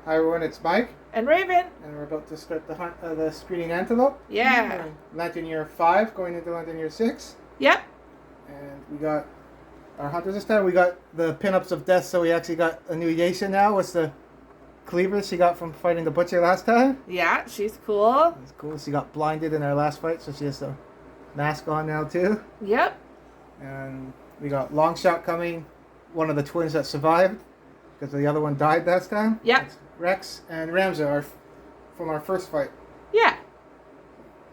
Hi everyone, it's Mike, And Ravin. and we're about to start the hunt of the Screaming Antelope. Yeah. Lantern year 5, going into Lantern year 6. Yep. And we got our hunters this time. We got the pinups of death, so we actually got a new Yasha now. What's the cleaver she got from fighting the butcher last time? Yeah, she's cool. It's cool. She got blinded in our last fight, so she has the mask on now too. Yep. And we got Longshot coming, one of the twins that survived, because the other one died last time. Yep. It's Rex and Ramza from our first fight. Yeah.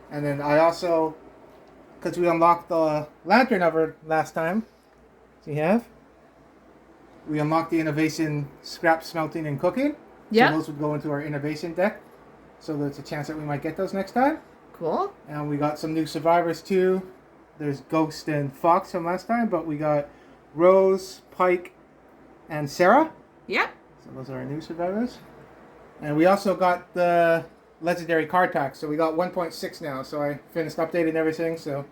And then I also, because we unlocked the lantern over last time, we unlocked the innovation scrap smelting and cooking. Yep. So those would go into our innovation deck. So there's a chance that we might get those next time. Cool. And we got some new survivors too. There's Ghost and Fox from last time, but we got Rose, Pike, and Sarah. Yep. So those are our new survivors. And we also got the legendary card pack. So we got 1.6 now. So I finished updating everything. So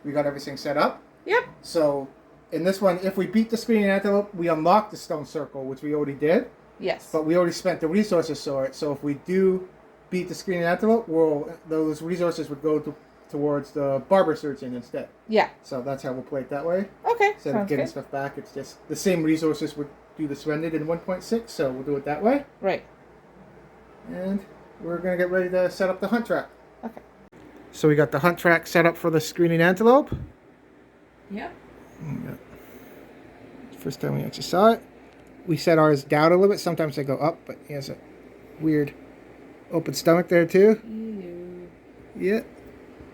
we got everything set up. Yep. So in this one, if we beat the Screaming Antelope, we unlock the Stone Circle, which we already did. Yes. But we already spent the resources for it. So if we do beat the Screaming Antelope, those resources would go towards the Barber Surgeon instead. Yeah. So that's how we'll play it that way. Okay. Instead of getting stuff back, it's just the same resources would do the surrendered in 1.6. So we'll do it that way. Right. And we're going to get ready to set up the hunt track. Okay. So we got the hunt track set up for the Screaming Antelope. Yep. First time we actually saw it. We set ours down a little bit. Sometimes they go up, but he has a weird open stomach there too. Ew. Yeah.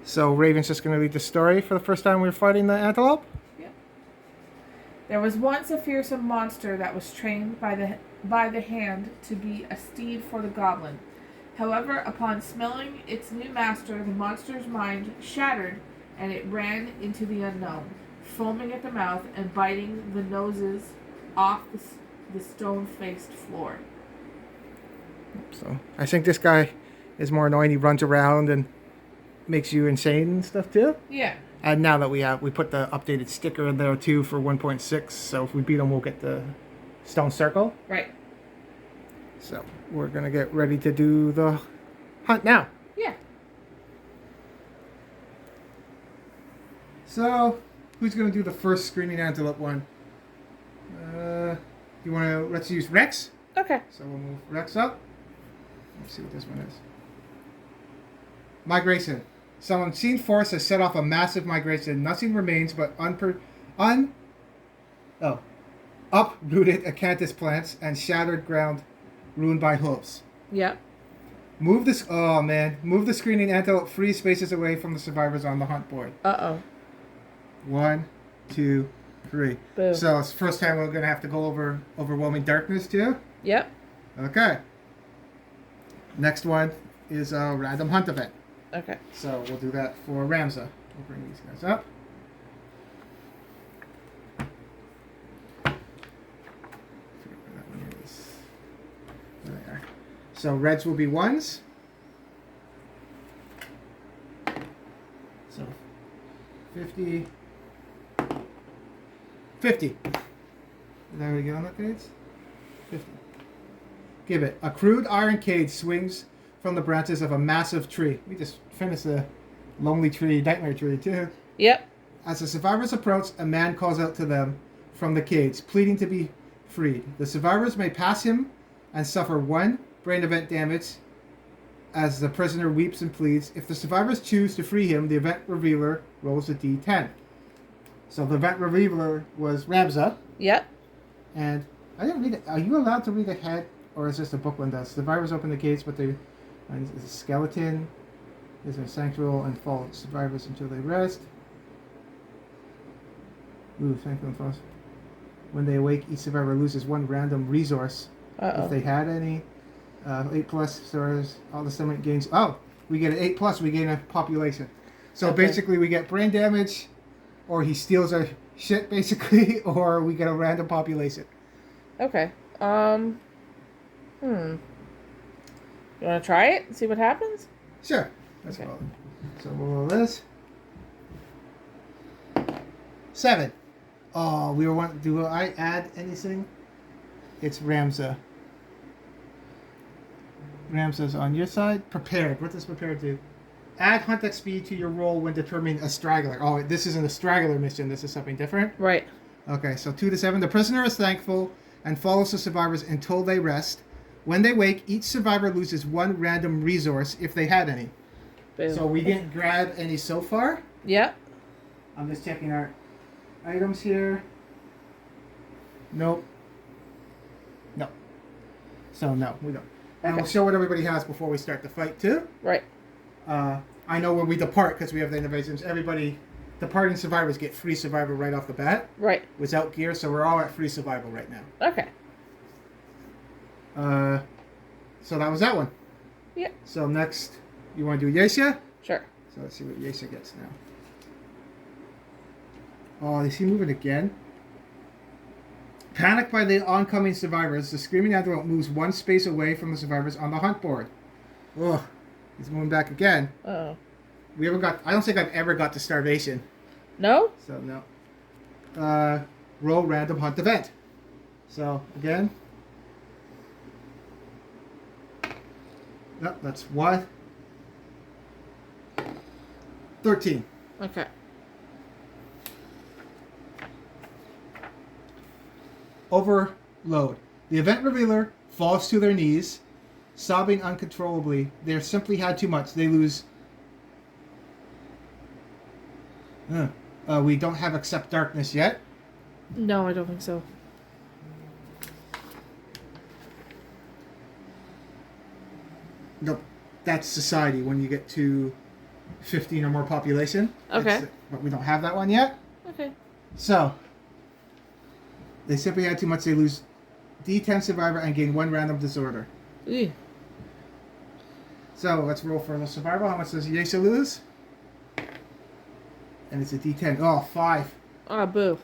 So Raven's just going to read the story for the first time we were fighting the antelope. Yep. There was once a fearsome monster that was trained by the hand to be a steed for the goblin. However, upon smelling its new master, the monster's mind shattered and it ran into the unknown, foaming at the mouth and biting the noses off the stone-faced floor. So I think this guy is more annoying. He runs around and makes you insane and stuff too. Yeah. And now that we put the updated sticker in there too for 1.6, so if we beat him, we'll get the Stone Circle. Right. So we're gonna get ready to do the hunt now. Yeah. So who's gonna do the first Screaming Antelope one? Let's use Rex. Okay. So we'll move Rex up. Let's see what this one is. Migration. Some unseen force has set off a massive migration. Nothing remains but uprooted acanthus plants and shattered ground ruined by hooves. Yep. Move the Screaming Antelope free spaces away from the survivors on the hunt board. Uh-oh. 1, 2, 3. Boom. So it's the first time we're going to have to go over Overwhelming Darkness too. Yep. Okay. Next one is a random hunt event. Okay. So we'll do that for Ramza. We'll bring these guys up. There they are. So reds will be 1s. So 50. 50. There we go on that page. 50. Give it. A crude iron cage swings from the branches of a massive tree. We just finished the lonely tree, nightmare tree too. Yep. As the survivors approach, a man calls out to them from the cage, pleading to be freed. The survivors may pass him and suffer 1 brain event damage as the prisoner weeps and pleads. If the survivors choose to free him, the event revealer rolls a d10. So the event revealer was Ramza. Yep. And I didn't read it. Are you allowed to read ahead, or is this the book one does? Survivors open the gates, but there's a skeleton. There's a sanctuary and fall survivors until they rest. Ooh, sanctuary and falls. When they awake, each survivor loses 1 random resource. Uh-oh. If they had any. 8+ stars, all the stomach gains. Oh, we get an 8+, we gain a population. So Okay. basically we get brain damage, or he steals our shit basically, or we get a random population. Okay. You want to try it and see what happens? Sure. That's Okay. all. So we'll roll this. 7. Oh, do I add anything? It's Ramza. Ram says on your side, prepared. What does prepared do? Add hunt XP to your roll when determining a straggler. Oh, this isn't a straggler mission. This is something different. Right. Okay, so 2 to 7. The prisoner is thankful and follows the survivors until they rest. When they wake, each survivor loses 1 random resource if they had any. Boom. So we didn't grab any so far. Yep. I'm just checking our items here. Nope. No. So no, we don't. And Okay. we'll show what everybody has before we start the fight too. Right. I know when we depart, because we have the innovations, everybody, departing survivors get free survival right off the bat. Right. Without gear, so we're all at free survival right now. Okay. So that was that one. Yeah. So next, you want to do Yesha? Sure. So let's see what Yesha gets now. Oh, is he moving again? Panicked by the oncoming survivors, the Screaming Antelope moves 1 space away from the survivors on the hunt board. Ugh, he's moving back again. Oh. We haven't got. I don't think I've ever got to starvation. No? So no. Roll random hunt event. So again. No, that's 1. 13. Okay. Overload. The event revealer falls to their knees, sobbing uncontrollably. They simply had too much. They lose. We don't have accept darkness yet. No, I don't think so. Nope. That's society when you get to 15 or more population. Okay. But we don't have that one yet. Okay. So, they simply had too much. They lose D10 survivor and gain 1 random disorder. Ew. So, let's roll for the survivor. How much does Yesha lose? And it's a D10. Oh, 5. Ah, boo.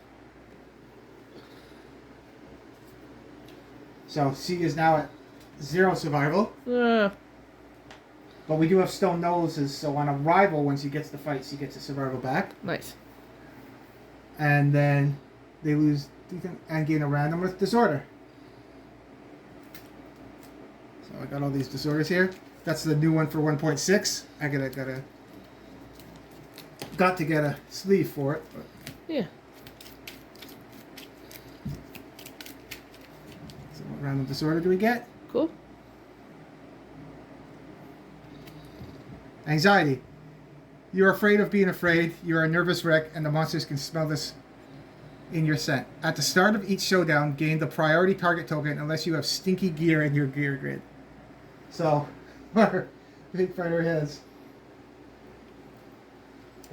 So, C is now at 0 survival. But we do have stone noses, so on arrival, when she gets the fight, she gets a survival back. Nice. And then they lose D10 and gain a random with disorder. So I got all these disorders here. That's the new one for 1.6. I got to get a sleeve for it. But. Yeah. So what random disorder do we get? Cool. Anxiety. You're afraid of being afraid. You're a nervous wreck, and the monsters can smell this in your scent. At the start of each showdown, gain the priority target token unless you have stinky gear in your gear grid. So, our big fighter has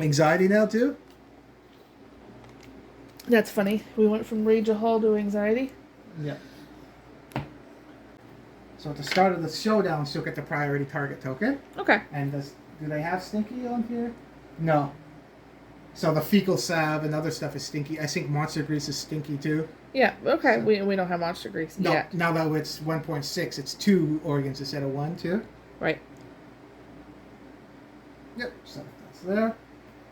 anxiety now too. That's funny. We went from Rage of Hall to anxiety. Yeah. So at the start of the showdown, she'll get the priority target token. Okay. And do they have stinky on here? No. So the fecal salve and other stuff is stinky. I think monster grease is stinky too. Yeah, okay. So, we don't have monster grease no, yet. now that it's 1.6, it's 2 organs instead of 1 too. Right. Yep, so that's there.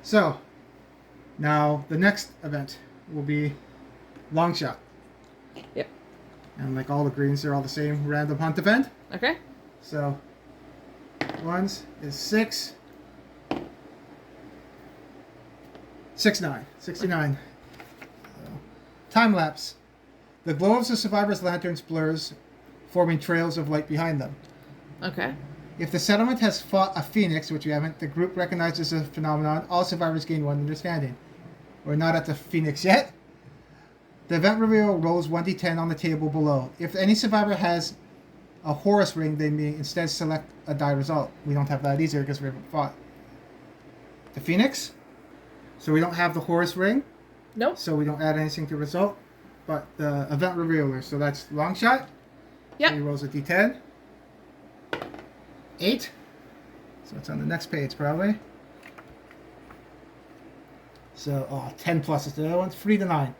So, now the next event will be long shot. Yep. And like all the greens, they're all the same random hunt event. Okay. So, ones is 6. 6-9. 69. Time lapse. The glow of the survivors' lanterns blurs, forming trails of light behind them. Okay. If the settlement has fought a phoenix, which we haven't, the group recognizes the phenomenon. All survivors gain 1 understanding. We're not at the phoenix yet. The event reveal rolls 1d10 on the table below. If any survivor has a Horus ring, they may instead select a die result. We don't have that either because we haven't fought the phoenix. So we don't have the Horus ring. Nope. So we don't add anything to result. But the event revealer, so that's long shot. Yep. So he rolls a d10. 8. So it's on the next page probably. So 10 plus is the other one's 3 to 9.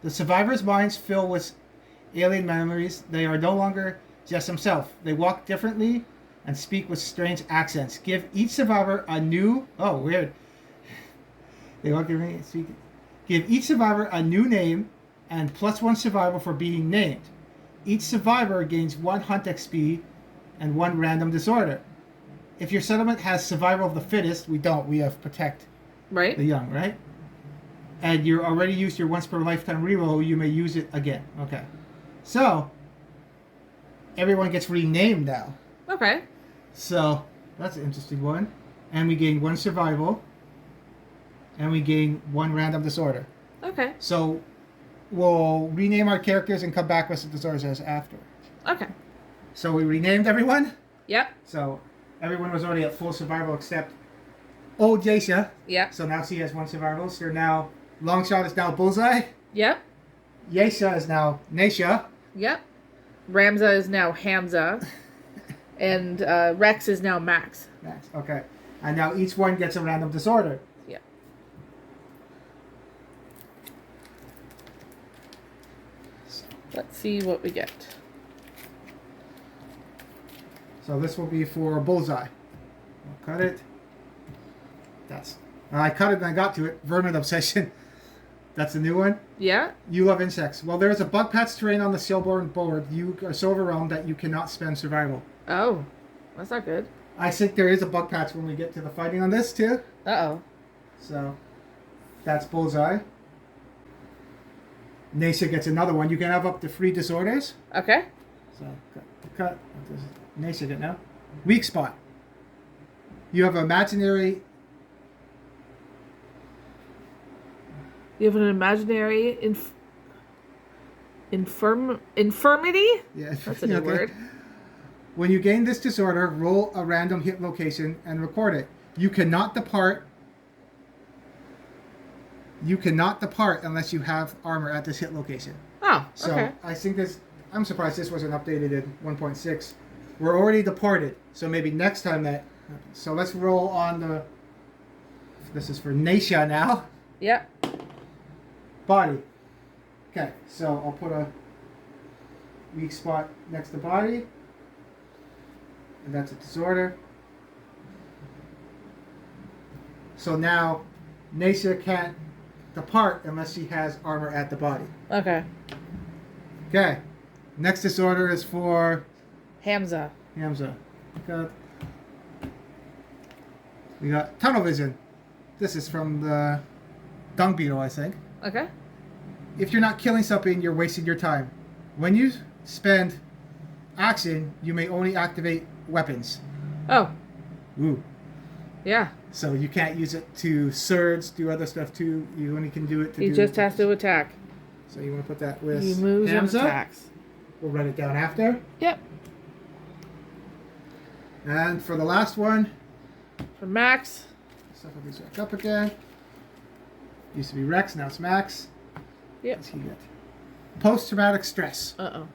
The survivors' minds fill with alien memories. They are no longer just themselves. They walk differently and speak with strange accents. Give each survivor a new... Oh, weird. They walk differently and speak... Give each survivor a new name and +1 survival for being named. Each survivor gains 1 hunt XP and 1 random disorder. If your settlement has survival of the fittest, we don't. We have protect Right. the young, right? And you already used your once per lifetime reroll, you may use it again. Okay. So, everyone gets renamed now. Okay. So, that's an interesting one. And we gain 1 survival. And we gain 1 random disorder. Okay. So, we'll rename our characters and come back with the disorders after. Okay. So, we renamed everyone. Yep. So, everyone was already at full survival except old Jasia. Yep. So now she has 1 survival. So now, Longshot is now Bullseye. Yep. Yesha is now Nasha. Yep. Ramza is now Hamza. And Rex is now Max. Max. Okay. And now each one gets a random disorder. Yep. Let's see what we get. So this will be for Bullseye. I'll cut it. I cut it and I got to it. Vermin Obsession. That's the new one. Yeah. You love insects. Well, there is a bug patch terrain on the Sailborn board. You are so overwhelmed that you cannot spend survival. Oh. That's not good. I think there is a bug patch when we get to the fighting on this too. Uh-oh. So that's Bullseye. Nasha gets another one. You can have up to 3 disorders. Okay. So cut. What does Nasha get now? Weak spot. You have imaginary. You have an imaginary infirmity? Yeah, That's a new word. When you gain this disorder, roll a random hit location and record it. You cannot depart. You cannot depart unless you have armor at this hit location. Oh, So okay. I think this. I'm surprised this wasn't updated in 1.6. We're already departed, so maybe next time that happens. So let's roll on the. This is for Nasha now. Yep. Body. Okay, so I'll put a weak spot next to body. And that's a disorder. So now, Nasha can't depart unless she has armor at the body. Okay. Okay, next disorder is for Hamza. Hamza. We got tunnel vision. This is from the dung beetle, I think. Okay. If you're not killing something, you're wasting your time. When you spend action, you may only activate weapons. Oh. Ooh. Yeah. So you can't use it to surge, do other stuff too. You only can do it to He just has to attack. So you want to put that with He moves and Hamza. attacks. We'll write it down after. Yep. And for the last one, For Max. shuffle these back up again. Used to be Rex, now it's Max. Yep. What's he get? Post-traumatic stress. Uh-oh.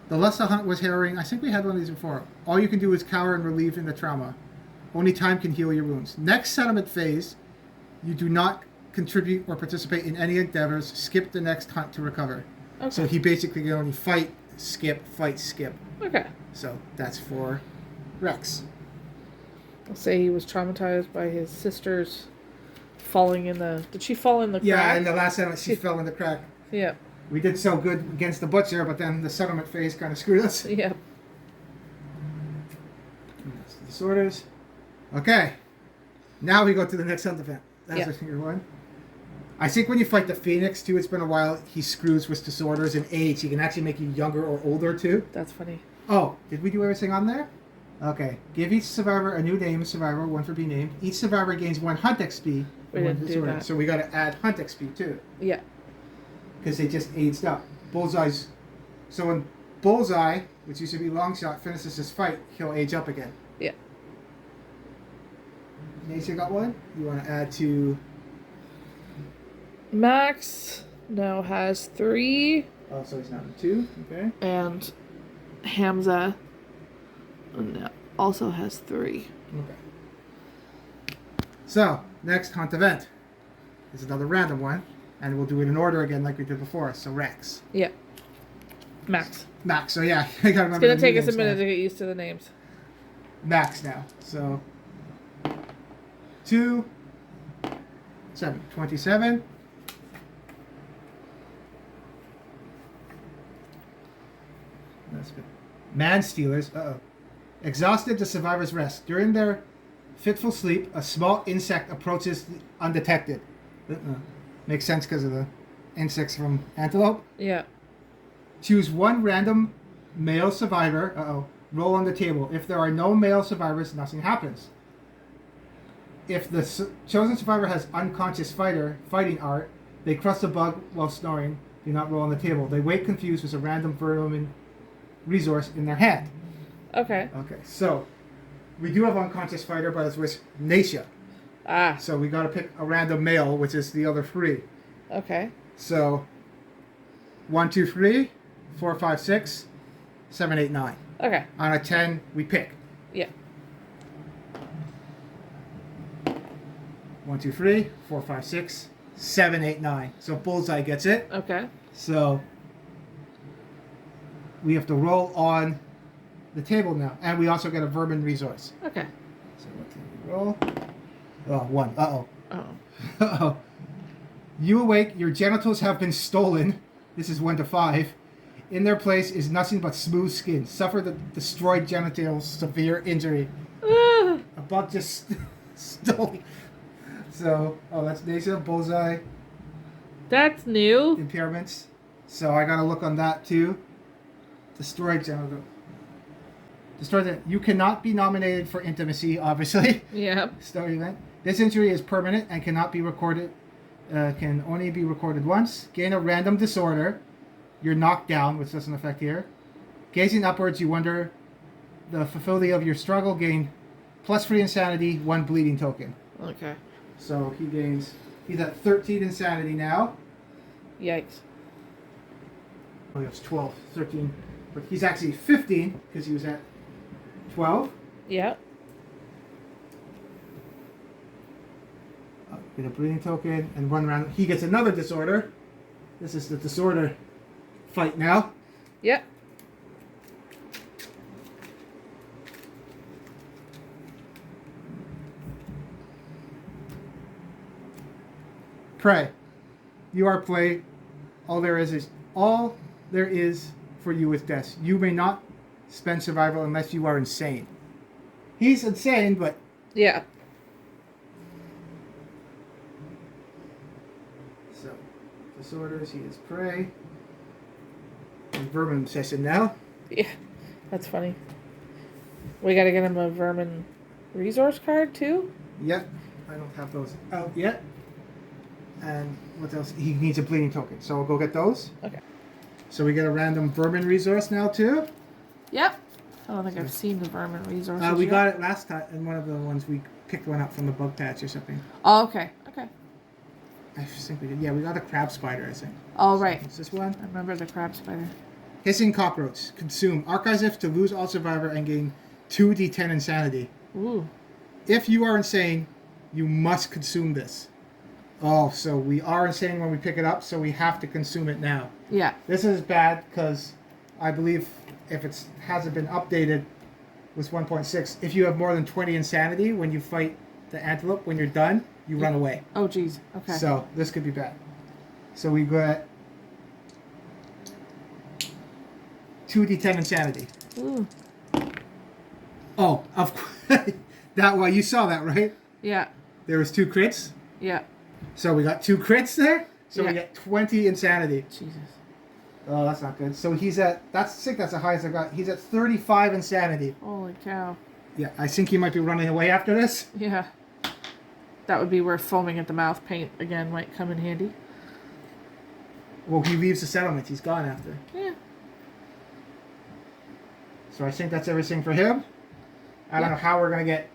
The less the hunt was harrowing. I think we had one of these before. All you can do is cower and relieve in the trauma. Only time can heal your wounds. Next settlement phase, you do not contribute or participate in any endeavors. Skip the next hunt to recover. Okay. So he basically can only fight, skip. Okay. So that's for Rex. I'll say he was traumatized by his sister's falling in the... Did she fall in the crack? Yeah, in the last settlement, she fell in the crack. Yeah. We did so good against the butcher, but then the settlement phase kind of screwed us. Yeah. That's the disorders. Okay. Now we go to the next hunt event. That's Yeah. a finger one. I think when you fight the Phoenix, too, it's been a while, he screws with disorders and age. He can actually make you younger or older, too. That's funny. Oh, did we do everything on there? Okay. Give each survivor a new name, survivor, one for being named. Each survivor gains 1 hunt XP. We and 1 didn't do disorder. that. So we got to add hunt XP, too. Yeah. Because they just aged up. Bullseye's. So when Bullseye, which used to be Longshot, finishes his fight, he'll age up again. Yeah. Nasha got one? You want to add to. Max now has 3. Oh, so he's not in 2. Okay. And Hamza also has 3. Okay. So, next hunt event is another random one. And we'll do it in order again like we did before. So, Rex. Yeah. Max. Max. So, yeah, I gotta remember. It's going to the new take us a names minute now. to get used to the names. Max now. So, 2, 7, 27. That's good. Man Stealers. Uh-oh. Exhausted, the survivors rest. During their fitful sleep, a small insect approaches undetected. Makes sense because of the insects from Antelope. Yeah. Choose one random male survivor. Roll on the table. If there are no male survivors, nothing happens. If the chosen survivor has unconscious fighting art, they crush the bug while snoring. Do not roll on the table. They wake confused with a random vermin resource in their hand. Okay. Okay, so we do have unconscious fighter, but it's with Nacia. Ah. So we got to pick a random male, which is the other three. Okay. So 1, 2, 3, 4, 5, 6, 7, 8, 9. Okay. On a 10, we pick. Yeah. 1, 2, 3, 4, 5, 6, 7, 8, 9. So Bullseye gets it. Okay. So we have to roll on the table now. And we also get a vermin resource. Okay. So what can we roll? Oh, 1. Uh-oh. Oh. Uh-oh. You awake. Your genitals have been stolen. This is 1 to 5. In their place is nothing but smooth skin. Suffer the destroyed genitals severe injury. Ah. A bug just stole. So, that's Nacia, Bullseye, That's new. impairments. So I gotta look on that too. Destroyed genital. You cannot be nominated for intimacy, obviously. Yeah. Story event. This injury is permanent and cannot be recorded. Can only be recorded once. Gain a random disorder. You're knocked down, which doesn't affect here. Gazing upwards, you wonder the fulfillment of your struggle. Gain +3 insanity, 1 bleeding token. Okay. So he's at 13 insanity now. Yikes. Oh, he has 12, 13. But he's actually 15 because he was at 12. Yeah. Get a bleeding token and run around. He gets another disorder. This is the disorder fight now. Yep. Pray. You are prey. All there is for you is death. You may not spend survival unless you are insane. He's insane, but Yeah. so disorders. He is prey. And vermin obsession now. Yeah. That's funny. We gotta get him a vermin resource card too? Yep. I don't have those out yet. And what else? He needs a bleeding token, so we'll go get those. Okay. So we get a random vermin resource now too. Yep. I don't think I've seen the vermin resources. We yet. got it last time in one of the ones we picked one up from the bug patch or something. Oh, okay. Okay. I think we did. Yeah, we got a crab spider, I think. Oh, right. Is this one? I remember the crab spider. Hissing cockroach. Consume. Archive to lose all survivor and gain 2d10 insanity. Ooh. If you are insane, you must consume this. Oh, so we are insane when we pick it up, so we have to consume it now. Yeah. This is bad because I believe if it hasn't been updated with 1.6, if you have more than 20 insanity when you fight the antelope, when you're done, you run away. Oh, geez. Okay. So this could be bad. So we got 2d10 insanity. Ooh. Oh, of course. That one, you saw that, right? Yeah. There was 2 crits. Yeah. So we got 2 crits there. So Yeah. we get 20 insanity. Jesus. Oh, that's not good. So he's at, I think that's the highest I got. He's at 35 insanity. Holy cow. Yeah, I think he might be running away after this. Yeah. That would be where foaming at the mouth paint again might come in handy. Well, he leaves the settlement. He's gone after. Yeah. So I think that's everything for him. I don't know how we're going to get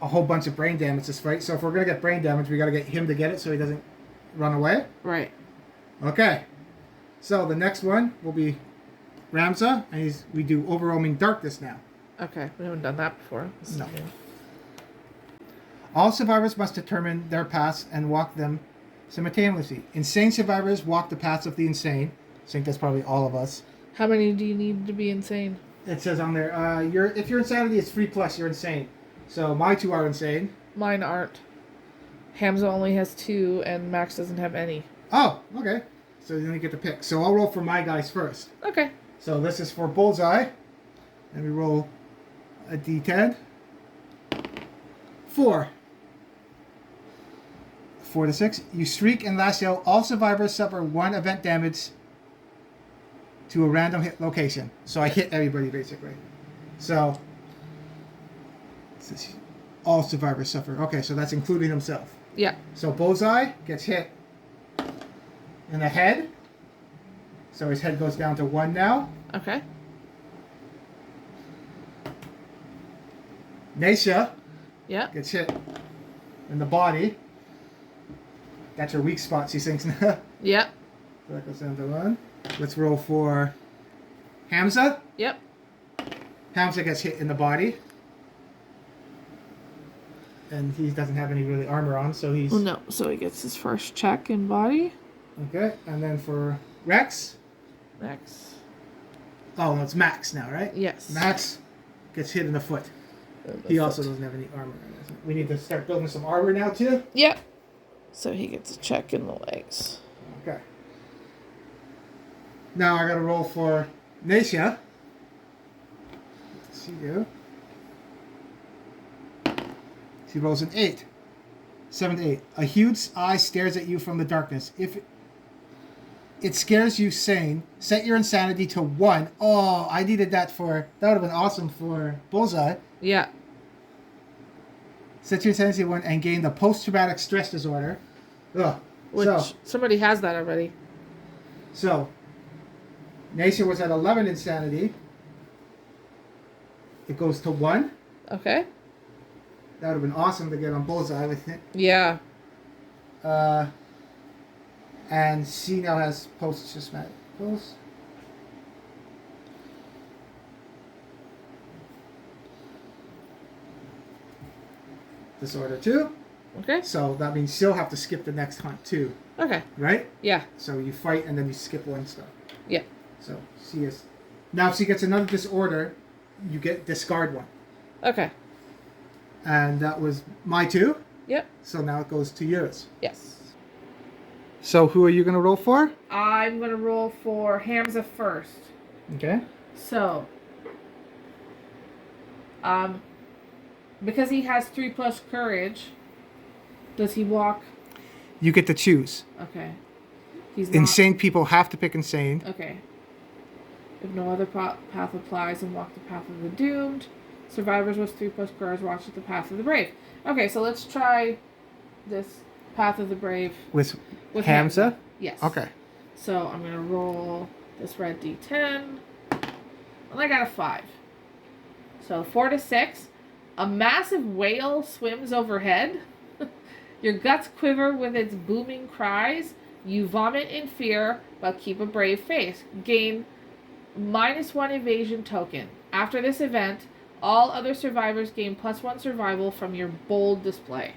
a whole bunch of brain damage this fight. So if we're going to get brain damage, we got to get him to get it so he doesn't run away. Right. Okay. So the next one will be Ramza, and we do Overwhelming Darkness now. Okay. We haven't done that before. No. All survivors must determine their paths and walk them simultaneously. Insane survivors walk the paths of the insane. I think that's probably all of us. How many do you need to be insane? It says on there, if your insanity is 3+, you're insane. So my 2 are insane. Mine aren't. Hamza only has 2 and Max doesn't have any. Oh, okay. So you only get to pick. So I'll roll for my guys first. Okay. So this is for Bullseye. And we roll a d10. 4. 4 to 6. You shriek and lash out. All survivors suffer 1 event damage to a random hit location. So I hit everybody basically. So all survivors suffer. Okay, so that's including himself. Yeah. So Bullseye gets hit in the head. So his head goes down to 1 now. Okay. Naisha Yeah. gets hit in the body. That's her weak spot, she thinks. So Yeah. that goes down to 1. Let's roll for Hamza. Yep. Hamza gets hit in the body. And he doesn't have any really armor on, so he's... Oh no. So he gets his first check in body. Okay, and then for Rex... Next. Oh, no, it's Max now, right? Yes. Max gets hit in the foot. He also doesn't have any armor. We need to start building some armor now, too? Yep. So he gets a check in the legs. Okay. Now I gotta roll for Naisha. Let's see you. She rolls an 8. 7 to 8. A huge eye stares at you from the darkness. If it scares you sane, set your insanity to 1. Oh, I needed that for... That would have been awesome for Bullseye. Yeah. Set your insanity to 1 and gain the post-traumatic stress disorder. Ugh. Which somebody has that already. So, Naisha was at 11 insanity. It goes to 1. Okay. That would have been awesome to get on Bullseye with it. Yeah. And she now has post-traumatic. Disorder 2. Okay. So that means she'll have to skip the next hunt too, Okay. right? Yeah. So you fight and then you skip 1 stuff. Yeah. So she is... Now if she gets another disorder, you get discard 1. Okay. And that was my 2. Yep. So now it goes to yours. Yes. So who are you going to roll for? I'm gonna roll for Hamza first. Okay. So, because he has 3+ courage, does he walk? You get to choose. Okay. He's not. Insane people have to pick insane. Okay. If no other path applies, and walk the path of the doomed. Survivors with 3+ courage watch the path of the brave. Okay, so let's try this path of the brave With with Hamza? Yes. Okay. So I'm gonna roll this red d10, and I got a 5. So 4 to 6. A massive whale swims overhead. Your guts quiver with its booming cries. You vomit in fear, but keep a brave face. Gain -1 evasion token. After this event, all other survivors gain +1 survival from your bold display.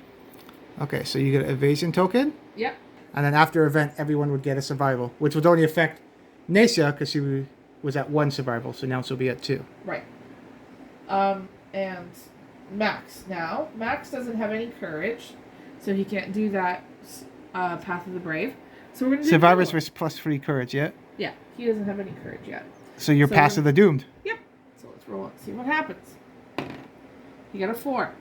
Okay, so you get an evasion token. Yep. And then after event, everyone would get a survival, which would only affect Naisha because she was at 1 survival, so now she'll be at 2. Right. And Max now. Max doesn't have any courage, so he can't do that Path of the Brave. So we're going to do Survivors Heroic. with +3 courage, yeah? Yeah, he doesn't have any courage yet. So you're So past of the doomed. Yep. So let's roll it and see what happens. You got a 4.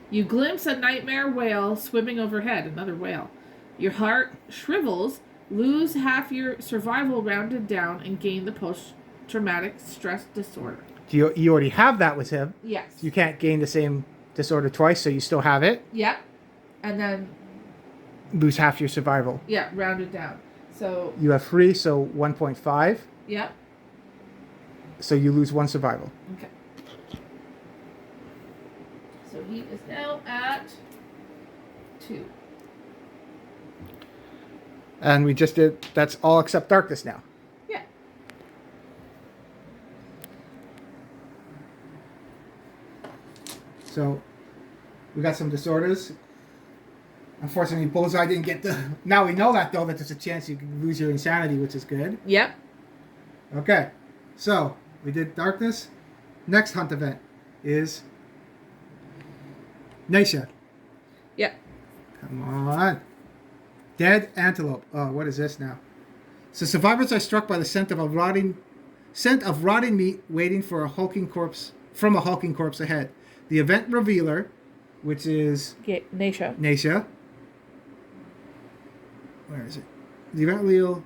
You glimpse a nightmare whale swimming overhead, another whale. Your heart shrivels, lose half your survival rounded down, and gain the post-traumatic stress disorder. You already have that with him. Yes. You can't gain the same disorder twice, so you still have it. Yep. And then, Lose half your survival. yeah, rounded down. So, You have 3, so 1.5. yep. So you lose 1 survival. Okay. So he is now at 2. And we just did, that's all except darkness now. Yeah. So we got some disorders. Unfortunately, Bullseye didn't get the... Now we know that, though, that there's a chance you can lose your insanity, which is good. Yep. Okay. So we did darkness. Next hunt event is Naisha. Yep. Come on. Dead antelope. Oh, what is this now? So survivors are struck by the scent of a rotting scent of rotting meat waiting for a hulking corpse from a hulking corpse ahead. The event revealer, which is Nasha. Where is it? The event reveal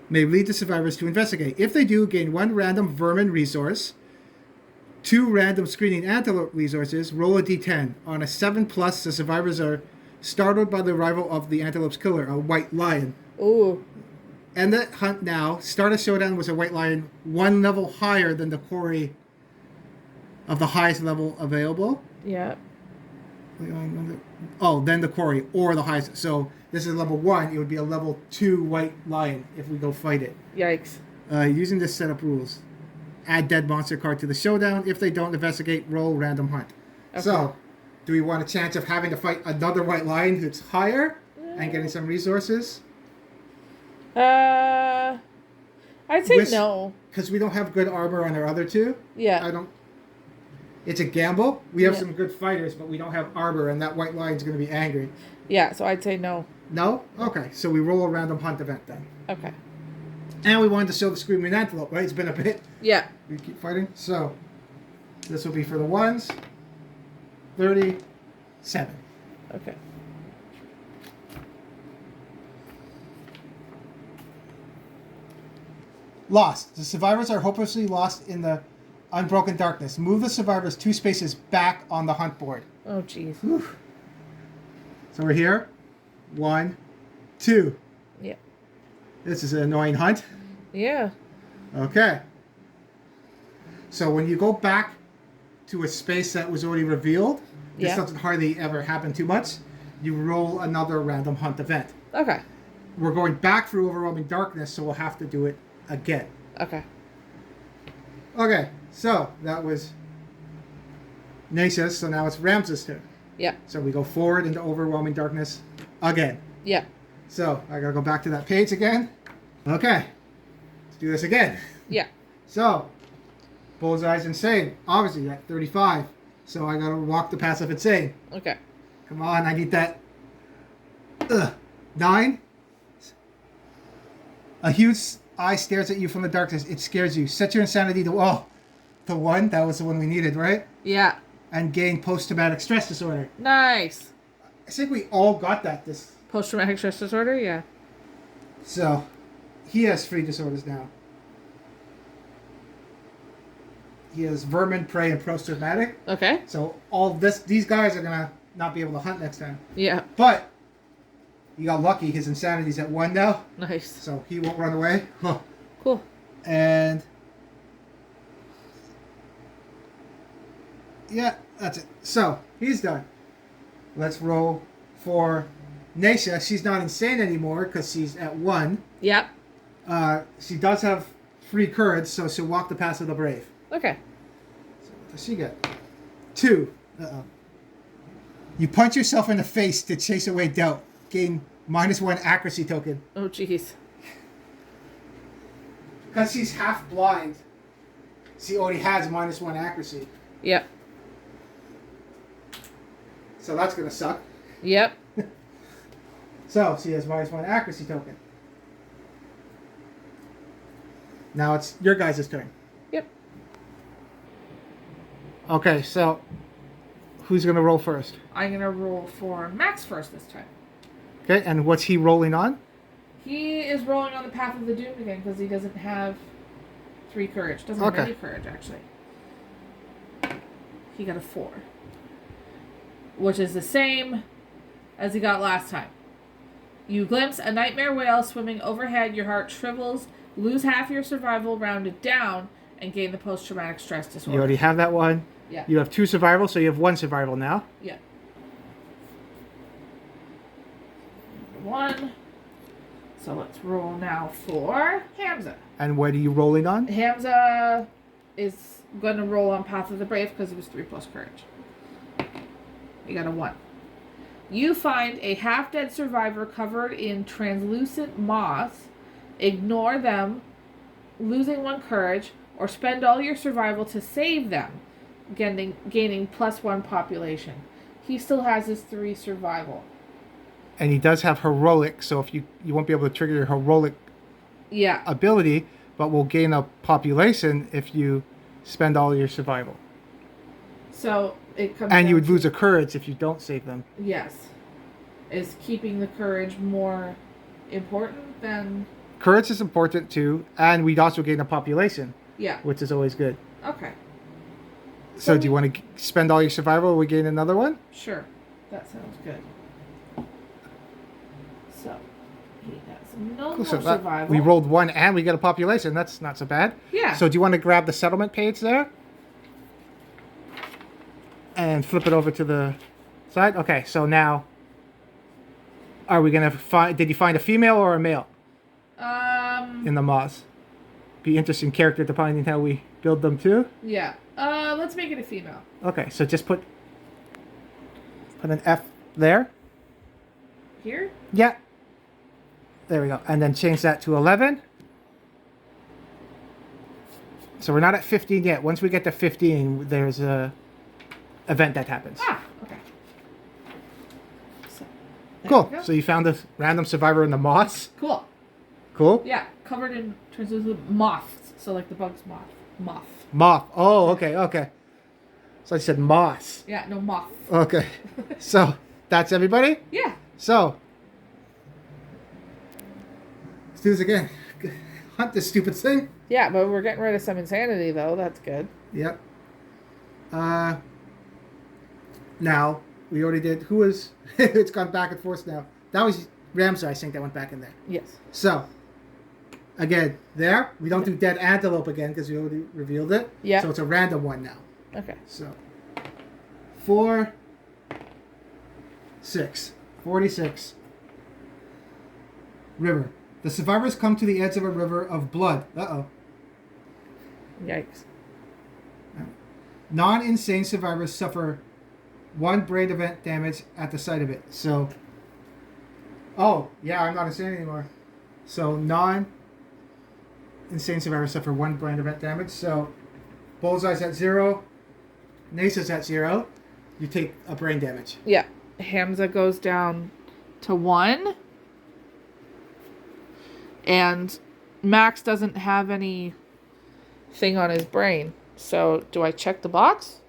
may lead the survivors to investigate. If they do, gain 1 random vermin resource, 2 random screaming antelope resources, roll a d10. On a 7+, the survivors are startled by the arrival of the antelope's killer, a white lion. Ooh. End the hunt now. Start a showdown with a white lion 1 level higher than the quarry of the highest level available. Yeah. Oh, then the quarry or the highest. So this is level 1. It would be a level 2 white lion if we go fight it. Yikes. Using this setup rules. Add dead monster card to the showdown. If they don't investigate, roll random hunt. Okay. So, do we want a chance of having to fight another white lion that's higher and getting some resources? I'd say no. Because we don't have good armor on our other 2. Yeah. It's a gamble. We have some good fighters, but we don't have armor, and that white lion's going to be angry. Yeah, so I'd say no. No? Okay, so we roll a random hunt event then. Okay. And we wanted to show the Screaming Antelope, right? It's been a bit. Yeah. We keep fighting. So, this will be for the 1s. 37. Okay. Lost. The survivors are hopelessly lost in the unbroken darkness. Move the survivors 2 spaces back on the hunt board. Oh, jeez. So we're here. 1, 2. Yeah. This is an annoying hunt. Yeah. Okay. So when you go back to a space that was already revealed, this doesn't hardly ever happen too much, you roll another random hunt event. Okay. We're going back through overwhelming darkness, so we'll have to do it again. Okay. Okay, so that was Nasha's, so now it's Ramses' turn. Yeah. So we go forward into overwhelming darkness again. Yeah. So I gotta go back to that page again. Okay, let's do this again. Yeah. So, Bullseye's insane, obviously at 35. So I gotta walk the passive insane. Okay. Come on, I need that. 9. A huge eye stares at you from the darkness. It scares you. Set your insanity to 1. That was the one we needed, right? Yeah. And gain post-traumatic stress disorder. Nice. I think we all got that. This Post-traumatic stress disorder, yeah. So, he has 3 disorders now. He has vermin, prey, and post-traumatic. Okay. So these guys are gonna not be able to hunt next time. Yeah. But he got lucky. His insanity's at 1 now. Nice. So he won't run away. Huh. Cool. And yeah, that's it. So he's done. Let's roll for Nasha. She's not insane anymore because she's at 1. Yep. She does have 3 courage, so she'll walk the path of the brave. Okay. So what does she get? 2. Uh-oh. You punch yourself in the face to chase away doubt. Gain -1 accuracy token. Oh, jeez. Because she's half blind, she already has -1 accuracy. Yep. So that's going to suck. Yep. So she has -1 accuracy token. Now it's your guys' turn. Yep. Okay, so who's going to roll first? I'm going to roll for Max first this time. Okay, and what's he rolling on? He is rolling on the Path of the Doomed again because he doesn't have 3 courage. Doesn't have any courage, actually. He got a 4. Which is the same as he got last time. You glimpse a nightmare whale swimming overhead, your heart shrivels, lose half your survival rounded down, and gain the post-traumatic stress disorder. You already have that one. Yeah. You have 2 survival, so you have 1 survival now. Yeah. 1. So let's roll now for Hamza. And what are you rolling on? Hamza is going to roll on Path of the Brave because it was 3 plus courage. You got a 1. You find a half-dead survivor covered in translucent moss. Ignore them, losing 1 courage, or spend all your survival to save them, gaining +1 population. He still has his 3 survival. And he does have heroic, so if you won't be able to trigger your heroic ability, but will gain a population if you spend all your survival. So it comes. And you down would lose a courage if you don't save them. Yes. Is keeping the courage more important than? Courage is important too, and we'd also gain a population. Yeah. Which is always good. Okay. So do you want to spend all your survival or we gain another one? Sure. That sounds good. So, he has no more survival. We rolled 1 and we get a population. That's not so bad. Yeah. So do you want to grab the settlement page there? And flip it over to the side? Okay, so now, are we going to find, did you find a female or a male? In the moths. Be interesting character depending on how we build them too. Yeah. Let's make it a female. Okay, so just put an F there. Here? Yeah. There we go. And then change that to 11. So we're not at 15 yet. Once we get to 15, there's a event that happens. Ah, okay. So, cool. So you found a random survivor in the moths. Cool. Cool. Yeah, covered in translucent moths. So like the bug's moth. Moth. Oh, okay. So I said moths. Yeah, no moth. Okay. So that's everybody? Yeah. So let's do this again. Hunt this stupid thing. Yeah, but we're getting rid of some insanity though. That's good. Yep. Now we already did. Who was? It's gone back and forth now. That was Ramsar, I think, that went back in there. Yes. So again, there we don't do dead antelope again because we already revealed it. Yeah. So it's a random one now. Okay. So 4, 6, 46. River. The survivors come to the edge of a river of blood. Yikes. Non-insane survivors suffer 1 brain event damage at the sight of it. So, oh, yeah, I'm not insane anymore. So, non-insane survivors suffer 1 brain event damage. So, Bullseye's at 0. Nasa's at 0. You take a brain damage. Yeah. Hamza goes down to 1. And Max doesn't have any thing on his brain. So, do I check the box?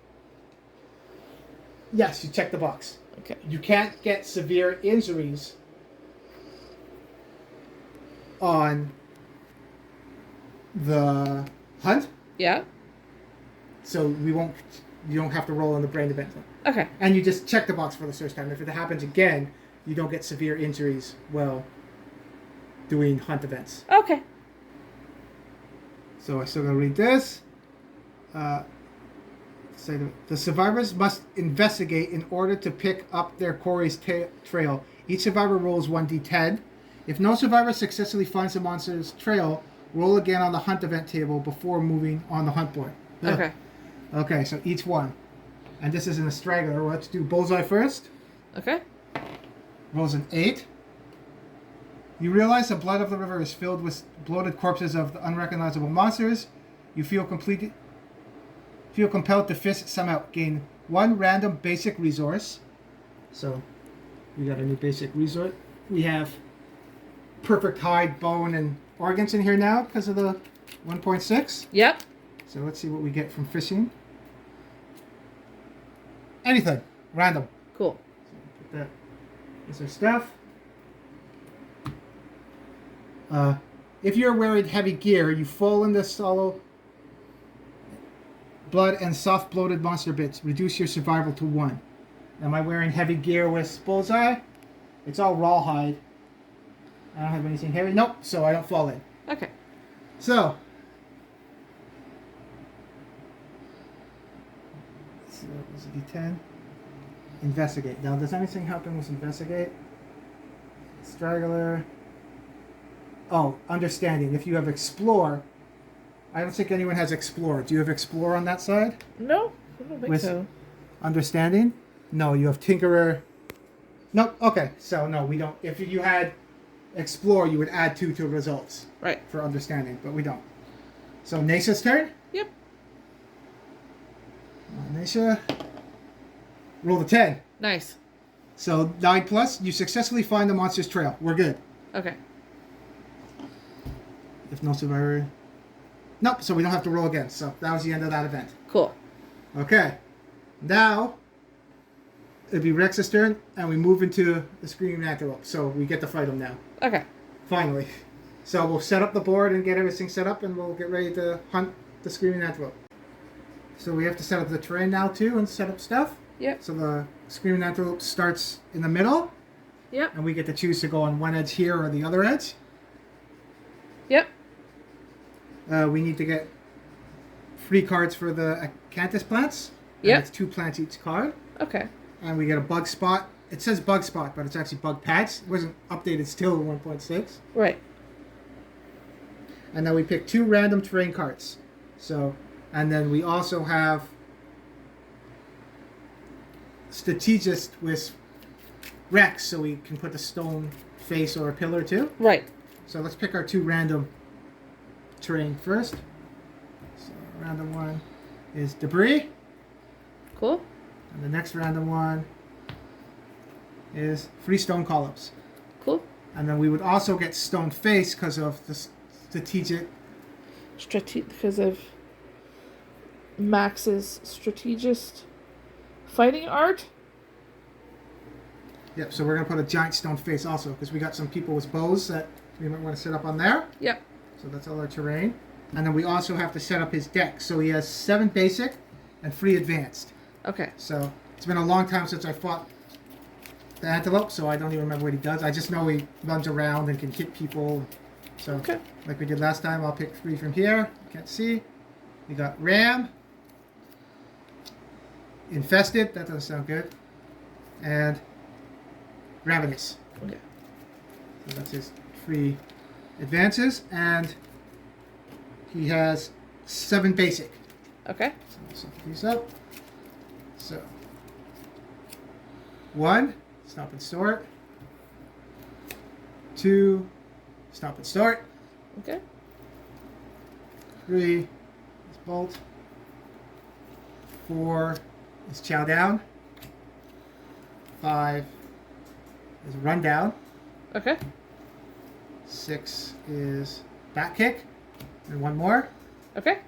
Yes, you check the box. Okay. You can't get severe injuries on the hunt. Yeah. So we won't. You don't have to roll on the brain event. Okay. And you just check the box for the first time. If it happens again, you don't get severe injuries while doing hunt events. Okay. So I'm still going to read this. The survivors must investigate in order to pick up their quarry's trail. Each survivor rolls 1d10. If no survivor successfully finds the monster's trail, roll again on the hunt event table before moving on the hunt board. Okay. Okay, so each one. And this is in a straggler. Let's do Bullseye first. Okay. Rolls an 8. You realize the blood of the river is filled with bloated corpses of the unrecognizable monsters. You feel compelled to fish some out. Gain 1 random basic resource. So we got a new basic resource. We have perfect hide, bone, and organs in here now because of the 1.6. Yep. So let's see what we get from fishing. Anything. Random. Cool. So put that as our stuff. If you're wearing heavy gear, you fall in the hollow blood and soft bloated monster bits. Reduce your survival to 1. Am I wearing heavy gear with Bullseye? It's all rawhide. I don't have anything heavy. Nope, so I don't fall in. Okay. So that was a D10. Investigate. Now, does anything happen with investigate? Straggler. Oh, understanding. If you have explore, I don't think anyone has explore. Do you have explore on that side? No, I don't think With so. Understanding? No, you have tinkerer. Nope. Okay, so no, we don't. If you had explore, you would add 2 to results. Right. For understanding, but we don't. So Nasa's turn. Yep. Nasa. Roll the 10. Nice. So 9 plus, you successfully find the monster's trail. We're good. Okay. If no survivor. Nope, so we don't have to roll again. So that was the end of that event. Cool. Okay. Now, it'd be Rex's turn, and we move into the Screaming Antelope. So we get to fight him now. Okay. Finally. So we'll set up the board and get everything set up, and we'll get ready to hunt the Screaming Antelope. So we have to set up the terrain now, too, and set up stuff. Yep. So the Screaming Antelope starts in the middle. Yep. And we get to choose to go on one edge here or the other edge. Yep. We need to get free cards for the acanthus plants. Yep. It's 2 plants each card. Okay. And we get a bug spot. It says bug spot, but it's actually bug patch. It wasn't updated still in 1.6. Right. And then we pick 2 random terrain cards. So, and then we also have strategist with Rex, so we can put the stone face or a pillar too. Right. So let's pick our 2 random terrain first. So random one is debris. Cool. And the next random one is freestone columns. Cool. And then we would also get stone face because of the strategic. Because of Max's strategist fighting art. Yep, so we're going to put a giant stone face also because we got some people with bows that we might want to set up on there. Yep. So that's all our terrain. And then we also have to set up his deck. So he has 7 basic and 3 advanced. Okay. So it's been a long time since I fought the antelope, so I don't even remember what he does. I just know he runs around and can hit people. So Okay. like we did last time, I'll pick 3 from here. You can't see. We got Ram. Infested. That doesn't sound good. And Ravenous. Okay. So that's his 3 advances. And he has 7 basic. Okay. So let's set these up. So 1, stop and store it. 2, stop and start. Okay. 3 is bolt. 4 is chow down. 5 is run down. Okay. 6 is back kick. And 1 more Okay.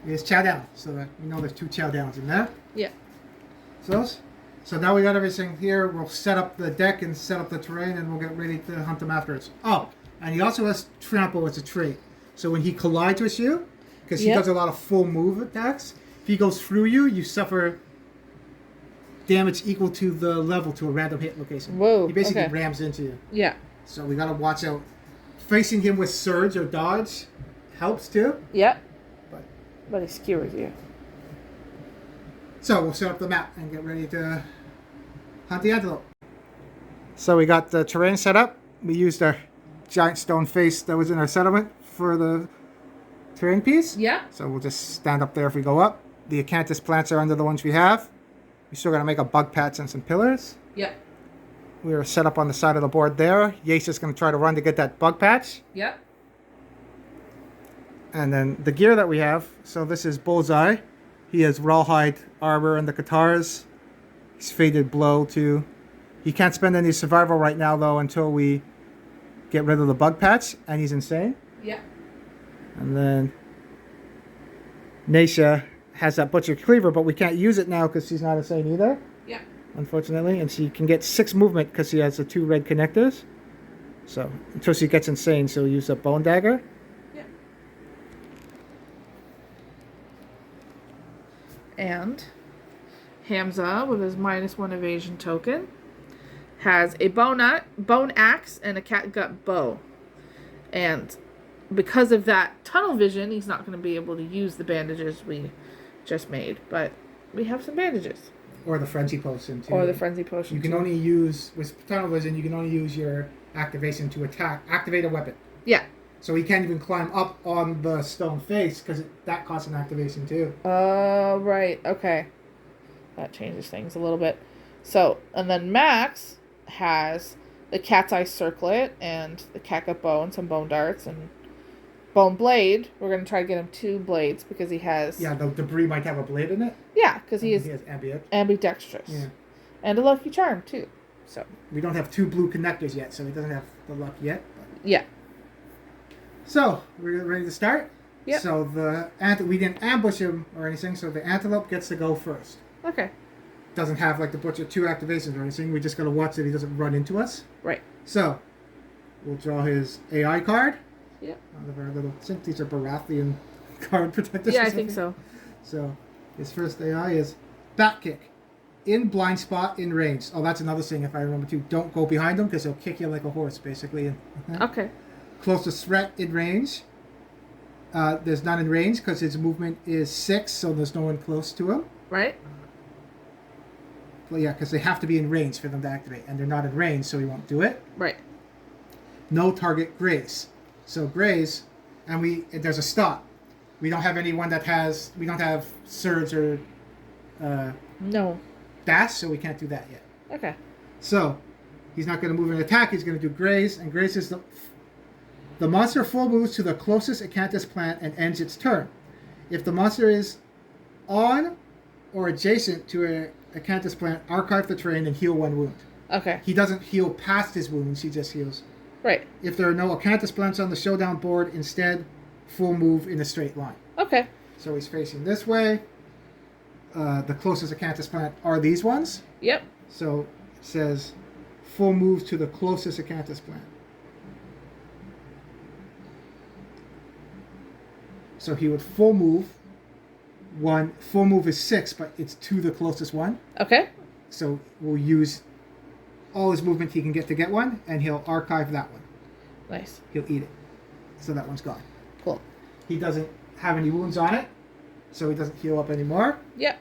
is chow down. So that we know there's 2 chow downs in there. Yeah. So now we got everything here. We'll set up the deck and set up the terrain, and we'll get ready to hunt them afterwards. Oh, and he also has trample as a trait. So when he collides with you, because he Yep. does a lot of full move attacks, if he goes through you, you suffer damage equal to the level to a random hit location. Whoa, He basically okay. rams into you. Yeah. So we gotta watch out. Facing him with surge or dodge helps too. Yep. But But he skewers you. so we'll set up the map and get ready to hunt the antelope. So we got the terrain set up. We used our giant stone face that was in our settlement for the terrain piece. Yeah. So we'll just stand up there if we go up. The acanthus plants are under the ones we have. We still gotta make a bug patch and some pillars. Yep. We're set up on the side of the board there. Yace is gonna try to run to get that bug patch. Yep. And then the gear that we have, so this is Bullseye. He has rawhide armor and the katars. He's faded blow too. He can't spend any survival right now though until we get rid of the bug patch, and he's insane. Yep. And then Naisha has that butcher cleaver, but we can't use it now because she's not insane either, Yep. unfortunately. And she can get 6 movement because she has the 2 red connectors. So until she gets insane, she'll use a bone dagger. Yep. And Hamza, with his -1 evasion token, has a bone axe and a catgut bow. And because of that tunnel vision, he's not going to be able to use the bandages we just made. But we have some bandages. Or the frenzy potion too. Or the frenzy potion. You can too. only use, with tunnel vision, you can only use your activation to activate a weapon. Yeah. So he can't even climb up on the stone face because that costs an activation too. Oh, right. Okay. That changes things a little bit. So, and then Max has the cat's eye circlet and the catgut bow and some bone darts and bone blade. We're going to try to get him 2 blades because he has... Yeah, the debris might have a blade in it. Yeah, because he is has ambidextrous. Yeah. And a lucky charm, too. So, We don't have 2 blue connectors yet, so he doesn't have the luck yet. But. yeah. So, we're ready to start? Yep. So, we didn't ambush him or anything, so the antelope gets to go first. Okay. Doesn't have, like, the butcher 2 activations or anything. We just gotta watch that he doesn't run into us. Right. So, we'll draw his AI card. Yep. Out of our little, I think these are Baratheon card protectors. Yeah, or I think something. so. So, his first AI is Bat Kick. In blind spot, in range. Oh, that's another thing, if I remember too. Don't go behind him, because he'll kick you like a horse, basically. Okay. Closest threat in range. There's none in range, because his movement is 6, so there's no one close to him. Right. Well, yeah, because they have to be in range for them to activate, and they're not in range, so he won't do it. Right. No target graze. So graze, and there's a stop. We don't have anyone that has, we don't have surge or No. dash, so we can't do that yet. Okay. So, he's not going to move and attack, he's going to do graze, and graze is the monster full moves to the closest acanthus plant and ends its turn. If the monster is on or adjacent to a acanthus plant, archive the terrain and heal 1 wound. Okay. He doesn't heal past his wounds, he just heals. Right. If there are no acanthus plants on the showdown board, instead, full move in a straight line. Okay. So he's facing this way. The closest acanthus plant are these ones. Yep. So it says full move to the closest acanthus plant. So he would full move. Full move is 6, but it's to the closest one. Okay. So we'll use all his movement he can get to get one, and he'll archive that one. Nice. He'll eat it. So that one's gone. Cool. He doesn't have any wounds on it, so he doesn't heal up anymore. Yep.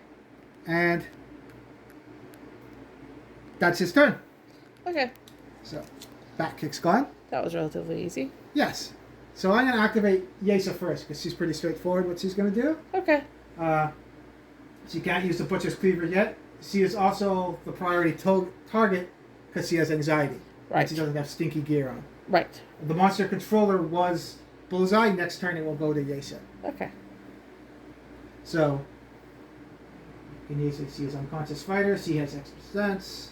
And that's his turn. Okay. So, Bat Kick's gone. That was relatively easy. Yes. So I'm going to activate Yesa first, because she's pretty straightforward what she's going to do. Okay. She can't use the Butcher's Cleaver yet. She is also the priority target, because she has anxiety. Right. And she doesn't have stinky gear on. Right. The monster controller was Bullseye. Next turn it will go to Yesa. Okay. So, in Yesa, she is unconscious fighter. She has extra sense.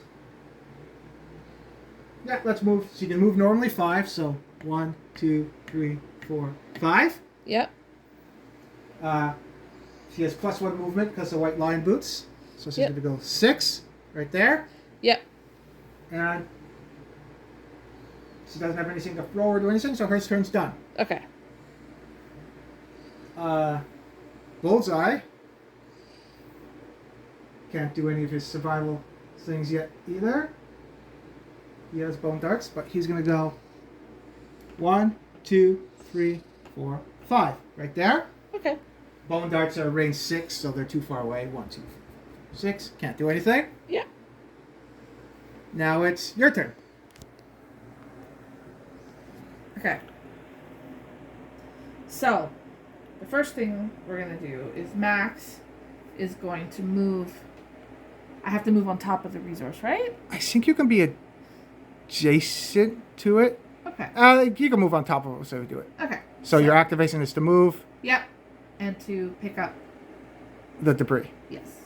Yeah, let's move. She can move normally 5, so 1, 2, 3, 4, 5. Yep. She has +1 movement because of white lion boots. So she's Yep. going to go 6 right there. Yep. And she doesn't have anything to throw or do anything, so her turn's done. Okay. Bullseye can't do any of his survival things yet either. He has bone darts, but he's going to go 1, 2, 3, 4, 5 right there. Okay. Bone darts are range 6, so they're too far away. 1, 2, 3, 4, 6. Can't do anything. Yeah. Now it's your turn. Okay. So, the first thing we're going to do is Max is going to move. I have to move on top of the resource, right? I think you can be adjacent to it. Okay. You can move on top of it, so we do it. Okay. So your activation is to move Yep. And to pick up. the debris. Yes.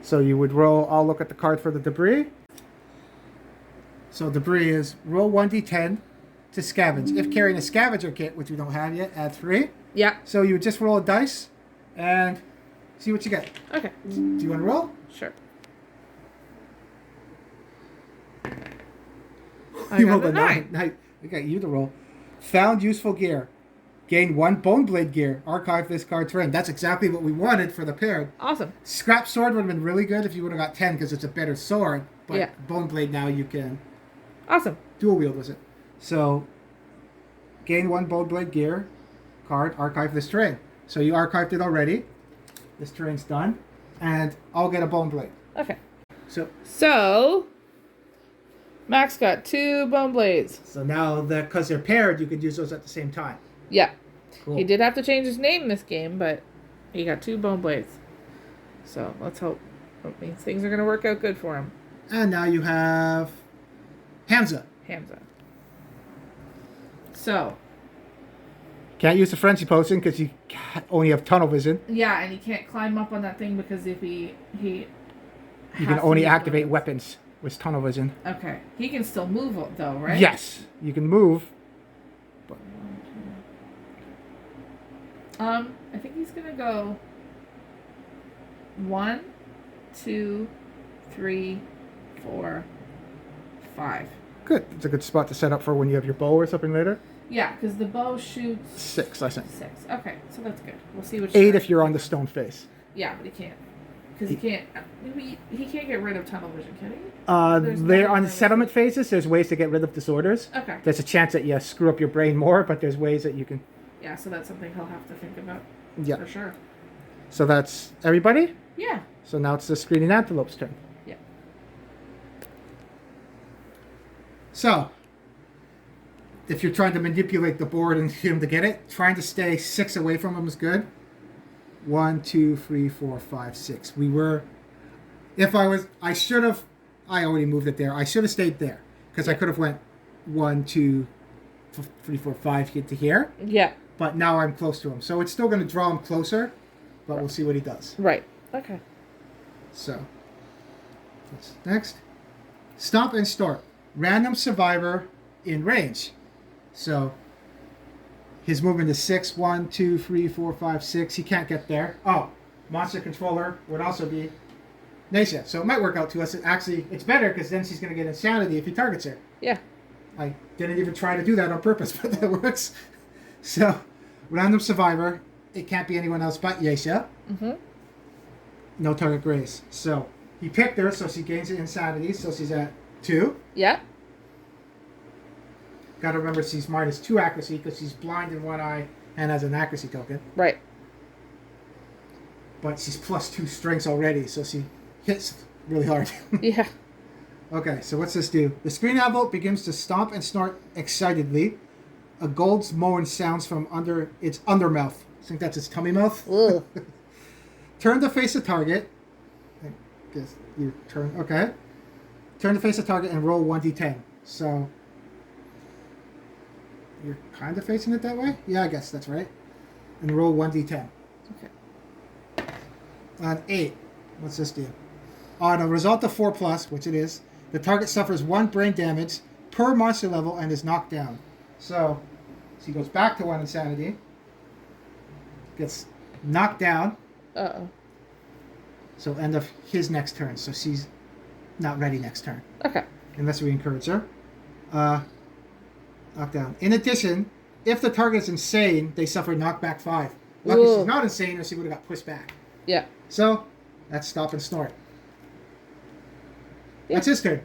So you would roll, I'll look at the card for the debris. So debris is roll 1d10 to scavenge. If carrying a scavenger kit, which we don't have yet, add 3. Yeah. So you would just roll a dice and see what you get. Okay. Do you want to roll? Sure. You got rolled a a 9. Okay, you to roll. Found useful gear. Gain 1 bone blade gear. Archive this card terrain. That's exactly what we wanted for the paired. Awesome. Scrap sword would have been really good if you would have got 10 because it's a better sword. But Yeah. bone blade now you can Awesome. dual wield with it. So gain 1 bone blade gear card. Archive this terrain. So you archived it already. This terrain's done. And I'll get a bone blade. Okay. So Max got 2 bone blades. now because they're paired, you could use those at the same time. Yeah. Cool. He did have to change his name this game, but he got 2 bone blades. So let's hope that means things are going to work out good for him. And now you have Hamza. Hamza. So. Can't use the frenzy potion because you only have tunnel vision. Yeah, and he can't climb up on that thing because if he you can only activate weapons with tunnel vision. Okay. He can still move though, right? Yes. You can move But I think he's gonna go 1, 2, 3, 4, 5. good. It's a good spot to set up for when you have your bow or something later. Yeah, because the bow shoots 6, I think. 6. Okay, so that's good. We'll see which. 8 if you're on the stone face. Yeah, but he can't. Because he can't. Maybe he can't get rid of tunnel vision, can he? There on the settlement phases, there's ways to get rid of disorders. Okay. There's a chance that you screw up your brain more, but there's ways that you can. Yeah, so that's something he'll have to think about. Yeah. For sure. So that's everybody. Yeah. So now it's the Screaming Antelope's turn. Yeah. So, if you're trying to manipulate the board and him to get it, trying to stay 6 away from him is good. 1, 2, 3, 4, 5, 6. We were. If I was, I should have. I already moved it there. I should have stayed there because I could have went 1, 2, 3, 4, 5 to here. Yeah. But now I'm close to him, so it's still going to draw him closer. But we'll see what he does. Right. Okay. So, what's next? Stop and start. Random survivor in range. So, his movement is 6, 1, 2, 3, 4, 5, 6. He can't get there. Oh, monster controller would also be Nasia. So it might work out to us. Actually, it's better because then she's going to get insanity if he targets her. Yeah. I didn't even try to do that on purpose, but that works. So, random survivor. It can't be anyone else but Yeisha. Mm-hmm. No target grace. So, he picked her, so she gains the insanity, so she's at 2. Yeah. Gotta remember she's minus 2 accuracy because she's blind in one eye and has an accuracy token. Right. But she's plus 2 strengths already, so she hits really hard. Yeah. Okay, so what's this do? The screen envelope begins to stomp and snort excitedly. A gold's moan sounds from under its undermouth. I think that's its tummy mouth. Ugh. Turn to face the target. I guess you turn. Okay. Turn to face the target and roll 1d10. So you're kind of facing it that way? Yeah, I guess that's right. And roll 1d10. Okay. On 8. What's this do? On a result of 4+, which it is, the target suffers 1 brain damage per monster level and is knocked down. So she goes back to 1 insanity. Gets knocked down. Uh-oh. So end of his next turn. So she's not ready next turn. Okay. Unless we encourage her. Knockdown. In addition, if the target is insane, they suffer knockback 5. Lucky Ooh. she's not insane or she would have got pushed back. Yeah. So, that's stop and snort. Yeah. That's his turn.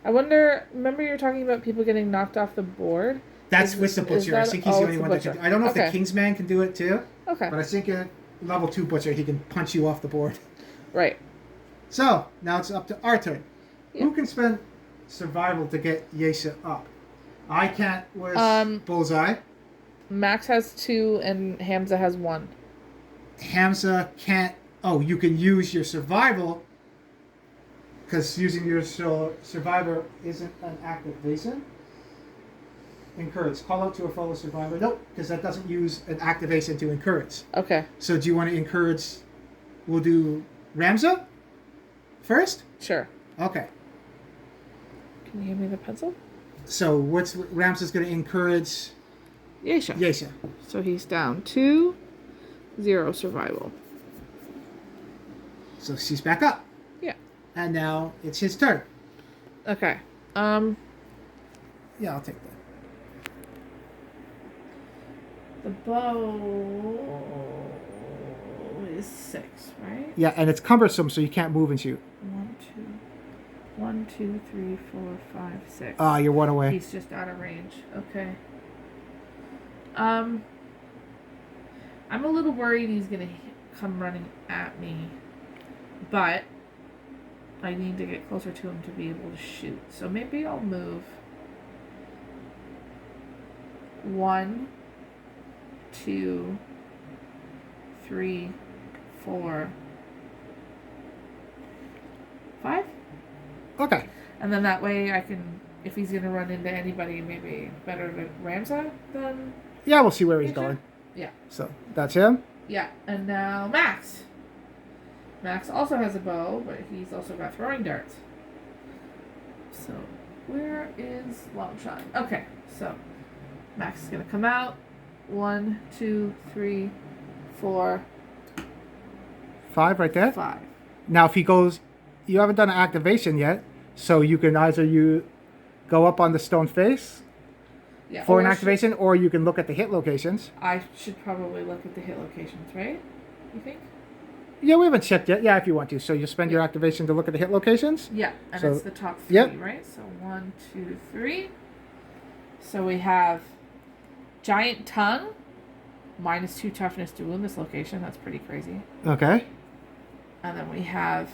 I wonder, remember you were talking about people getting knocked off the board? That's with the butcher. I think he's the only one that can do it. I don't know if the Kingsman can do it too. Okay. But I think a level 2 butcher, he can punch you off the board. Right. So, now it's up to our turn. Yeah. Who can spend survival to get Yeisha up? I can't with Bullseye. Max has 2 and Hamza has 1. Hamza can't... Oh, you can use your survival because using your survivor isn't an activation. Encourage. Call out to a fellow survivor. Nope, because that doesn't use an activation to encourage. Okay. So do you want to encourage... We'll do Ramza first? Sure. Okay. Can you give me the pencil? So what's Ramza's going to encourage? Yeisha. Yeisha. So he's down 2, 0 survival. So she's back up. Yeah. And now it's his turn. Okay. Yeah, I'll take that. The bow is 6, right? Yeah, and it's cumbersome, so you can't move and shoot. 1, 2, 3, 4, 5, 6. Ah, you're 1 away. He's just out of range. Okay. I'm a little worried he's gonna come running at me, but I need to get closer to him to be able to shoot. So maybe I'll move 1, 2, 3, 4, 5. Okay. And then that way I can, if he's going to run into anybody, maybe better to Ramza than... Yeah, we'll see where he's Yeisha? going. Yeah. So, that's him. Yeah, and now Max. Max also has a bow, but he's also got throwing darts. So, where is Longshot? Okay, so Max is gonna come out. 1, 2, 3, 4, 5 right there. 5. Now, if he goes, you haven't done an activation yet, so you can either you go up on the stone face Yeah. for an activation, or you can look at the hit locations. I should probably look at the hit locations, right? You think? Yeah, we haven't checked yet. Yeah, if you want to. So you spend your activation to look at the hit locations. Yeah, and So- it's the top 3, Yep. right? So 1, 2, 3. So we have giant tongue, -2 toughness to wound this location. That's pretty crazy. Okay. And then we have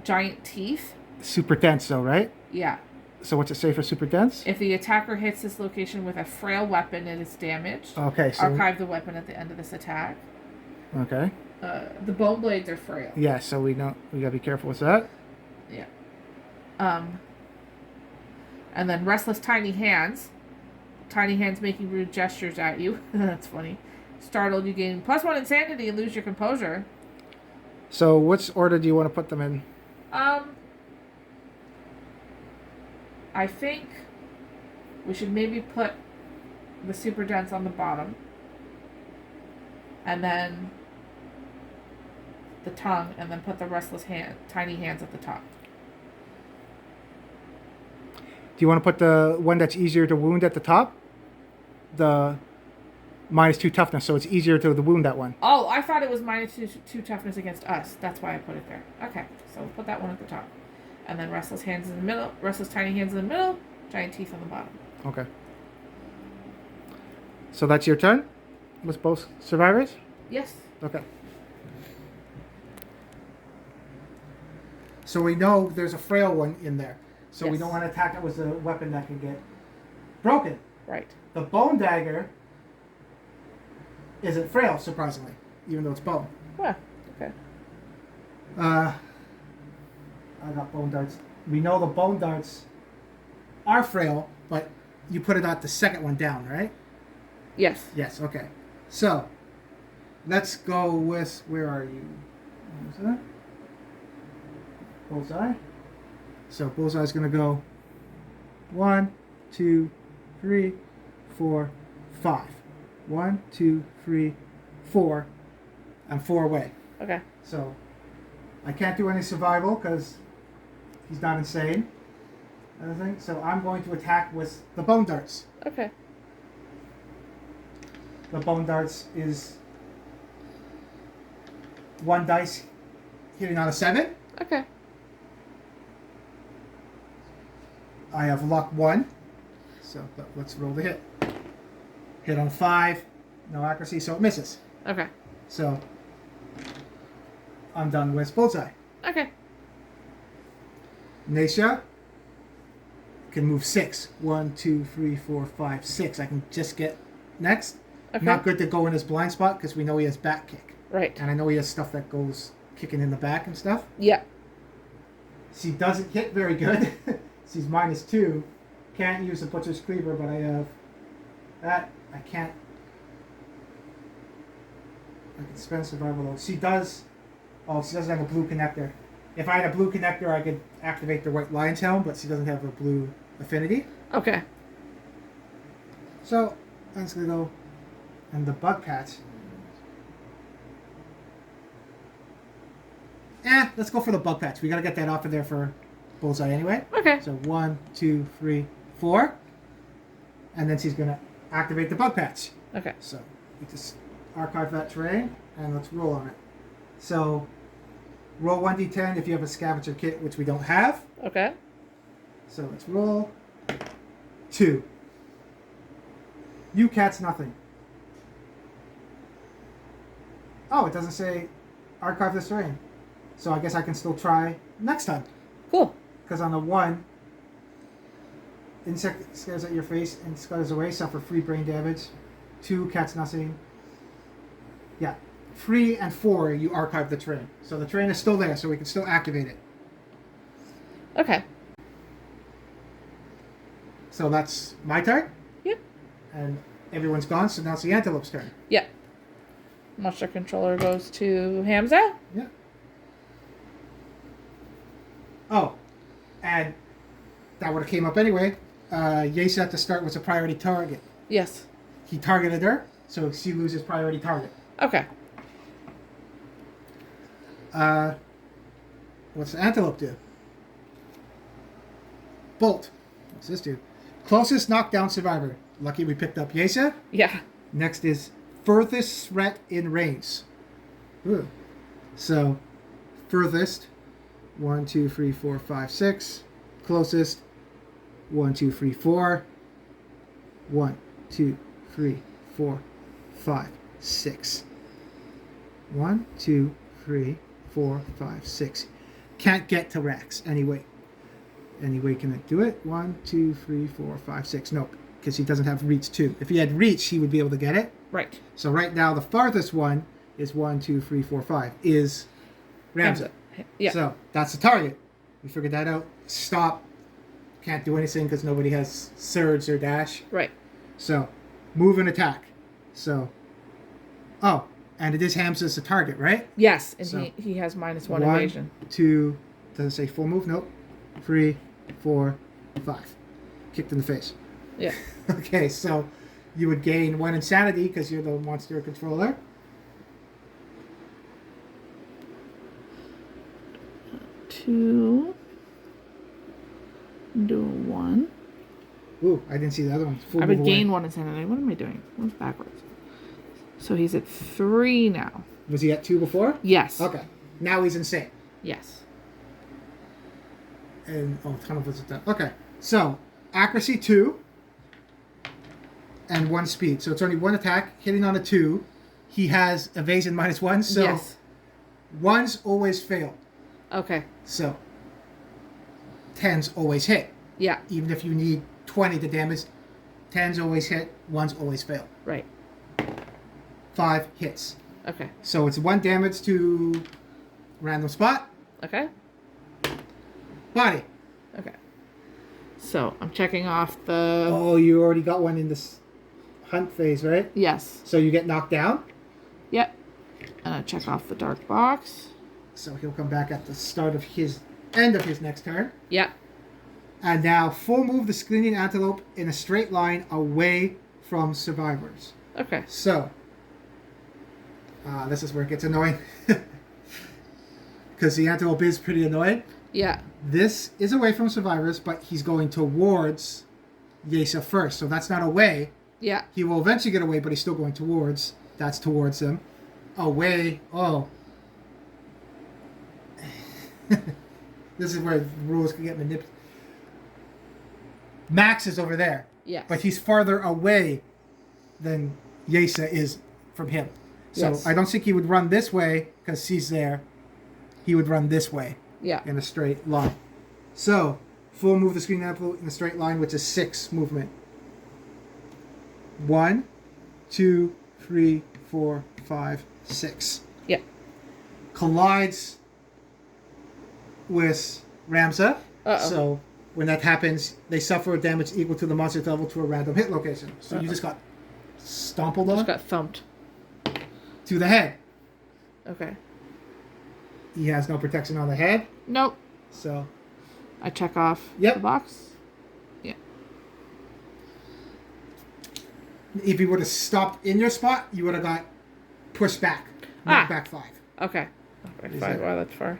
giant teeth. Super dense, though, right? Yeah. So what's it say for super dense? If the attacker hits this location with a frail weapon, it is damaged. Okay. So Archive the weapon at the end of this attack. okay. The bone blades are frail. Yeah. So we gotta be careful with that. Yeah. And then restless tiny hands. Tiny hands making rude gestures at you. That's funny. Startled, you gain +1 insanity and lose your composure. So which order do you want to put them in? I think we should maybe put the super dense on the bottom. And then the tongue, and then put the restless tiny hands at the top. Do you want to put the one that's easier to wound at the top? The -2 toughness, so it's easier to wound that one. Oh, I thought it was -2 toughness against us. That's why I put it there. Okay, so we'll put that one at the top. And then restless hands in the middle, restless tiny hands in the middle, giant teeth on the bottom. Okay. So that's your turn with both survivors? Yes. Okay. So we know there's a frail one in there. So we Yes. don't want to attack it with a weapon that can get broken. Right. The bone dagger isn't frail, surprisingly, even though it's bone. Well, okay. I got bone darts. We know the bone darts are frail, but you put it at the second one down, right? Yes. Yes, okay. So, let's go with, where are you? What was that? Bullseye. So Bullseye's going to go 1, 2, 3, 4, 5. 1, 2, 3, 4, and 4 away. Okay. So I can't do any survival because he's not insane. Anything. So I'm going to attack with the bone darts. Okay. The bone darts is 1 dice hitting on a 7. Okay. I have luck 1. So let's roll the hit. Hit on 5. No accuracy, so it misses. Okay. So I'm done with Bullseye. Okay. Naisha can move 6. 1, 2, 3, 4, 5, 6. I can just get next. Okay. Not good to go in his blind spot because we know he has back kick. Right. And I know he has stuff that goes kicking in the back and stuff. Yeah. She doesn't hit very good. She's -2. Can't use the Butcher's Cleaver, but I have that. I can't. I can spend survival though. She does. Oh, she doesn't have a blue connector. If I had a blue connector, I could activate the White Lion's Helm, but she doesn't have a blue affinity. Okay. So I'm just gonna go and the bug patch. Let's go for the bug patch. We gotta get that off of there for Bullseye anyway. Okay. So 1, 2, 3, 4, and then she's gonna activate the bug patch. Okay. So we just archive that terrain and let's roll on it. So roll 1d10 if you have a scavenger kit, which we don't have. Okay. So let's roll 2. You catch nothing. Oh, it doesn't say archive this terrain. So I guess I can still try next time. Cool. Because on the 1, insect scares at your face and scutters away, suffer 3 brain damage. 2, catch nothing. Yeah. 3 and 4, you archive the terrain. So the terrain is still there, so we can still activate it. Okay. So that's my turn. Yep. And everyone's gone, so now it's the antelope's turn. Yep. Monster controller goes to Hamza. Yeah. Oh, and that would have came up anyway. Yesa at the start was a priority target. Yes. he targeted her, so she loses priority target. Okay. What's the antelope do? Bolt. What's this do? Closest knockdown survivor. Lucky we picked up Yesa. Yeah. Next is furthest threat in range. Ooh. So, furthest, 1, 2, 3, 4, 5, 6. Closest, 1, 2, 3, 4. 1, 2, 3, 4, 5, 6. 1, 2, 3, 4, 5, 6. Can't get to Rex anyway. Anyway, can it do it? 1, 2, 3, 4, 5, 6. Nope, because he doesn't have reach 2. If he had reach, he would be able to get it. Right. So right now, the farthest one is 1, 2, 3, 4, 5. Is Ramza. Yeah. So that's the target. We figured that out. Stop. Can't do anything because nobody has surge or dash. Right. So, move and attack. So, oh, and it is Hamza's the target, right? Yes, and So, he has -1 evasion. 2, doesn't say full move, nope. 3, 4, 5. Kicked in the face. Yeah. Okay, so you would gain 1 insanity because you're the monster controller. Two. Do 1. Ooh, I didn't see the other one. Full I would move gain away. 1 insanity. What am I doing? One's backwards. So he's at 3 now. Was he at 2 before? Yes. Okay. Now he's insane. Yes. And tunnel visit that. Okay. So accuracy 2 and 1 speed. So it's only 1 attack hitting on a 2. He has evasion -1. So yes. 1s always fail. Okay. So 10s always hit. Yeah. Even if you need 20 to damage, 10s always hit. 1s always fail. Right. 5 hits. Okay. So it's 1 damage to random spot. Okay. Body. Okay. So I'm checking off the. Oh, you already got one in this hunt phase, right? Yes. So you get knocked down. Yep. And I check off the dark box. So he'll come back at the start of his end of his next turn. Yep. And now full move the Screaming Antelope in a straight line away from survivors. Okay. So this is where it gets annoying. Because the antelope is pretty annoying. Yeah. This is away from survivors, but he's going towards Yesa first. So that's not away. Yeah. He will eventually get away, but he's still going towards. That's towards him. Away. Oh. This is where the rules can get manipulated. Max is over there. Yes. But he's farther away than Yesa is from him. So Yes. I don't think he would run this way because he's there. He would run this way Yeah. in a straight line. So, full move the Screaming Antelope in a straight line, which is 6 movement. 1, 2, 3, 4, 5, 6. Yeah. Collides with Ramza. Uh-oh. So when that happens, they suffer damage equal to the monster's level to a random hit location. So you just got stompled Just on got thumped. to the head. Okay. He has no protection on the head. Nope. So I check off Yep. the box. Yeah. if you would have stopped in your spot, you would have got pushed back. Knocked back 5. Okay. Okay. Is 5. it- Wow, that's far.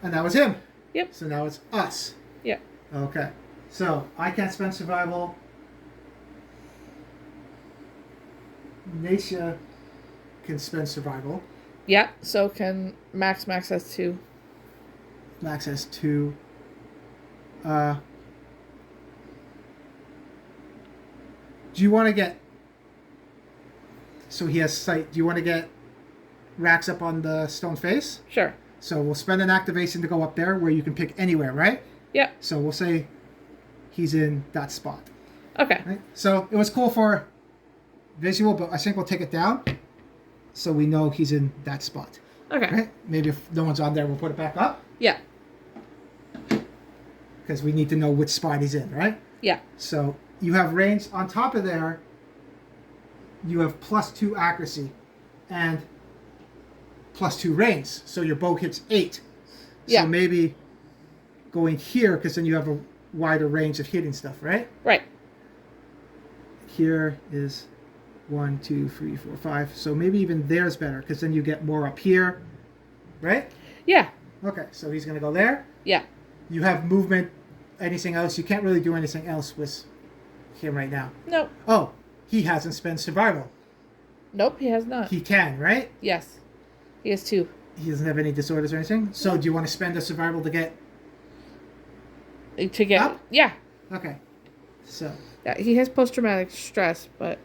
And that was him. Yep. So now it's us. Yep. Okay. So I can't spend survival. Naisha can spend survival. Yep. So can Max. Max has 2. Max has 2. Do you want to get... So he has sight. Do you want to get racks up on the stone face? Sure. So we'll spend an activation to go up there where you can pick anywhere, right? Yep. So we'll say he's in that spot. Okay. Right? So it was cool for visual, but I think we'll take it down so we know he's in that spot. Okay. Right? Maybe if no one's on there, we'll put it back up Yeah. because we need to know which spot he's in, right? Yeah. So you have range on top of there. You have +2 accuracy and +2 range. So your bow hits 8. Yeah. So maybe going here because then you have a wider range of hitting stuff, right? Right. here is 1, 2, 3, 4, 5. So maybe even there's better because then you get more up here, right? Yeah. Okay, so he's gonna go there. Yeah. You have movement. Anything else? You can't really do anything else with him right now. Nope. Oh, he hasn't spent survival. Nope, he has not. He can, right? Yes. He has 2. He doesn't have any disorders or anything. So do you want to spend a survival to get up? Yeah. Okay. So Yeah, he has post-traumatic stress, but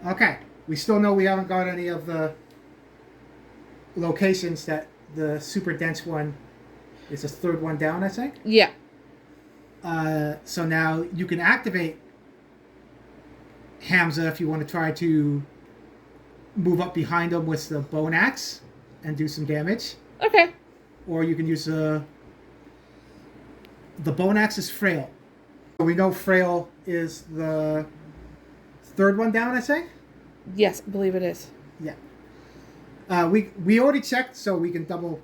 okay. We still know we haven't got any of the locations that the super dense one is the third one down, I think. yeah. So now you can activate Hamza if you want to try to move up behind him with the bone axe and do some damage. Okay. Or you can use the bone axe is frail. We know frail is the third one down, I think. Yes, I believe it is. Yeah. We already checked, so we can double.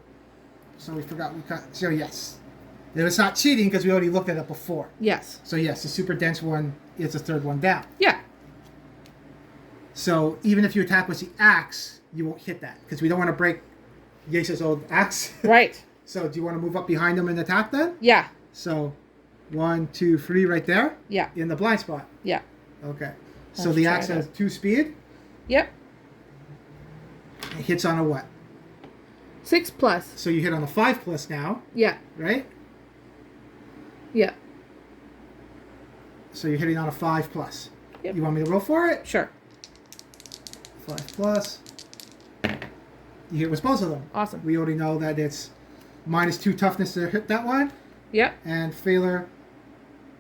So we forgot. So yes, it was not cheating because we already looked at it before. Yes. So yes, the super dense one is the third one down. Yeah. So even if you attack with the axe, you won't hit that because we don't want to break Yesa's old axe. Right. So do you want to move up behind him and attack then? Yeah. So 1, 2, 3 right there. Yeah. In the blind spot. Yeah. Okay. Let's So the try axe that. has 2 speed. Yep. It hits on a what? 6 plus. So you hit on a 5 plus now, Yeah. right? Yeah. So you're hitting on a 5 plus. Yep. You want me to roll for it? Sure. 5 plus. You hit with both of them. Awesome. We already know that it's -2 toughness to hit that one. Yep. And failure.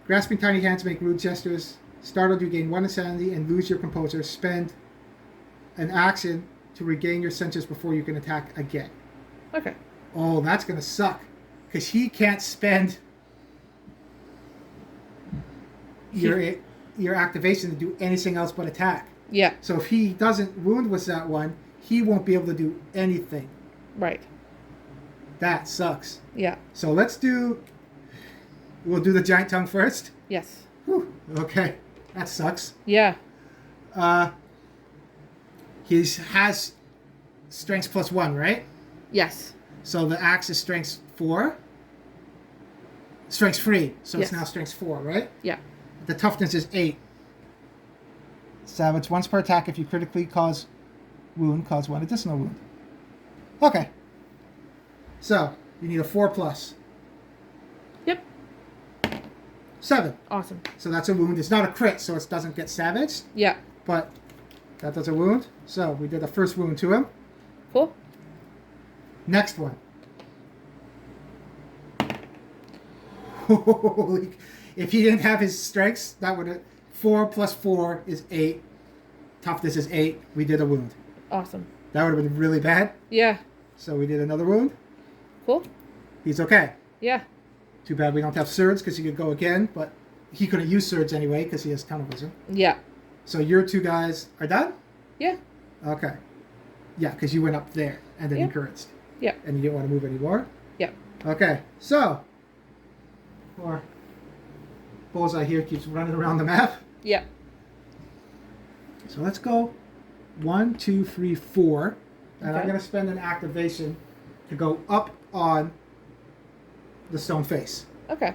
Grasping tiny hands make rude gestures. Startled, you gain 1 insanity and lose your composure. Spend an action to regain your senses before you can attack again. Okay. Oh, that's going to suck. Because he can't spend your activation to do anything else but attack. Yeah. So if he doesn't wound with that one, he won't be able to do anything. Right. That sucks. Yeah. So we'll do the giant tongue first. Yes. Whew. Okay. That sucks. Yeah. He has strength +1, right? Yes. So the axe is strength 4. Strength 3. So Yes. it's now strength 4, right? Yeah. The toughness is 8. Savage once per attack. If you critically cause 1 additional wound. Okay. So you need a 4 plus. Yep. 7. Awesome. So that's a wound. It's not a crit, so it doesn't get savaged, Yeah. but that does a wound. So we did the first wound to him. Cool. Next one. Holy, if he didn't have his strengths, that would have 4 plus 4 is 8. Toughness is 8. We did a wound. Awesome. That would have been really bad. Yeah. So we did another wound. Cool. He's okay. Yeah. Too bad we don't have surge because he could go again, but he couldn't use surge anyway because he has tunnel vision. Yeah. So your 2 guys are done? Yeah. Okay. Yeah, because you went up there and then Yeah. encouraged. Yeah. And you didn't want to move anymore? Yeah. Okay, so or Bullseye here keeps running around the map. Yeah. So let's go 1, 2, 3, 4. And I'm Okay. going to spend an activation to go up on the stone face. Okay.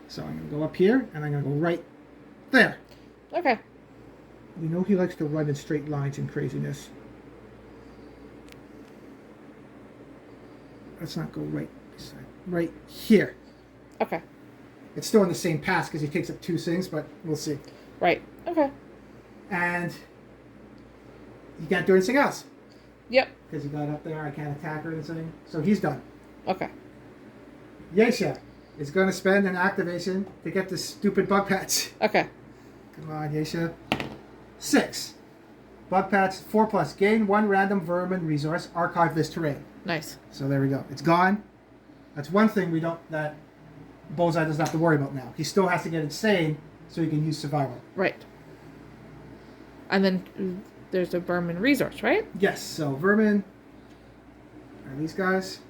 So I'm going to go up here and I'm going to go right there. Okay. You know he likes to run in straight lines and craziness. Let's not go right beside, right here. Okay. It's still in the same pass because he takes up 2 things, but we'll see. Right. Okay. And he can't do anything else Yep. because he got up there. I can't attack or anything. So he's done. Okay. Yesha is going to spend an activation to get this stupid bug patch. Okay. Come on, Yesha. 6. Bug patch 4 plus. Gain 1 random vermin resource. Archive this terrain. Nice. So there we go. It's gone. That's one thing that Bullseye doesn't have to worry about now. He still has to get insane so he can use survival. Right. And then there's a vermin resource, right? Yes, so vermin are these guys.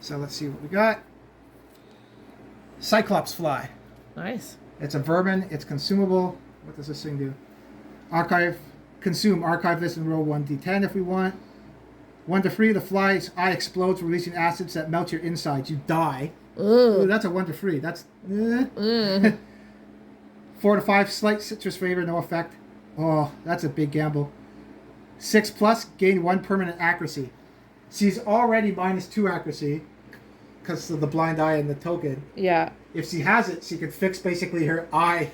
So let's see what we got. Cyclops fly. Nice. It's a vermin. It's consumable. What does this thing do? Archive this and roll 1d10 if we want. 1 to 3, the fly's eye explodes, releasing acids that melt your insides. You die. Ooh, that's a 1 to 3. That's 4 to 5, slight citrus flavor, no effect. Oh, that's a big gamble. 6 plus, gain 1 permanent accuracy. She's already -2 accuracy because of the blind eye and the token. Yeah. If she has it, she could fix basically her eye.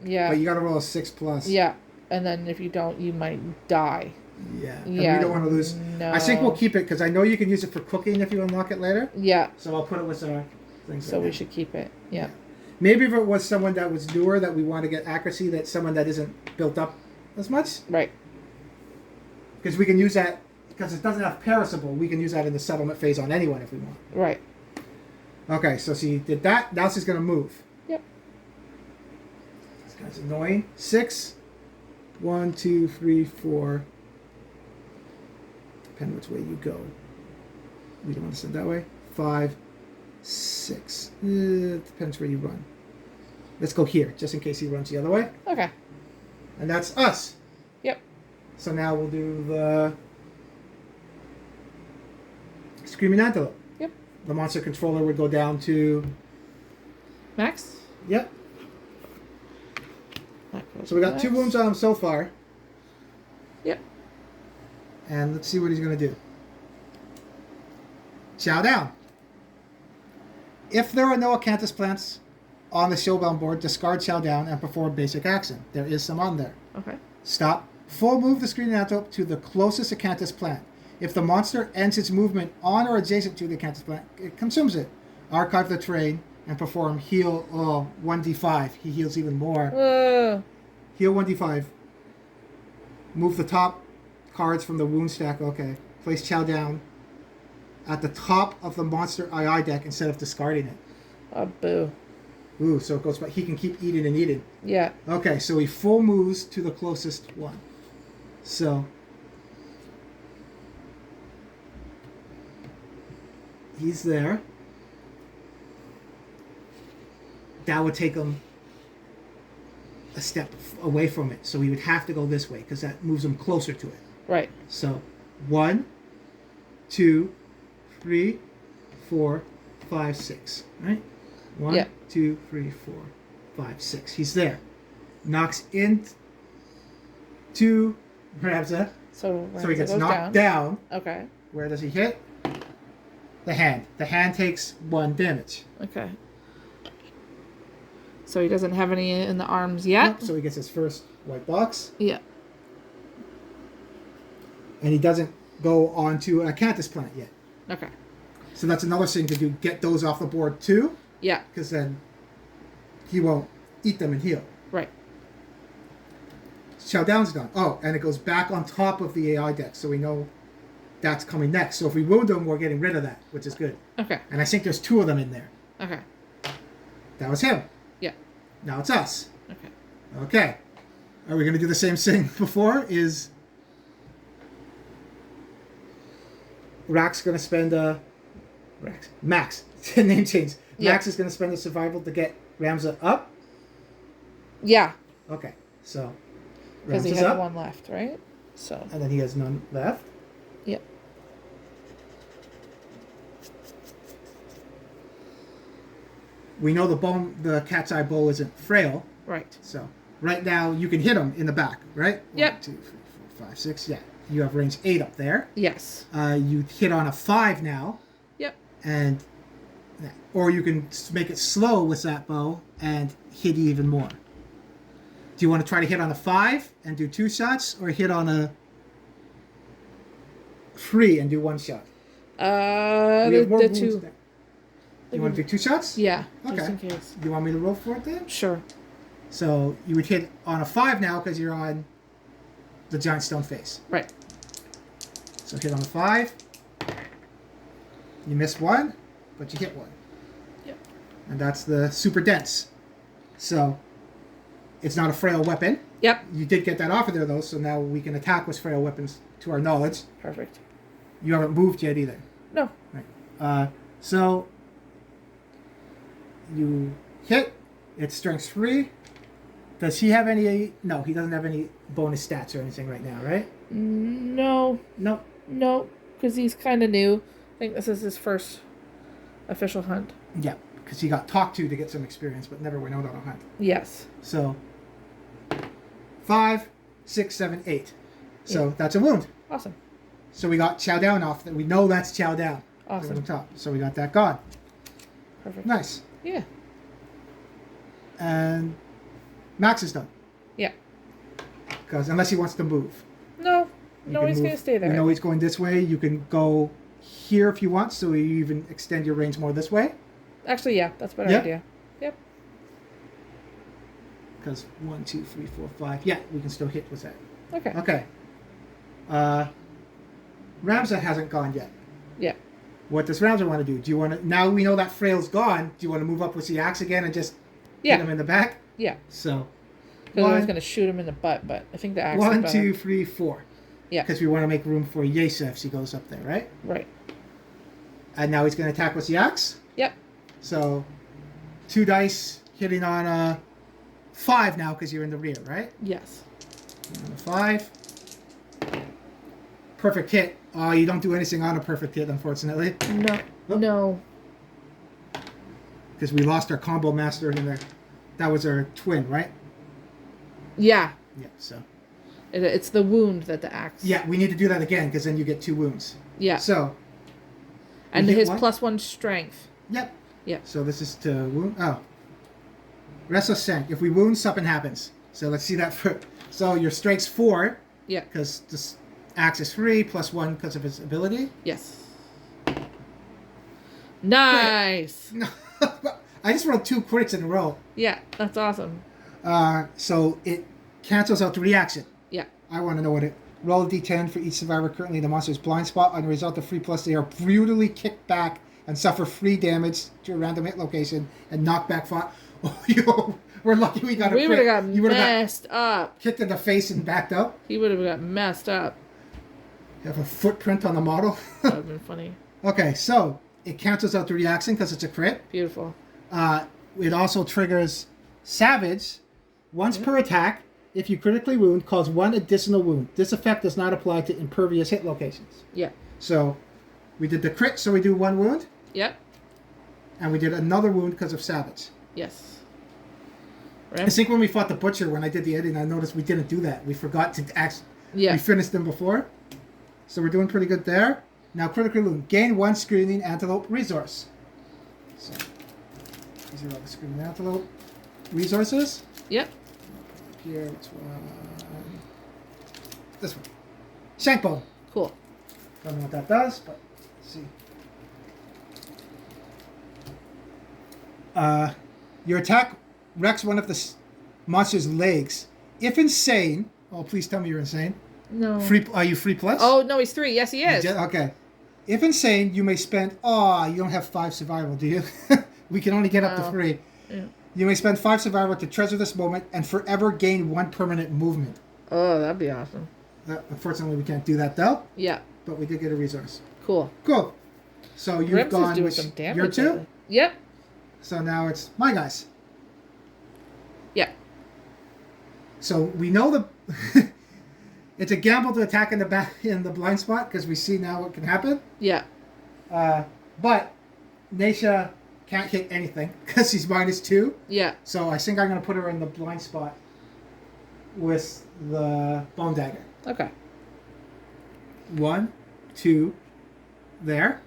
Yeah. But you gotta roll a 6 plus. Yeah. And then if you don't, you might die. Yeah. Yeah. We don't want to lose. No. I think we'll keep it because I know you can use it for cooking if you unlock it later. Yeah. So I'll put it with our things. So we should keep it. Yeah. Maybe if it was someone that was newer that we want to get accuracy, that's someone that isn't built up as much. Right. Because we can use that, because it doesn't have perishable, we can use that in the settlement phase on anyone if we want. Right. Okay, so she did that. Now she's going to move. Yep. This guy's annoying. 6. 1, 2, 3, 4. Depending which way you go. We don't want to send that way. 5, 6. Depends where you run. Let's go here, just in case he runs the other way. Okay. And that's us. Yep. So now we'll do the Screaming Antelope. Yep. The monster controller would go down to... Max? Yep. So we got 2 wounds on him so far. Yep. And let's see what he's going to do. Showdown. If there are no acanthus plants on the Showdown board, discard Showdown and perform basic action. There is some on there. Okay. Stop. Full move the Screaming Antelope to the closest acanthus plant. If the monster ends its movement on or adjacent to the acanthus plant, it consumes it. Archive the terrain and perform heal 1d5. He heals even more. Heal 1d5. Move the top cards from the wound stack. Okay. Place Chow down at the top of the monster II deck instead of discarding it. Oh, boo. Ooh, so it goes back. He can keep eating and eating. Yeah. Okay, so he full moves to the closest one. So he's there. That would take him a step away from it. So he would have to go this way because that moves him closer to it. Right. So 1, 2, 3, 4, 5, 6. Right? 1, Yeah. 2, 3, 4, 5, 6. He's there. Knocks into Ramza. So he gets knocked down. Okay. Where does he hit? The hand. The hand takes 1 damage. Okay. So he doesn't have any in the arms yet? Nope, so he gets his first white box. Yeah. And he doesn't go on to a acanthus plant yet. Okay. So that's another thing to do. Get those off the board too. Yeah. Because then he won't eat them and heal. Right. Showdown's done. Oh, and it goes back on top of the AI deck, so we know that's coming next. So if we wound him, we're getting rid of that, which is good. Okay. And I think there's 2 of them in there. Okay. That was him. Yeah. Now it's us. Okay. Okay. Are we going to do the same thing before? Is Rax going to spend Max. Name change. Yeah. Max is going to spend a survival to get Ramza up? Yeah. Okay. So Because he Ramza's has up. 1 left, right? So. And then he has none left. Yep. We know the cat's eye bow isn't frail. Right. So right now you can hit him in the back, right? Yep. 1, 2, 3, 4, 5, 6. Yeah. You have range 8 up there. Yes. You hit on a 5 now. Yep. And or you can make it slow with that bow and hit even more. Do you want to try to hit on a 5 and do 2 shots, or hit on a 3 and do 1 shot? We have more The wounds 2. there. You want to do 2 shots? Yeah. Okay. Just in case. Do you want me to roll for it then? Sure. So you would hit on a 5 now because you're on the giant stone face. Right. So hit on a 5. You miss 1, but you hit 1. Yep. And that's the super dense. So it's not a frail weapon. Yep. You did get that off of there though, so now we can attack with frail weapons to our knowledge. Perfect. You haven't moved yet either. No. Right. So you hit. It's strength 3. Does he have any? No, he doesn't have any bonus stats or anything right now, right? No. Nope. No, because he's kind of new. I think this is his first official hunt. Yeah, because he got talked to get some experience, but never went out on a hunt. Yes. So 5, 6, 7, 8. So that's a wound. Awesome. So we got Chow Down off. We know that's Chow Down. Awesome. On top. So we got that gone. Perfect. Nice. Yeah. And Max is done. Yeah. Because unless he wants to move. No. You No, can he's move. going to stay there. You know he's going this way. You can go here if you want, so you even extend your range more this way. Actually, yeah, that's a better Yep. idea. Yep. Because 1, 2, 3, 4, 5. Yeah, we can still hit with that. Okay. Okay. Ramza hasn't gone yet. Yeah. What does Ramza want to do? Do you want to? Now we know that Frail's gone. Do you want to move up with the axe again and just hit him in the back? Yeah. So. Because I was going to shoot him in the butt, but I think the axe is 1, better. 2, 3, 4. Yeah. Because we want to make room for Yesa if she goes up there, right? Right. And now he's going to attack with the axe. Yep. So 2 dice hitting on 5 now because you're in the rear, right? Yes. On a 5. Perfect hit. Oh, you don't do anything on a perfect hit, unfortunately. No. Oh. No. Because we lost our combo master in there. That was our twin, right? Yeah. Yeah, so. It's the wound that the axe. Yeah, we need to do that again because then you get 2 wounds. Yeah. So. And hit his one. +1 strength. Yep. Yep. So this is to wound. Oh. Restless Scent. If we wound, something happens. So let's see that for. So your strength's 4. Yeah. Because this axe is 3 +1 because of his ability. Yes. Nice. No. I just rolled 2 crits in a row. Yeah, that's awesome. So it cancels out the reaction. Yeah. I want to know what it. Roll a d10 for each survivor currently in the monster's blind spot. On the result of 3+, they are brutally kicked back and suffer 3 damage to a random hit location and knockback fought. Oh, yo, we're lucky we got a We would crit. have got You would've messed up. kicked in the face and backed up. He would have got messed up. You have a footprint on the model. That would have been funny. Okay, so it cancels out the reaction because it's a crit. Beautiful. It also triggers Savage once per attack. If you critically wound, cause 1 additional wound. This effect does not apply to impervious hit locations. Yeah. So we did the crit, so we do 1 wound. Yep. And we did another wound because of Savage. Yes. I think when we fought the Butcher, when I did the editing, I noticed we didn't do that. We forgot to actually... Yeah. We finished them before. So we're doing pretty good there. Now critically wound. Gain 1 Screaming Antelope resource. So these are all the Screaming Antelope resources. Yep. Here, which one? This one. Shank Bone. Cool. Don't know what that does, but let's see. Your attack wrecks one of the monster's legs. If insane, oh please tell me you're insane. No. Free? Are you free plus? Oh, no, he's 3. Yes, he is. Okay. If insane, you may spend. Oh, you don't have 5 survival, do you? We can only get up to 3. Yeah. You may spend 5 survival to treasure this moment and forever gain 1 permanent movement. Oh, that'd be awesome. Unfortunately, we can't do that though. Yeah. But we did get a resource. Cool. Cool. So you've Rims gone is doing with some damage. your 2. lately. Yep. So now it's my guys. Yeah. So we know the it's a gamble to attack in the back in the blind spot because we see now what can happen. Yeah. But Naisha can't hit anything because she's -2. Yeah. So I think I'm going to put her in the blind spot with the bone dagger. Okay. 1, 2, there.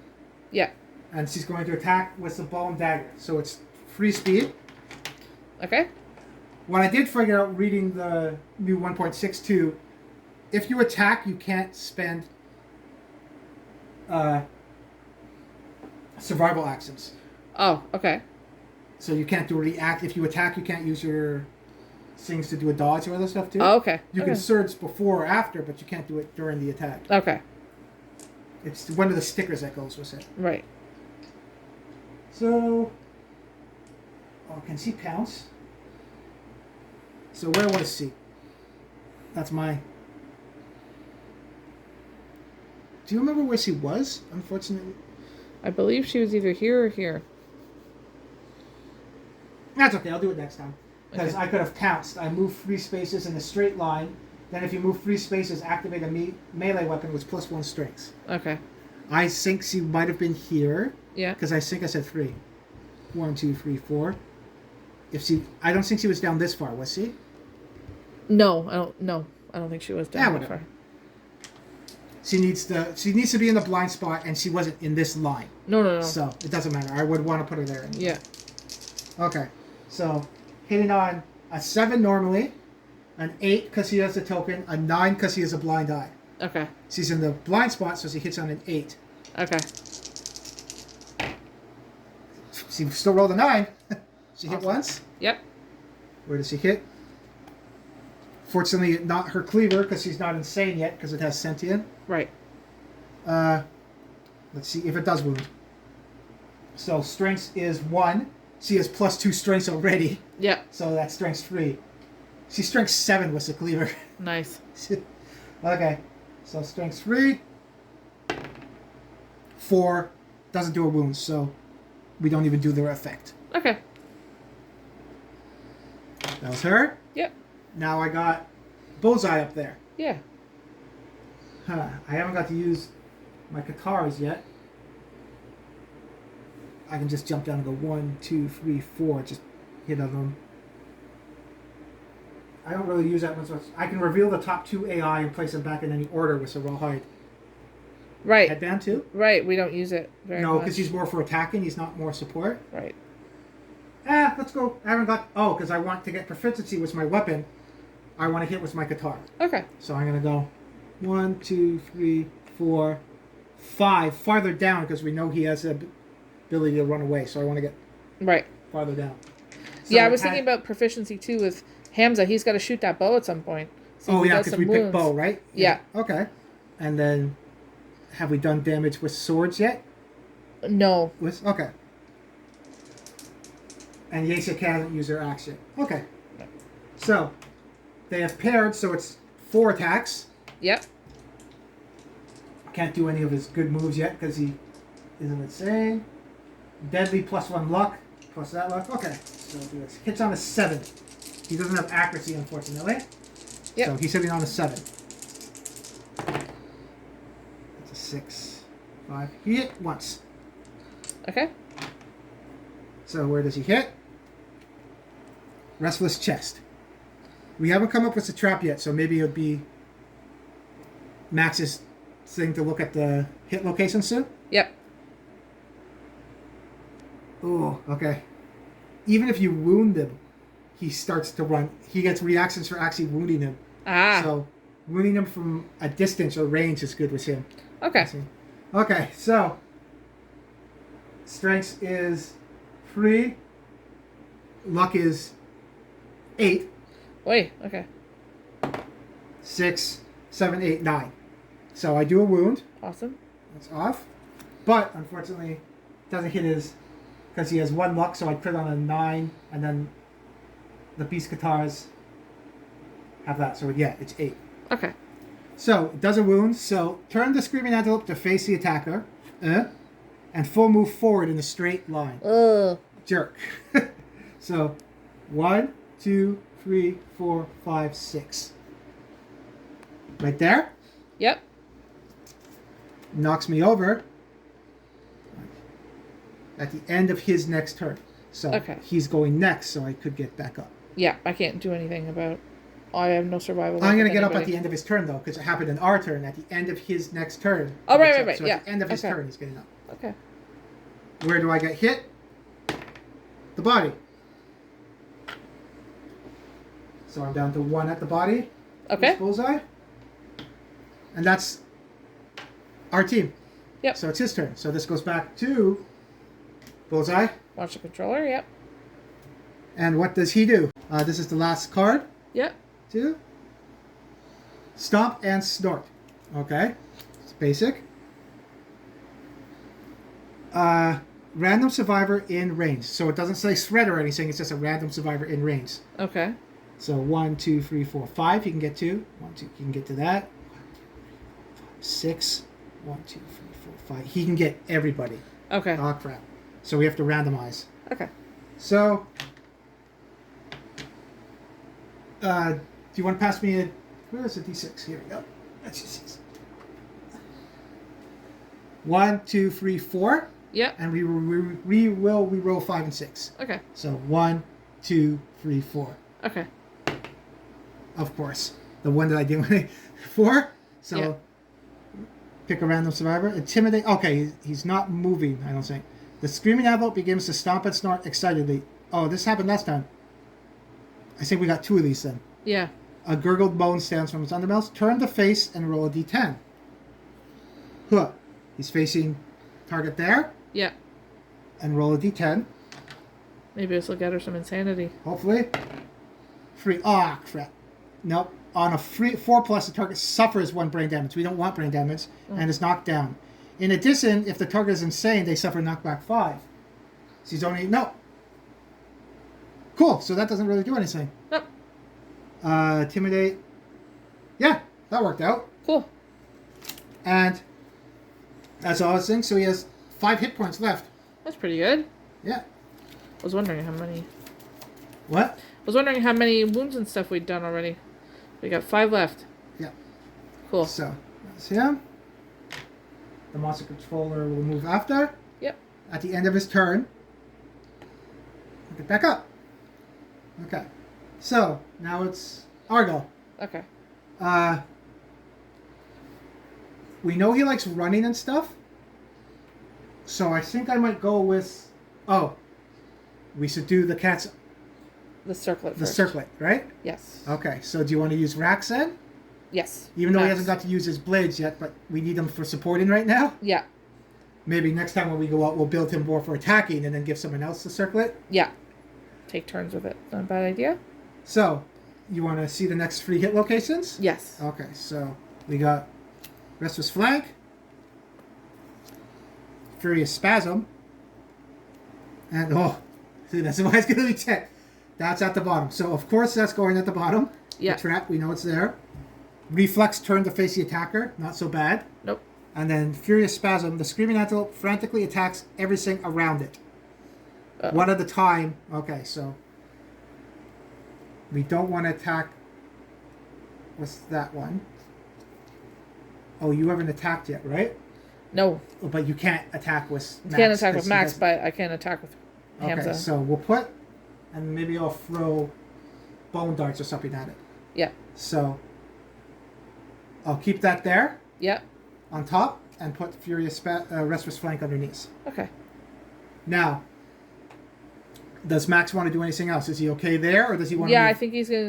Yeah. And she's going to attack with the bone dagger. So it's free speed. Okay. What I did figure out reading the new 1.62, if you attack, you can't spend survival actions. Oh, okay. So you can't do a react. If you attack, you can't use your things to do a dodge or other stuff too. Oh, okay. You can surge before or after, but you can't do it during the attack. Okay. It's one of the stickers that goes with it. Right. So, oh, can she pounce? So where was she? That's my... Do you remember where she was, unfortunately? I believe she was either here or here. That's okay, I'll do it next time. Because Okay. I could have pounced. I moved 3 spaces in a straight line. Then if you move 3 spaces, activate a melee weapon with +1 strength. Okay. I think she might have been here. Yeah. Because I think I said 3. 1, 2, 3, 4. I don't think she was down this far, was she? No, I don't. No, I don't think she was down that whatever. far. She needs to be in the blind spot, and she wasn't in this line. No. So it doesn't matter. I would want to put her there. Anyway. Yeah. Okay. So hitting on a 7 normally, an 8 because he has a token, a 9 because he has a blind eye. Okay. She's in the blind spot, so she hits on an 8. Okay. She still rolled a 9. She hit once. Yep. Where does she hit? Fortunately, not her cleaver because she's not insane yet because it has sentient. Right. Let's see if it does wound. So strength is 1. She has +2 strength already. Yep. So that's strength 3. She's strength 7 with the cleaver. Nice. Okay. So strength 3. 4 doesn't do a wound, so we don't even do their effect. Okay. That was her. Yep. Now I got Bullseye up there. Yeah. I haven't got to use my Katars yet. I can just jump down and go 1, 2, 3, 4. Just hit on them. I don't really use that much. I can reveal the top 2 AI and place them back in any order with the rawhide. Right. Headband too? Right. We don't use it very much. No, because he's more for attacking. He's not more support. Right. Let's go. I haven't got... Oh, because I want to get proficiency with my weapon. I want to hit with my Katar. Okay. So I'm going to go 1, 2, 3, 4, 5. Farther down because we know he has the ability to run away. So I want to get Right. farther down. So Yeah, I was thinking about proficiency too with Hamza. He's got to shoot that bow at some point. So Oh, he yeah, does because some we picked wounds. bow, right? Yeah. Okay. And then, have we done damage with swords yet? No. Okay. And Yasha can't use their action. Okay. So, they have paired, so it's 4 attacks. Yep. Can't do any of his good moves yet because he isn't insane. Deadly +1 luck. Plus that luck. Okay. So we'll do this. Hits on a 7. He doesn't have accuracy, unfortunately. Yep. So he's hitting on a 7. That's a 6. 5. He hit once. Okay. So where does he hit? Restless chest. We haven't come up with the trap yet, so maybe it would be Max's thing to look at the hit location soon. Yep. Oh, okay. Even if you wound him, he starts to run. He gets reactions for actually wounding him. Ah. So wounding him from a distance or range is good with him. Okay. Okay, so strength is 3. Luck is 8. Wait. Okay. 6, 7, 8, 9. So I do a wound. Awesome. That's off. But unfortunately, doesn't hit his because he has 1 luck. So I crit on a 9, and then the beast Katars have that. So yeah, it's 8. Okay. So it does a wound. So turn the Screaming Antelope to face the attacker, and full move forward in a straight line. Ugh. Jerk. So 1, 2, 3, 4, 5, 6. Right there. Yep. Knocks me over at the end of his next turn. So Okay. he's going next, so I could get back up. Yeah. I can't do anything about. I have no survival. I'm going to get up at the end of his turn, though, because it happened in our turn. At the end of his next turn. Oh, he right, gets right, up. right. So Yeah. at the end of his Okay. turn, he's getting up. Okay. Where do I get hit? The body. So I'm down to 1 at the body. Okay. Bullseye. And that's our team. Yep. So it's his turn. So this goes back to Bullseye. Watch the controller. Yep. And what does he do? This is the last card. Yep. 2. Stomp and snort. Okay. It's basic. Random survivor in range. So it doesn't say threat or anything. It's just a random survivor in range. Okay. So 1, 2, 3, 4, 5. You can get to 1, 2. You can get to that. 6. 1, 2, 3, 4, 5. He can get everybody. Okay. Oh crap! So we have to randomize. Okay. So, do you want to pass me a? Where is the D6? Here we go. That's just 1, 2, 3, 4. Yep. And we roll 5 and 6. Okay. So 1, 2, 3, 4. Okay. Of course, the one that I didn't 4. So yeah. Pick a random survivor. Intimidate. Okay, he's not moving. I don't think. The Screaming Antelope begins to stomp and snort excitedly. Oh, this happened last time. I think we got 2 of these then. Yeah. A gurgled moan stands from his undermouth. Turn to face and roll a d10. Huh. He's facing target there. Yeah. And roll a d10. Maybe this will get her some insanity. Hopefully. 3. Ah, crap. Nope. On a 4 plus, the target suffers 1 brain damage. We don't want brain damage. And is knocked down. In addition, if the target is insane, they suffer knockback 5. She's only... No. Cool. So that doesn't really do anything. Nope. Intimidate. Yeah, that worked out. Cool. And that's all I was saying. So he has 5 hit points left. That's pretty good. Yeah. I was wondering how many... What? I was wondering how many wounds and stuff we'd done already. We got 5 left. Yeah. Cool. So, that's him. The monster controller will move after. Yep. At the end of his turn, get back up. Okay. So, now it's Argo. Okay. We know he likes running and stuff. So I think I might go with... Oh. We should do the cat's... The circlet first. The circlet, right? Yes. Okay, so do you want to use Rax then? Yes. Even though he Max. hasn't got to use his blades yet, but we need him for supporting right now? Yeah. Maybe next time when we go out, we'll build him more for attacking and then give someone else the circlet? Yeah. Take turns with it. Not a bad idea? So, you want to see the next 3 hit locations? Yes. Okay, so we got Restless Flank, Furious Spasm, and see, that's why it's going to be 10. That's at the bottom. So, of course, that's going at the bottom. Yeah. The trap, we know it's there. Reflex turn to face the attacker. Not so bad. Nope. And then Furious Spasm. The Screaming Antelope frantically attacks everything around it. Uh-oh. One at a time. Okay, so we don't want to attack. What's that one? Oh, you haven't attacked yet, right? No. Oh, but you can't attack with Max. Can't attack with 'cause he Max, has- but I can attack with Hamza. Okay, so we'll put, and maybe I'll throw bone darts or something at it. Yeah. So I'll keep that there Yeah. on top and put Restless Flank underneath. Okay. Now, does Max want to do anything else? Is he okay there, or does he want to Yeah, I move think he's gonna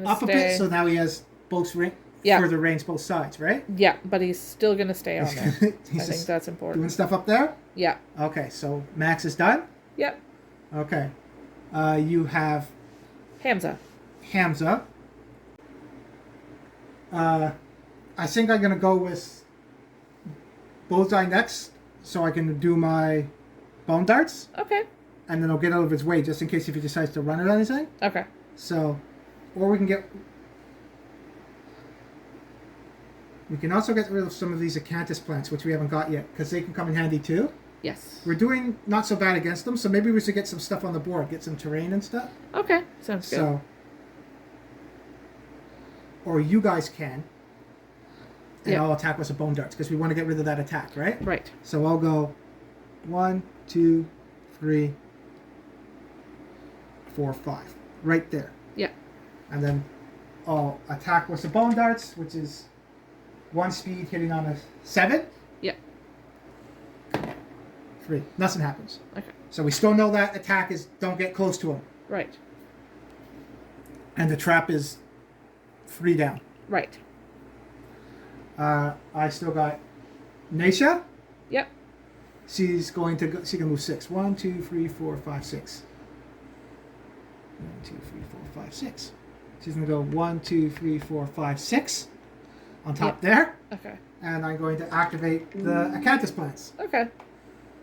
up stay. a bit? So now he has both further range both sides, right? Yeah, but he's still gonna stay on there. I He's think just that's important. doing stuff up there? Yeah. Okay, so Max is done? Yep. Okay. You have Hamza. Hamza. I think I'm going to go with Bullseye next, so I can do my bone darts, Okay. and then I'll get out of his way just in case if he decides to run or anything. Okay. So, or we can also get rid of some of these acanthus plants, which we haven't got yet, because they can come in handy too. Yes. We're doing not so bad against them, so maybe we should get some stuff on the board, get some terrain and stuff. Okay. Sounds good. So, or you guys can, and Yeah. I'll attack with some bone darts because we want to get rid of that attack, right? Right. So I'll go 1, 2, 3, 4, 5, right there, Yeah. and then I'll attack with the bone darts, which is 1 speed hitting on a 7. Yeah. 3. Nothing happens. Okay. So we still know that attack is don't get close to him, Right. and the trap is 3 down. Right. I still got Naisha. Yep. She's going to go, she can move 6. 1, 2, 3, 4, 5, 6. 1, 2, 3, 4, 5, 6. She's going to go 1, 2, 3, 4, 5, 6 on top Yep. there. Okay. And I'm going to activate the acanthus plants. Okay.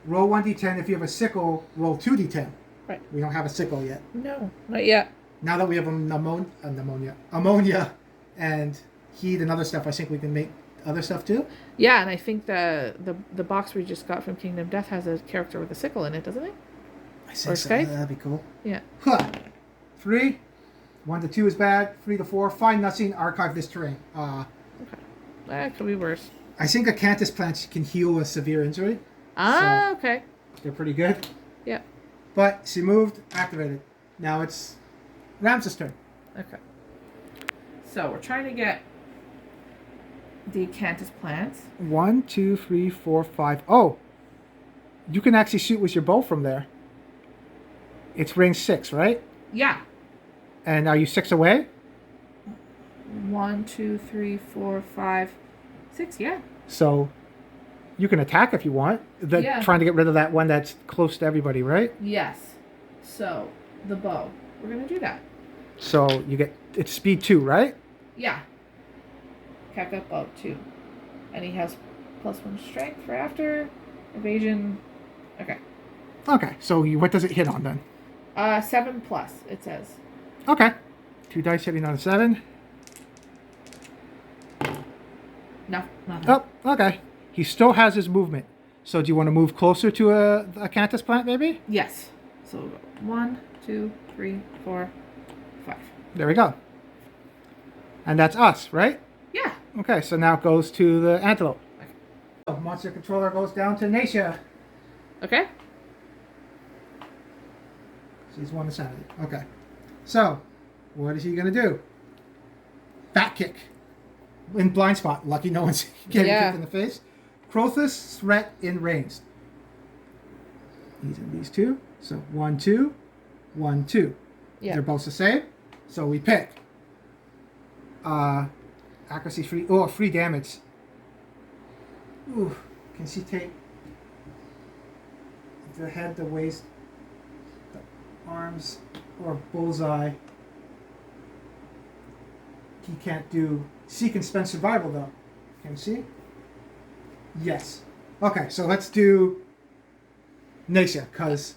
Roll 1d10. If you have a sickle, roll 2d10. Right. We don't have a sickle yet. No, not yet. now that we have ammonia, and heat and other stuff, I think we can make other stuff too. Yeah, and I think the box we just got from Kingdom Death has a character with a sickle in it, doesn't it? I Or think so. Skype? That'd be cool. Yeah. Huh. 3. 1 to 2 is bad. 3 to 4. Find nothing. Archive this terrain. Okay. That could be worse. I think acanthus plants can heal a severe injury. Okay. They're pretty good. Yep. But she moved, activated. Now it's Ramses' turn. Okay. So we're trying to get the acanthus plants. 1, 2, 3, 4, 5. Oh, you can actually shoot with your bow from there. It's range 6, right? Yeah. And are you 6 away? 1, 2, 3, 4, 5, 6. Yeah. So you can attack if you want. Yeah. Trying to get rid of that one that's close to everybody, right? Yes. So the bow. We're gonna do that. So you get it's speed 2, right? Yeah. Keka bow 2, and he has +1 strength for after evasion. Okay. Okay. So what does it hit on then? 7 plus. It says. Okay. 2 dice hitting on a 7. No. Nothing. Oh, okay. He still has his movement. So do you want to move closer to a acanthus plant, maybe? Yes. So we'll go 1, 2, 3, 4, 5. There we go. And that's us, right? Yeah. Okay, so now it goes to the antelope. So monster controller goes down to Naisha. Okay. She's 1 insanity. Okay. So, what is he going to do? Back kick. In blind spot. Lucky no one's getting kicked in the face. Crothus, threat in range. These and these two. So 1, 2, 1, 2. Yeah. They're both the same. So we pick. Accuracy free. Oh, free damage. Ooh. Can she take the head, the waist, the arms, or bullseye? He can't do. She can spend survival though. Can she? Yes. Okay, so let's do Naisha, because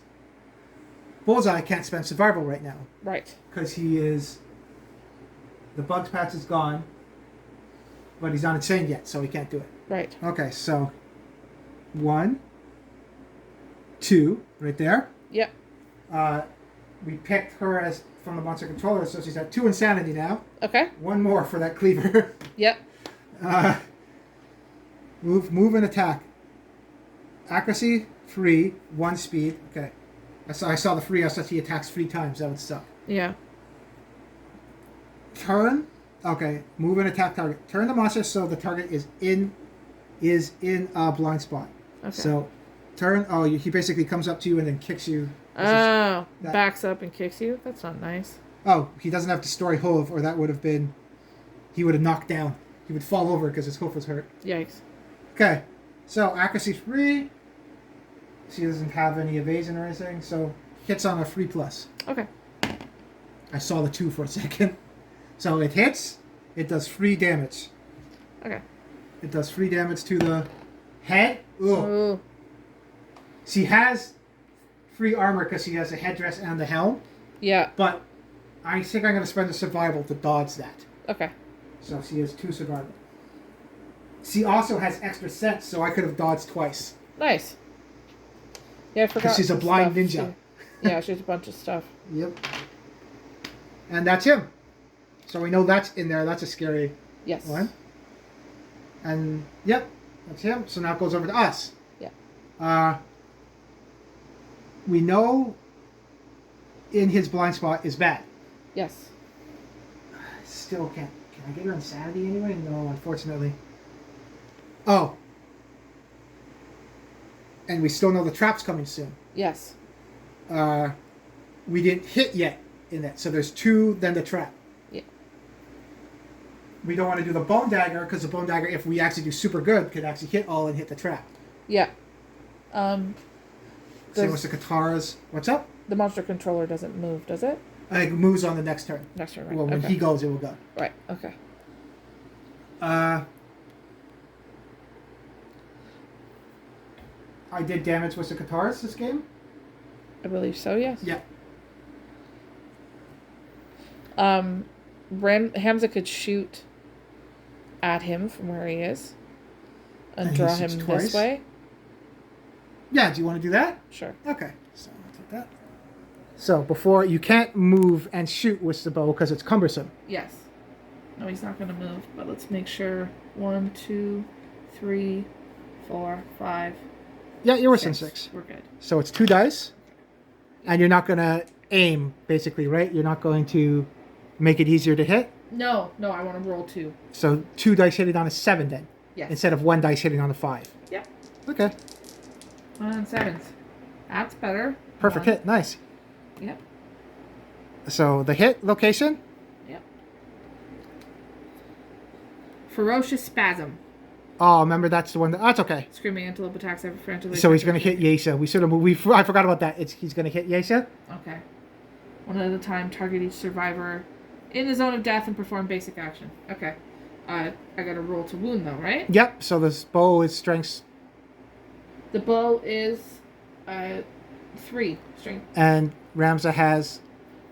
Bullseye can't spend survival right now. Right. Because he is. The bug patch is gone, but he's not insane yet, so he can't do it. Right. Okay, so 1, 2, right there. Yep. We picked her as from the monster controller, so she's at 2 insanity now. Okay. 1 more for that cleaver. Yep. Move and attack. Accuracy 3, 1 speed. Okay. I saw the 3. I saw he attacks 3 times. That would suck. Yeah. Turn. Okay. Move and attack target. Turn the monster so the target is in a blind spot. Okay. So turn. Oh, he basically comes up to you and then kicks you. Oh, backs up and kicks you. That's not nice. Oh, he doesn't have to story hoof, or that would have been. He would have knocked down. He would fall over because his hoof was hurt. Yikes. Okay. So accuracy 3. She doesn't have any evasion or anything, so hits on a 3+. Okay. I saw the 2 for a second. So it hits. It does 3 damage. Okay. It does 3 damage to the head. Ugh. Ooh. She has 3 armor because she has the headdress and the helm. Yeah. But I think I'm going to spend a survival to dodge that. Okay. So she has 2 survival. She also has extra sense, so I could have dodged twice. Nice. Yeah, I forgot. Because she's a some blind stuff. ninja. Yeah, she has a bunch of stuff. Yep. And that's him. So we know that's in there. That's a scary Yes. one. And, yep, that's him. So now it goes over to us. Yeah. We know in his blind spot is bad. Yes. Still can't. Can I get her insanity anyway? No, unfortunately. Oh. And we still know the trap's coming soon. Yes. We didn't hit yet in that. So there's 2, then the trap. Yeah. We don't want to do the bone dagger because the bone dagger, if we actually do super good, could actually hit all and hit the trap. Yeah. Same with the katars. What's up? The monster controller doesn't move, does it? It moves on the next turn. Next turn, right? Well, when okay. he goes, it will go. Right. Okay. I did damage with the katars this game. I believe so. Yes. Yeah. Hamza could shoot at him from where he is and And he draw shoots him twice? this way. Yeah, do you want to do that? Sure. Okay, so I'll take that. So before, you can't move and shoot with the bow because it's cumbersome. Yes. No, he's not going to move, but let's make sure. 1, 2, 3, 4, 5. Yeah, you're within 6. We're good. So it's 2 dice, and you're not going to aim, basically, right? You're not going to make it easier to hit. No, I want to roll 2. So 2 dice hitting on a 7 then, Yes. instead of 1 dice hitting on a 5. Yep. Okay, 1 and 7s. That's better. perfect 1. hit, nice. Yep. So the hit location, Yep. Ferocious Spasm. oh, remember that's the one that's okay. Screaming Antelope attacks every frantically. So he's going to hit Yesa. I forgot about that. He's going to hit Yesa. Okay. 1 at a time, target each survivor in the zone of death and perform basic action. Okay. I got to roll to wound though, right? Yep, so this bow is strength. The bow is 3 strength And Ramza has,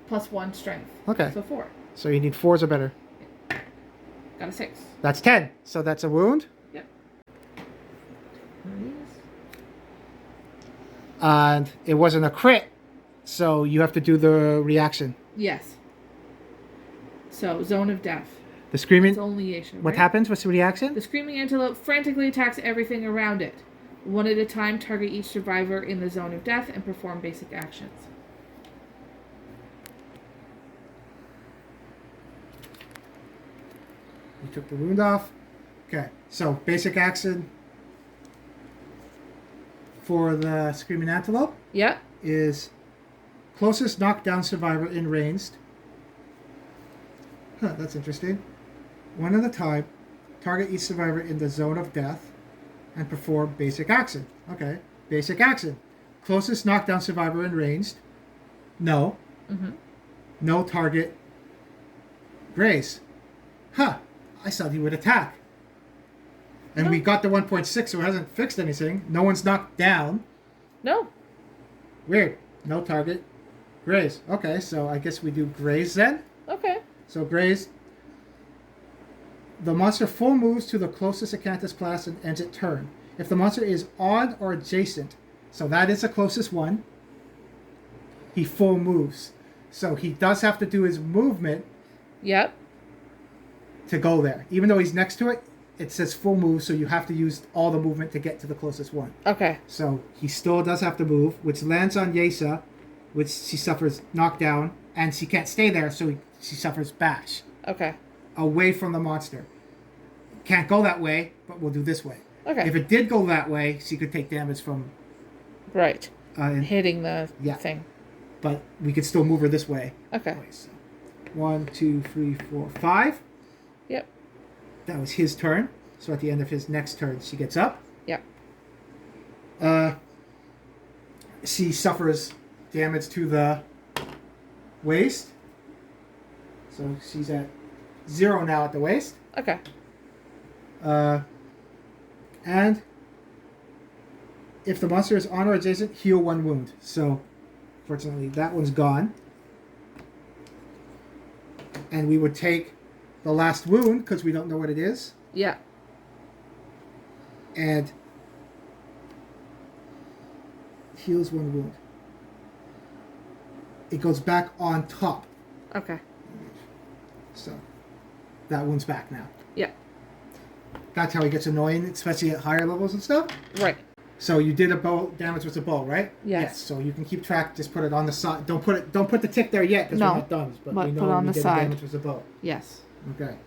plus 1 strength. okay, So 4. so you need 4s or better. Got a 6. That's 10. So that's a wound. Yep. One of these. And it wasn't a crit, so you have to do the reaction. Yes. So zone of death. The It's screaming. only Yesha, What right? happens? What's the reaction? The Screaming Antelope frantically attacks everything around it. 1 at a time, target each survivor in the zone of death and perform basic actions. You took the wound off. Okay, so basic action for the Screaming Antelope Yep. is closest knockdown survivor in ranged. Huh, that's interesting. 1 at a time, target each survivor in the zone of death and perform basic action. Okay, basic action. Closest knockdown survivor in ranged. No. Mm-hmm. No target. Grace. Huh, I thought he would attack. And we got the 1.6, so it hasn't fixed anything. No one's knocked down. No. Weird. No target. Graze. Okay, so I guess we do Graze then. Okay. So Graze. The monster full moves to the closest Acanthus class and ends its turn. If the monster is on or adjacent, so that is the closest one, he full moves. So he does have to do his movement Yep. to go there. Even though he's next to it, it says full move, so you have to use all the movement to get to the closest one. Okay. So he still does have to move, which lands on Yesa, which she suffers knockdown, and she can't stay there, so she suffers bash Okay. away from the monster. Can't go that way, but we'll do this way. Okay. If it did go that way, she could take damage from, Right. and- Hitting the Yeah. thing. but we could still move her this way. Okay. So 1, 2, 3, 4, 5. Yep. That was his turn. So at the end of his next turn, she gets up. Yep. She suffers damage to the waist. So she's at 0 now at the waist. Okay. And if the monster is on or adjacent, heal 1 wound. So, fortunately, that one's gone. And we would take the last wound, because we don't know what it is, Yeah. and heals 1 wound. It goes back on top. Okay. So, that wound's back now. Yeah. That's how he gets annoying, especially at higher levels and stuff. Right. So you did a bow damage with a bow, right? Yes. So you can keep track. Just put it on the side. Don't put the tick there yet because No, we're not done. But but we know put it on you the did side. damage with a bow. Yes. Okay.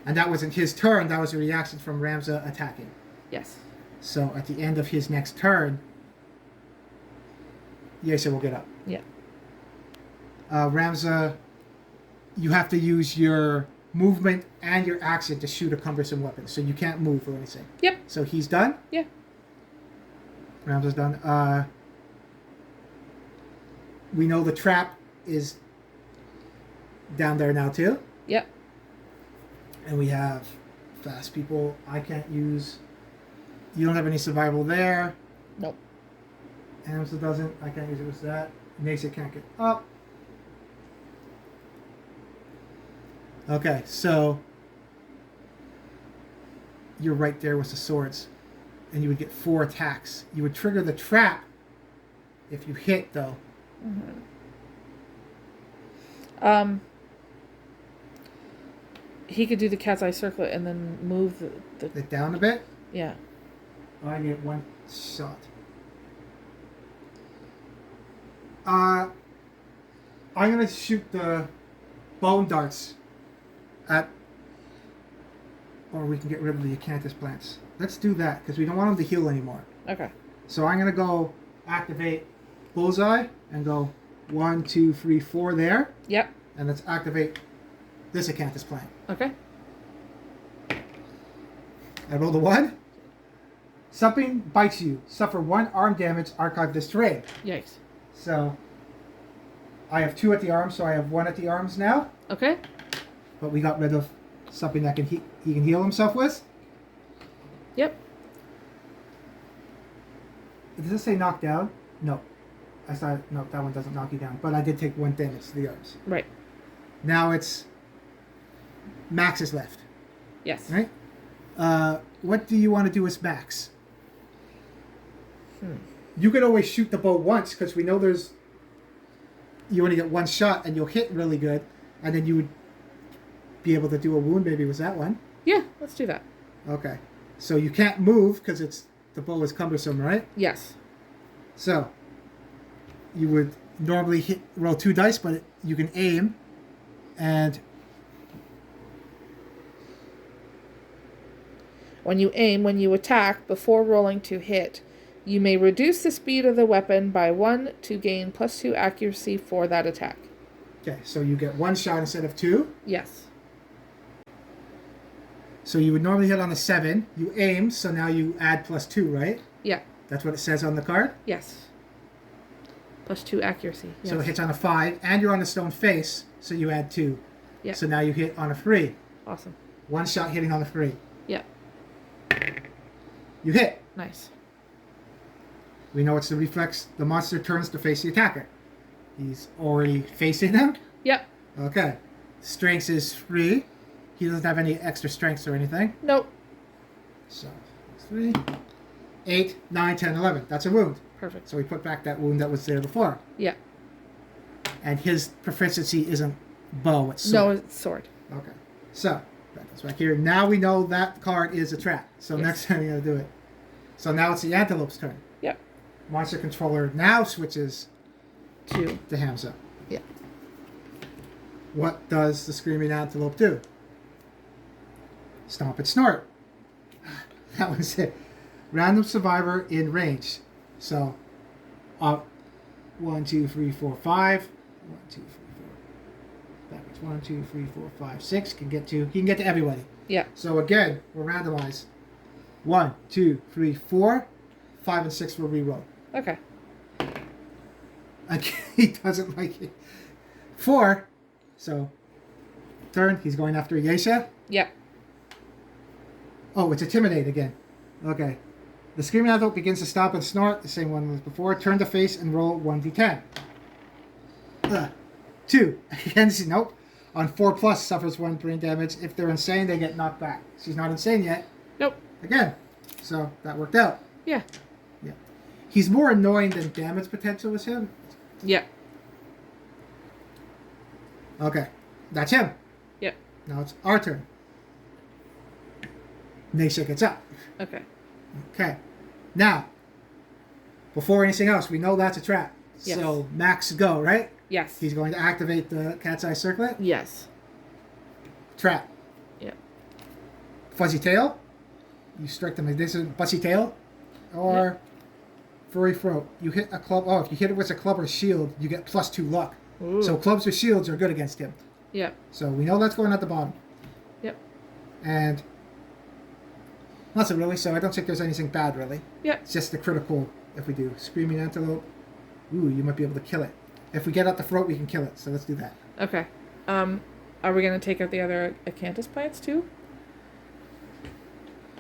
And that wasn't his turn. That was a reaction from Ramza attacking. Yes. So at the end of his next turn, Yesa will get up. Yeah. Ramza, you have to use your movement and your action to shoot a cumbersome weapon. So you can't move or anything. Yep. So he's done? Yeah. Ramza's done. We know the trap is down there now too. Yep. And we have fast people. I can't use. You don't have any survival there. Nope. Ramza doesn't. I can't use it with that. Nasa can't get up. Okay, so you're right there with the swords. And you would get 4 attacks. You would trigger the trap if you hit, though. Mm-hmm. He could do the cat's eye circlet and then move the It down a bit? Yeah. I get 1 shot. I'm going to shoot the bone darts at... Or we can get rid of the acanthus plants. Let's do that, because we don't want them to heal anymore. Okay. So I'm going to go activate Bullseye and go 1, 2, 3, 4 there. Yep. And let's activate this acanthus plant. Okay. I rolled a 1. Something bites you. Suffer 1 arm damage. Archive this terrain. Yikes. So I have 2 at the arms, so I have 1 at the arms now. Okay. But we got rid of something that he can heal himself with. Yep. Does this say knock down? No. I saw no, that one doesn't knock you down. But I did take 1 damage to the arms. Right. Now it's Max is left. Yes. Right? What do you want to do with Max? You could always shoot the bow once, because we know you only get 1 shot and you'll hit really good, and then you would be able to do a wound maybe with that one. Yeah, let's do that. Okay. So you can't move because the bow is cumbersome, right? Yes. So you would normally roll 2 dice, but you can aim, and When you attack, before rolling to hit, you may reduce the speed of the weapon by 1 to gain +2 accuracy for that attack. okay, so you get 1 shot instead of 2. Yes. So you would normally hit on a 7. You aim, so now you add +2, right? Yeah. That's what it says on the card. Yes. +2 accuracy. Yes. So it hits on a 5, and you're on a stone face, so you add 2. Yeah. So now you hit on a 3. Awesome. 1 shot hitting on a 3. Yeah. You hit. Nice. We know it's the reflex. The monster turns to face the attacker. He's already facing them. Yep. Okay. Strength is 3. He doesn't have any extra strengths or anything. Nope. So 3, 8, 9, 10, 11. That's a wound. Perfect. So we put back that wound that was there before. Yeah. And his proficiency isn't bow, it's No, sword. it's sword. Okay. So that goes back here. Now we know that card is a trap. So Yes. next time we're going to do it. So now it's the antelope's turn. Yep. Monster controller now switches 2. to Hamza. Yeah. What does the Screaming Antelope do? Stomp and snort. That was it. Random survivor in range. So, 1, 2, 3, 4, 5. 1, 2, 3, 4. Backwards. 1, 2, 3, 4, 5, 6. He can get to everybody. Yeah. So again, we'll randomize. 1, 2, 3, 4. 5 and 6 will reroll. Okay. Again, he doesn't like it. 4. So, turn. He's going after Yesha. Yeah. Oh, it's Intimidate again. Okay. The Screaming Antelope begins to stomp and snort, the same one as before. Turn to face and roll 1d10. 2. Again, nope. On 4+, suffers 1 brain damage. If they're insane, they get knocked back. She's not insane yet. Nope. Again. So, that worked out. Yeah. Yeah. He's more annoying than damage potential is him. Yeah. Okay. That's him. Yep. Now it's our turn. Nasha gets up. Okay. Okay. Now, before anything else, we know that's a trap. Yes. So Max go, right? Yes. He's going to activate the cat's eye circlet. Yes. Trap. Yep. Fuzzy tail. You strike them like this is bussy tail. Or furry throat. You hit a club. Oh, if you hit it with a club or shield, you get +2 luck. Ooh. So clubs or shields are good against him. Yep. So we know that's going at the bottom. Yep. And not so really, so I don't think there's anything bad really. Yep. It's just the critical if we do. Screaming Antelope. Ooh, you might be able to kill it. If we get out the throat, we can kill it. So let's do that. Okay. Are we gonna take out the other acanthus plants too?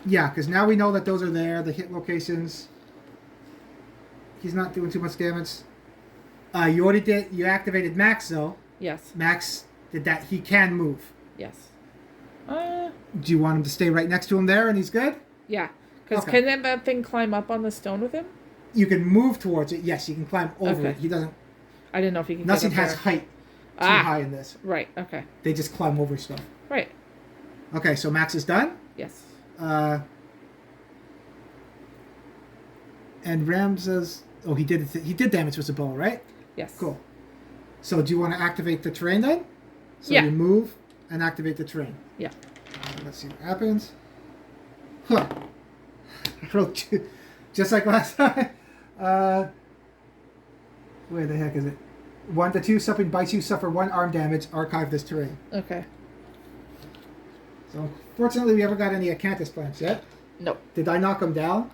Yeah, because now we know that those are there, the hit locations. He's not doing too much damage. You already did. You activated Max though. Yes. Max did that. He can move. Yes. Do you want him to stay right next to him there, and he's good? Yeah. Because Okay. can that thing climb up on the stone with him? You can move towards it. Yes, you can climb over Okay. it. He doesn't. I didn't know if he could. Nothing get up has there. height too high in this. Right. Okay. They just climb over stuff. Right. Okay, so Max is done. Yes. And Ramses. Oh, he did damage with the bow, right? Yes. Cool. So do you want to activate the terrain then? So Yeah. you move and activate the terrain. Yeah. Let's see what happens. Huh. I rolled two, just like last time. Where the heck is it? 1 to 2, something bites you, suffer 1 arm damage, archive this terrain. Okay. So, fortunately, we haven't got any acanthus plants yet. Nope. Did I knock them down?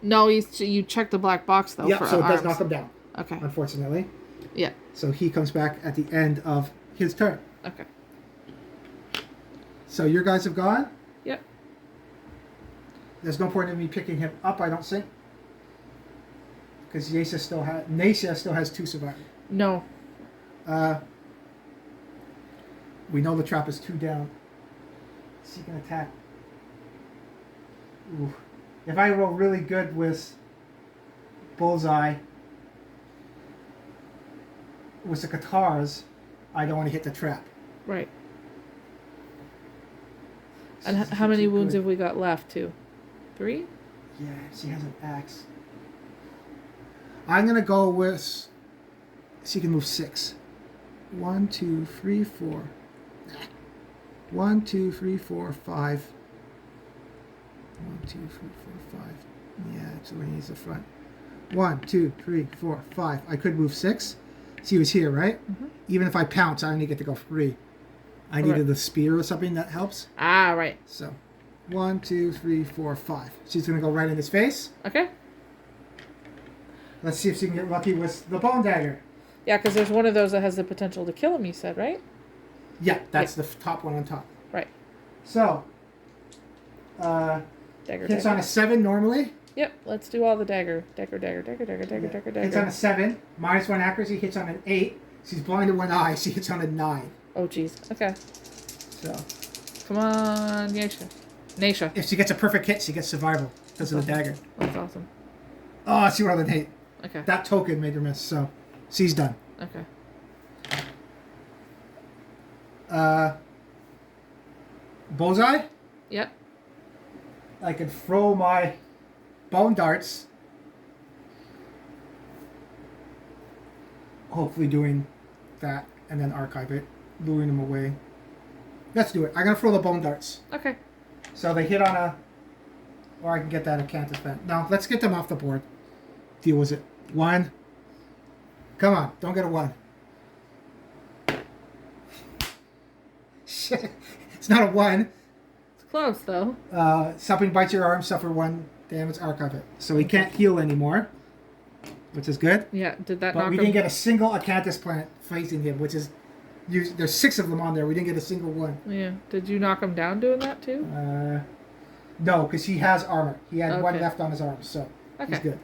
No, you checked the black box though. Yeah, for so it arms. does knock them down, Okay. unfortunately. Yeah. So he comes back at the end of his turn. Okay. So your guys have gone? Yep. There's no point in me picking him up, I don't think. Because Nasia still has 2 survivors. No. We know the trap is 2 down. Is he can attack? Ooh. If I roll really good with Bullseye, with the Katars, I don't want to hit the trap. Right. And how many wounds have we got left? 2? 3? Yeah, she has an axe. I'm going to go with... She can move 6. 1, 2, 3, 4. 1, 2, 3, 4, 5. 1, 2, 3, 4, 5. Yeah, so he needs the front. 1, 2, 3, 4, 5. I could move 6. She was here, right? Mm-hmm. Even if I pounce, I only get to go 3. I needed the spear or something that helps. Ah, right. So, 1, 2, 3, 4, 5. She's going to go right in his face. Okay. Let's see if she can get lucky with the bone dagger. Yeah, because there's one of those that has the potential to kill him, you said, right? Yeah, that's the top one on top. Right. So, Dagger, hits dagger. on a 7 normally. Yep, let's do all the dagger. Dagger, dagger, dagger, dagger, dagger, dagger, dagger. Hits on a 7. -1 accuracy. Hits on an 8. She's blind in one eye. She hits on a 9. Oh, jeez. Okay. So, Come on, Nasha. if she gets a perfect hit, she gets survival because of the dagger. That's awesome. Oh, she rolled an 8. Okay. That token made her miss, so she's done. Okay. Bullseye? Yep. I can throw my bone darts. Hopefully doing that and then archive it, luring them away. Let's do it. I'm going to throw the bone darts. Okay. So they hit on a... Or I can get that acanthus plant. No, let's get them off the board. Deal with it. 1. Come on, don't get a 1. Shit. It's not a 1. It's close, though. Something bites your arm, suffer 1 damage, archive it. So he can't heal anymore, which is good. Yeah, did that But knock we him? didn't get a single acanthus plant facing him, which is... There's 6 of them on there. We didn't get a single one. Yeah. Did you knock him down doing that, too? No, because he has armor. He had 1 Okay. left on his arm, so he's Okay. good.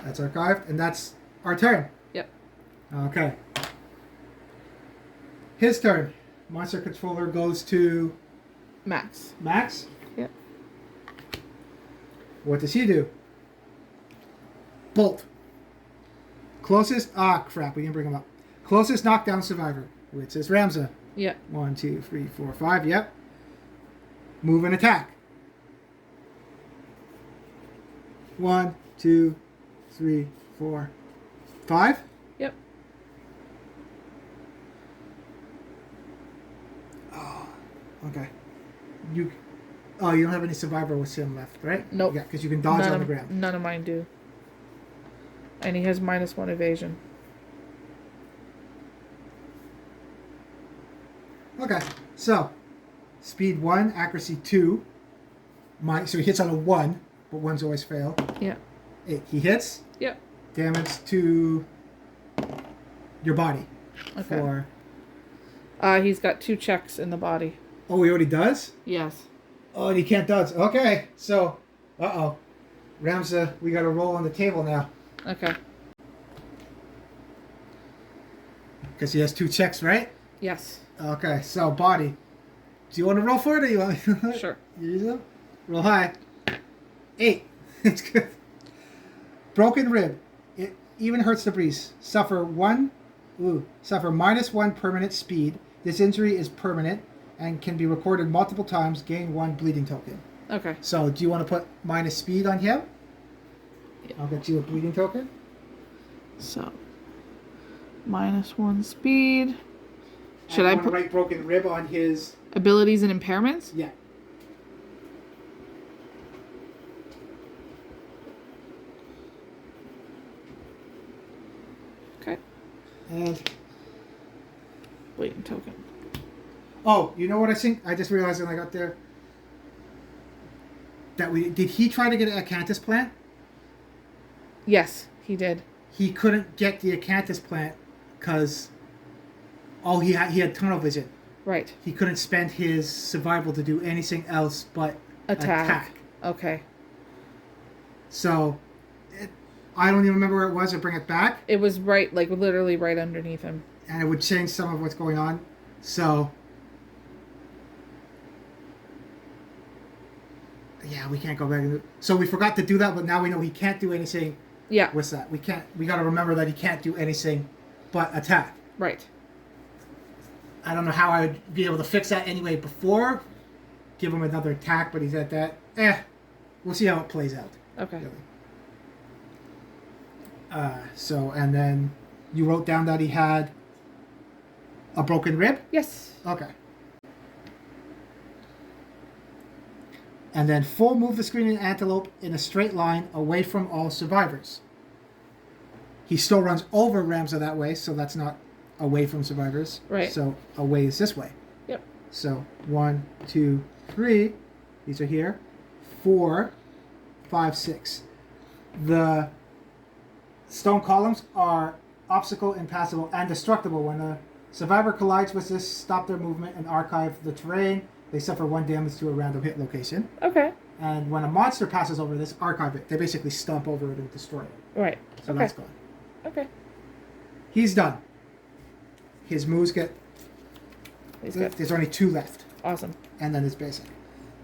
That's archived, and that's our turn. Yep. Okay. His turn. Monster controller goes to Max. Max. Yep. What does he do? Bolt. Closest. Ah, crap. We didn't bring him up. Closest knockdown survivor, which is Ramza. Yep. 1, 2, 3, 4, 5. Yep. Move and attack. 1, 2, 3, 4, 5. Yep. Oh, okay. You don't have any survivor with him left, right? Nope. Yeah, because you can dodge on the ground. None of mine do. And he has -1 evasion. Okay, so speed 1, accuracy 2. So he hits on a 1, but 1's always fail. Yeah. 8. He hits. Yep. Damage to your body. Okay. He's got 2 checks in the body. Oh, he already does? Yes. Oh, and he can't dodge. Okay, so, we got to roll on the table now. Okay. Because he has 2 checks, right? Yes. Okay, so body. Do you want to roll for it or you want Sure. You roll high. 8. It's good. Broken rib. It even hurts to breathe. Suffer -1 permanent speed. This injury is permanent and can be recorded multiple times. Gain 1 bleeding token. Okay. So do you want to put minus speed on him? Yeah. I'll get you a bleeding token. So, -1 speed. Should And I you want to put write broken rib on his? abilities and impairments? Yeah. Okay. And Bleeding token. oh, you know what I think? I just realized when I got there that did he try to get an acanthus plant? Yes, he did. He couldn't get the acanthus plant because he had tunnel vision. Right. He couldn't spend his survival to do anything else but attack. Okay. So I don't even remember where it was. Or bring it back. It was right, like literally right underneath him. And it would change some of what's going on. So yeah, we can't go back. So we forgot to do that, but now we know he can't do anything. Yeah. What's that? We got to remember that he can't do anything but attack. Right. I don't know how I would be able to fix that anyway before. Give him another attack, but he's at that. We'll see how it plays out. Okay. Really. So, and then you wrote down that he had a broken rib? Yes. Okay. And then full move the Screaming Antelope in a straight line away from all survivors. He still runs over Ramza that way, so that's not away from survivors. Right. So away is this way. Yep. So 1, 2, 3. These are here. 4, 5, 6. The stone columns are obstacle, impassable, and destructible. When a survivor collides with this, stop their movement and archive the terrain. They suffer 1 damage to a random hit location. Okay. And when a monster passes over this, archive it. They basically stomp over it and destroy it. Right. So okay. that's gone. Okay. He's done. His moves get... He's good. There's only 2 left. Awesome. And then his basic.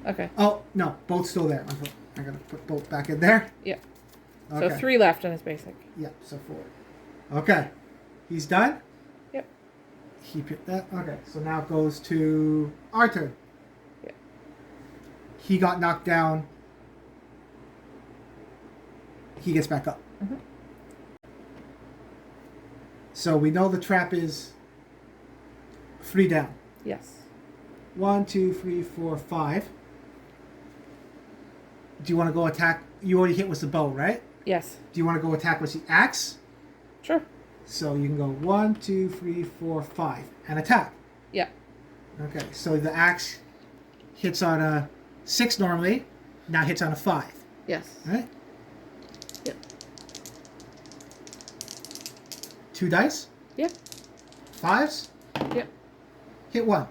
Okay. Oh, no. Both still there. I gotta put both back in there. Yeah. Okay. So 3 left in his basic. Yeah, so 4. Okay. He's done? Yep. He picked that. Okay, so now it goes to our turn. Yeah. He got knocked down. He gets back up. Mm-hmm. So we know the trap is 3 down. Yes. 1, 2, 3, 4, 5. Do you want to go attack? You already hit with the bow, right? Yes. Do you want to go attack with the axe? Sure. So you can go 1, 2, 3, 4, 5 and attack. Yeah. Okay, so the axe hits on a 6 normally, now hits on a 5. Yes. Right? Yep. 2 dice? Yep. 5s? Yep. Hit 1.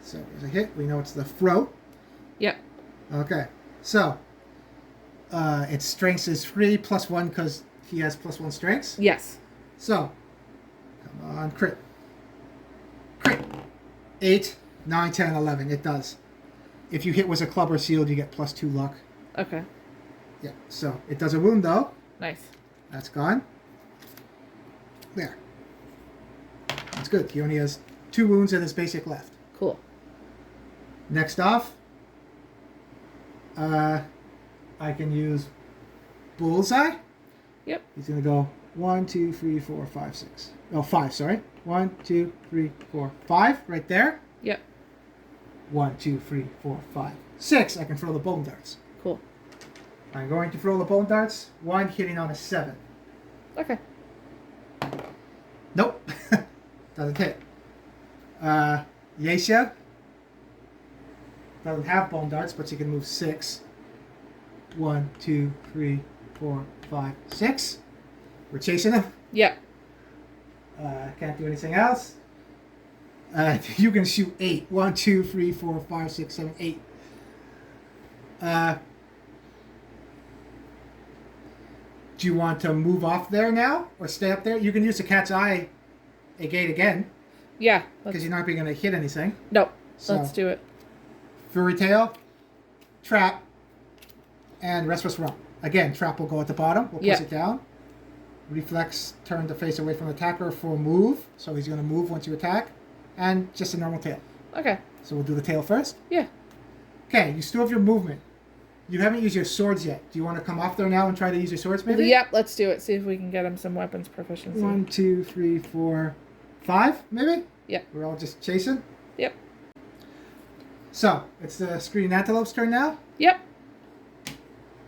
So there's a hit. We know it's the throat. Yep. Okay, so its strength is 3 plus 1 because he has plus 1 strengths. Yes. So, come on, crit. Crit. 8, 9, 10, 11. It does. If you hit with a club or shield, you get plus 2 luck. Okay. Yeah, so it does a wound though. Nice. That's gone. There. That's good. He only has 2 wounds and his basic left. Cool. Next off, I can use Bullseye. Yep. He's going to go 1, 2, 3, 4, 5, 6. Oh, 5, sorry. 1, 2, 3, 4, 5. Right there. Yep. 1, 2, 3, 4, 5, 6. I can throw the bone darts. Cool. I'm going to throw the bone darts. 1 hitting on a 7. Okay. Nope. Doesn't hit. Yesha doesn't have bone darts, but she can move 6. 1, 2, 3, 4, 5, 6. We're chasing him. Yep. Can't do anything else. You can shoot 8. 1, 2, 3, 4, 5, 6, 7, 8. Do you want to move off there now or stay up there? You can use the cat's eye a gate again Yeah. because you're not going to hit anything. Nope. So, Let's do it. Fury Tail, Trap, and Restless Rump. Again, Trap will go at the bottom. We'll push it down. Reflex, turn the face away from the attacker for a move. So he's going to move once you attack. And just a normal tail. Okay. So we'll do the tail first. Yeah. Okay, you still have your movement. You haven't used your swords yet. Do you want to come off there now and try to use your swords maybe? Yep, let's do it. See if we can get him some weapons proficiency. 1, 2, 3, 4, 5 maybe? Yep. We're all just chasing. Yep. So, it's the Screaming Antelope's turn now. Yep.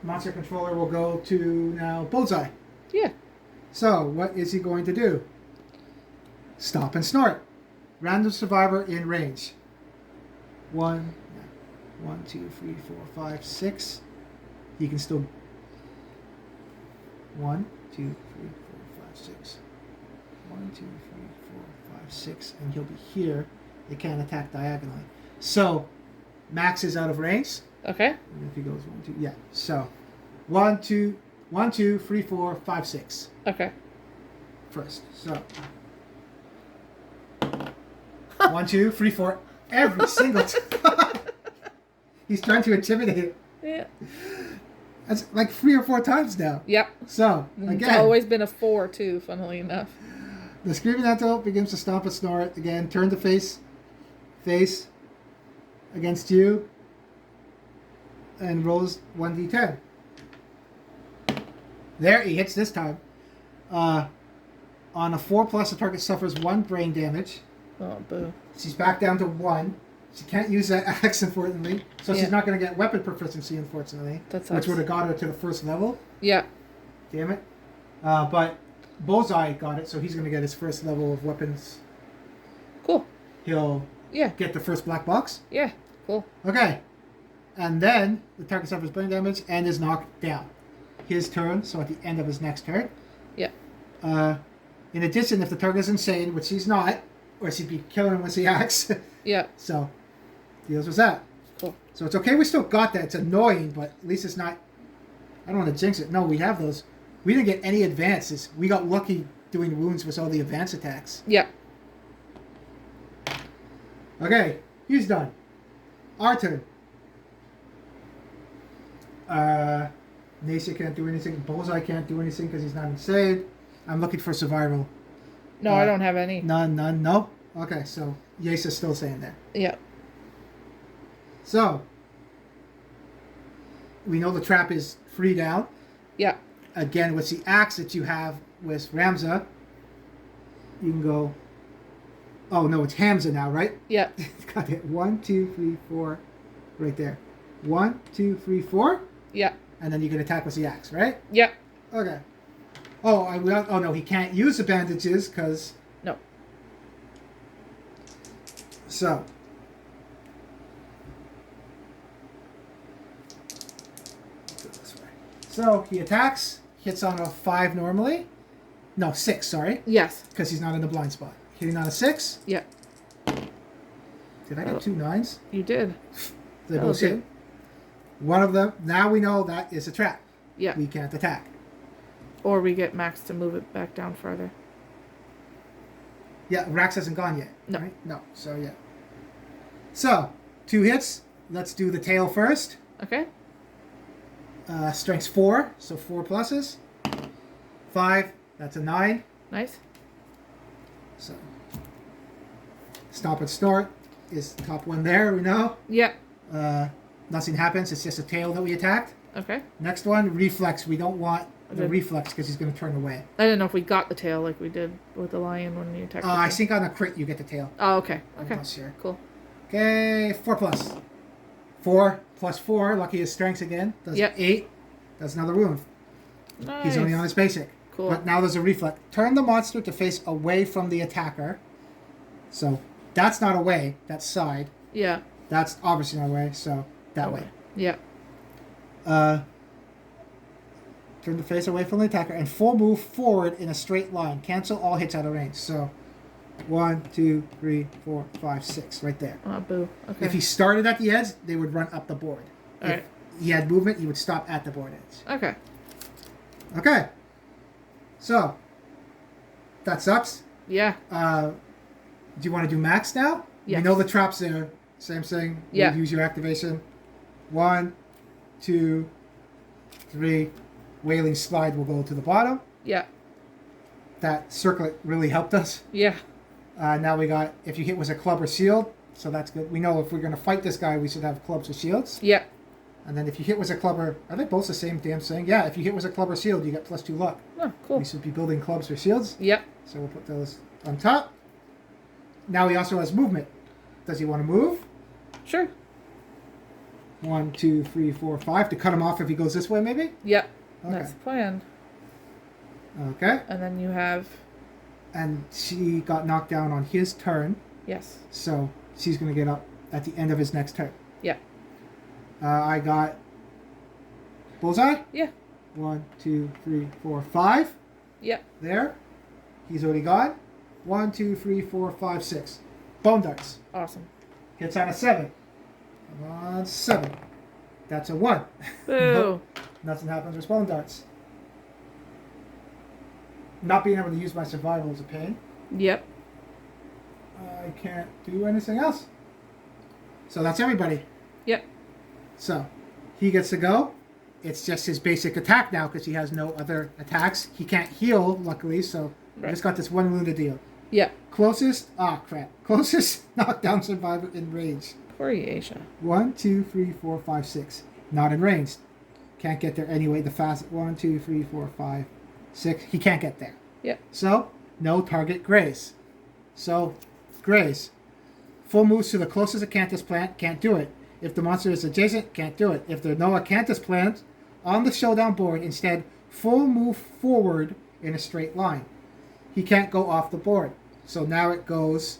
Monster Controller will go to now Bullseye. Yeah. So, what is he going to do? Stop and snort. Random survivor in range. 1, 2, 3, 4, 5, 6. He can still. 1, 2, 3, 4, 5, 6. 1, 2, 3, 4, 5, 6. And he'll be here. They can't attack diagonally. So, Max is out of range. Okay. And if he goes 1, 2, yeah. So, 1, 2, 1, 2, 3, 4, 5, 6. Okay. First. So, 1, 2, 3, 4. Every single time. He's trying to intimidate it. Yeah. That's like 3 or 4 times now. Yep. So, It's again, always been a 4 too, funnily enough. the Screaming Antelope begins to stomp and snort. Again, turn the face against you and rolls 1d10. There, he hits this time. On a 4+, the target suffers 1 brain damage. Oh, boo. She's back down to 1. She can't use that axe, unfortunately. So Yeah. she's not going to get weapon proficiency, unfortunately. That sucks. Which would have got her to the first level. Yeah. Damn it. But Bullseye got it, so he's going to get his first level of weapons. Cool. He'll Yeah. get the first black box. Yeah. Cool. Okay. And then the target suffers brain damage and is knocked down. His turn, so at the end of his next turn. Yeah. In addition, if the target is insane, which he's not, or she'd be killing him with the axe. Yeah. So, deals with that. Cool. So it's okay, we still got that. It's annoying, but at least it's not. I don't want to jinx it. No, we have those. We didn't get any advances. We got lucky doing wounds with all the advance attacks. Yeah. Okay, he's done. Our turn. Nacia can't do anything. Bullseye can't do anything because he's not insane. I'm looking for survival. No, I don't have any. None, nope. Okay, so Yasa's still staying there. Yeah. So, we know the trap is free down. Yeah. Again, with the axe that you have with Ramza, you can go. Oh no, it's Hamza now, right? Yeah. Got it. 1, 2, 3, 4, right there. 1, 2, 3, 4, Yeah. and then you can attack with the axe, right? Yeah. Okay. Oh, oh no, he can't use the bandages because. No. So. Do it this way. So he attacks, hits on a 5 normally. No, 6, sorry. Yes. Because he's not in the blind spot. Hitting on a 6. Yeah. Did I get 2 9s? You did. They Oh, both okay. hit. One of them, now we know that is a trap. Yeah. We can't attack. Or we get Max to move it back down further. Yeah, Rax hasn't gone yet. No. Right? No, so yeah. So, 2 hits. Let's do the tail first. Okay. Strength's 4, so 4 pluses. 5, that's a 9. Nice. So, Stomp and Snort is the top one there, we know. Yeah. Nothing happens, it's just a tail that we attacked. Okay. Next one, Reflex. We don't want the Okay. Reflex because he's going to turn away. I didn't know if we got the tail like we did with the lion when you attacked. I think on a crit you get the tail. Oh, okay. I'm Okay. not sure. Cool. Okay, 4 plus. 4 plus 4, lucky his strengths again. Does Yep. 8. Does another wound. Nice. He's only on his basic. Cool. But now there's a reflex. Turn the monster to face away from the attacker. So that's not away, that's side. Yeah. That's obviously not away, so that Okay. way. Yeah. Turn the face away from the attacker and full move forward in a straight line. Cancel all hits out of range. So 1, 2, 3, 4, 5, 6, right there. Oh, boo. Okay. If he started at the edge, they would run up the board. All if right. he had movement, he would stop at the board edge. Okay. Okay. So, that sucks. Yeah. Do you want to do max now? Yes. You know the trap's there. Same thing. Yeah. Use your activation. 1, 2, 3. Wailing slide will go to the bottom. Yeah. That circlet really helped us. Yeah. Now we got if you hit with a club or shield, so that's good. We know if we're going to fight this guy, we should have clubs or shields. Yeah. And then if you hit with a club or... Are they both the same damn thing? Yeah, if you hit with a club or shield, you get +2 luck. Oh, cool. We should be building clubs or shields. Yep. So we'll put those on top. Now he also has movement. Does he want to move? Sure. 1, 2, 3, 4, 5 to cut him off if he goes this way, maybe? Yep. Okay. That's the plan. Okay. And then you have... And she got knocked down on his turn. Yes. So she's going to get up at the end of his next turn. Yeah. I got bullseye. Yeah. 1, 2, 3, 4, 5. Yep. There. He's already gone. 1, 2, 3, 4, 5, 6. Bone darts. Awesome. Hits on a 7. Come on, 7. That's a 1. Boo. Nope. Nothing happens with bone darts. Not being able to use my survival is a pain. Yep. I can't do anything else. So that's everybody. Yep. So he gets to go. It's just his basic attack now because he has no other attacks. He can't heal, luckily, so we just got this one wounded deal. Yep. Closest, crap. Closest knockdown survivor in range. Poor Asia. 1, 2, 3, 4, 5, 6. Not in range. Can't get there anyway. The fast 1, 2, 3, 4, 5, 6. He can't get there. Yep. So no target graze. So graze. Full moves to the closest acanthus plant. Can't do it. If the monster is adjacent, can't do it. If there are no acanthus plants on the showdown board, instead full move forward in a straight line. He can't go off the board. So now it goes.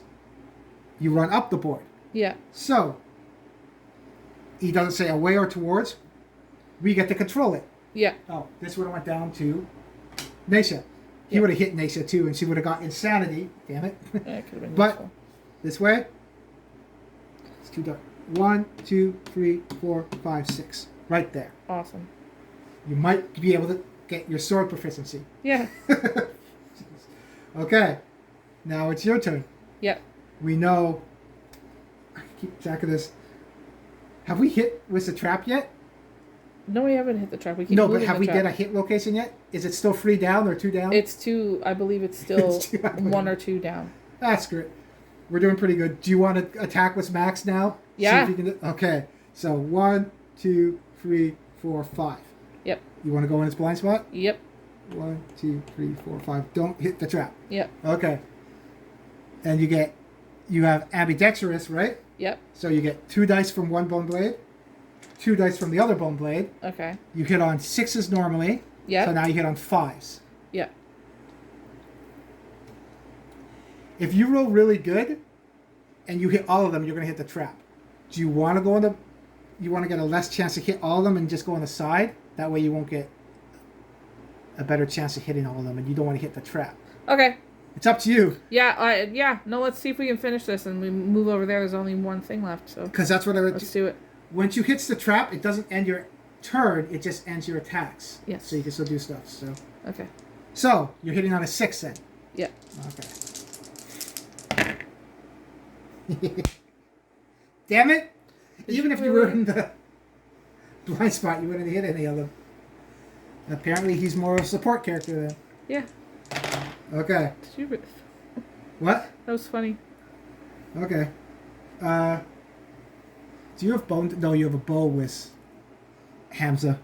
You run up the board. Yeah. So, he doesn't say away or towards. We get to control it. Yeah. Oh, this would have went down to Nasha. He Yep. would have hit Nasha too, and she would have got insanity. Damn it. That could have been But useful. this way, it's too dark. 1, 2, 3, 4, 5, 6. Right there. Awesome. You might be able to get your sword proficiency. Yeah. Okay. Now it's your turn. Yep. We know. I keep track of this. Have we hit with the trap yet? No, we haven't hit the trap. We keep No, but moving have the we trap. get a hit location yet? Is it still 3 down or 2 down? It's 2. I believe it's still It's 2, I believe. 1 or 2 down. That's great. We're doing pretty good. Do you want to attack with Max now? Yeah. See if you can okay. So 1, 2, 3, 4, 5. Yep. You want to go in its blind spot? Yep. 1, 2, 3, 4, 5. Don't hit the trap. Yep. Okay. And you have ambidextrous, right? Yep. So you get 2 dice from one bone blade, 2 dice from the other bone blade. Okay. You hit on 6s normally. Yep. So now you hit on 5s. Yep. If you roll really good and you hit all of them, you're going to hit the trap. Do you want to go on you want to get a less chance to hit all of them and just go on the side? That way you won't get a better chance of hitting all of them, and you don't want to hit the trap. Okay. It's up to you. Yeah. No, let's see if we can finish this and we move over there. There's only one thing left, so Because that's what I would let's do it. Once you hits the trap, it doesn't end your turn, it just ends your attacks. Yes. So you can still do stuff. Okay. So you're hitting on a 6 then. Yep. Okay. Damn it! Even if you were in the blind spot, you wouldn't hit any of them. Apparently, he's more of a support character then. Yeah. Okay. Stupid. What? That was funny. Okay. Do you have bone? No, you have a bow with Hamza.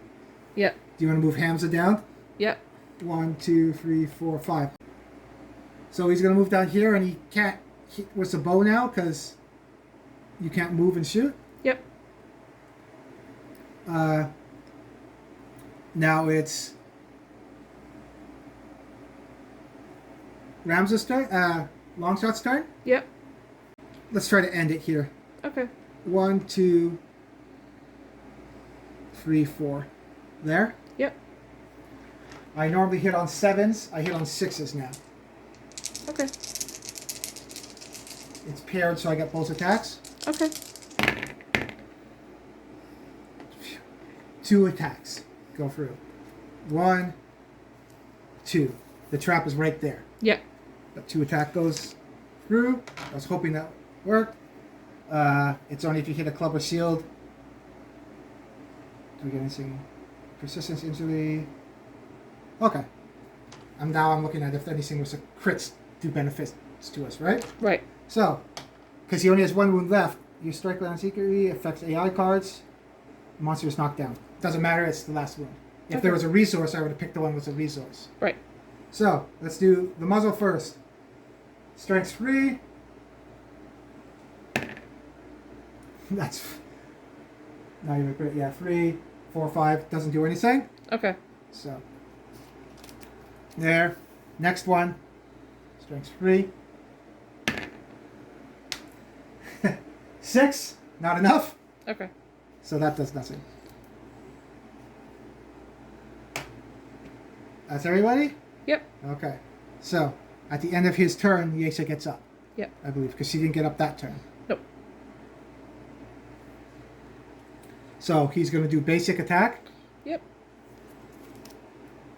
Yep. Do you want to move Hamza down? Yep. 1, 2, 3, 4, 5. So he's gonna move down here, and he can't hit with the bow now because you can't move and shoot. Yep. Now it's Ramza's turn. Longshot's turn. Yep. Let's try to end it here. Okay. 1, 2, 3, 4. There. Yep. I normally hit on 7s. I hit on 6s now. Okay. It's paired, so I get both attacks. Okay. 2 attacks. Go through. 1, 2. The trap is right there. Yep. But 2 attack goes through. I was hoping that worked. It's only if you hit a club or shield. Do we get anything? Persistence, injury. Okay. I'm looking at if anything was a crits do benefits to us, right? Right. So, because he only has 1 wound left, you strike land secretly, affects AI cards, monster is knocked down. Doesn't matter, it's the last wound. If there was a resource, I would have picked the one with a resource. Right. So, let's do the muzzle first. Strength 3. That's not even great. Yeah, 3, 4, 5 doesn't do anything. Okay. So there. Next one. Strength 3. 6. Not enough. Okay. So that does nothing. That's everybody? Yep. Okay. So at the end of his turn, Yasha gets up. Yep. I believe, because she didn't get up that turn. Nope. So he's going to do basic attack. Yep.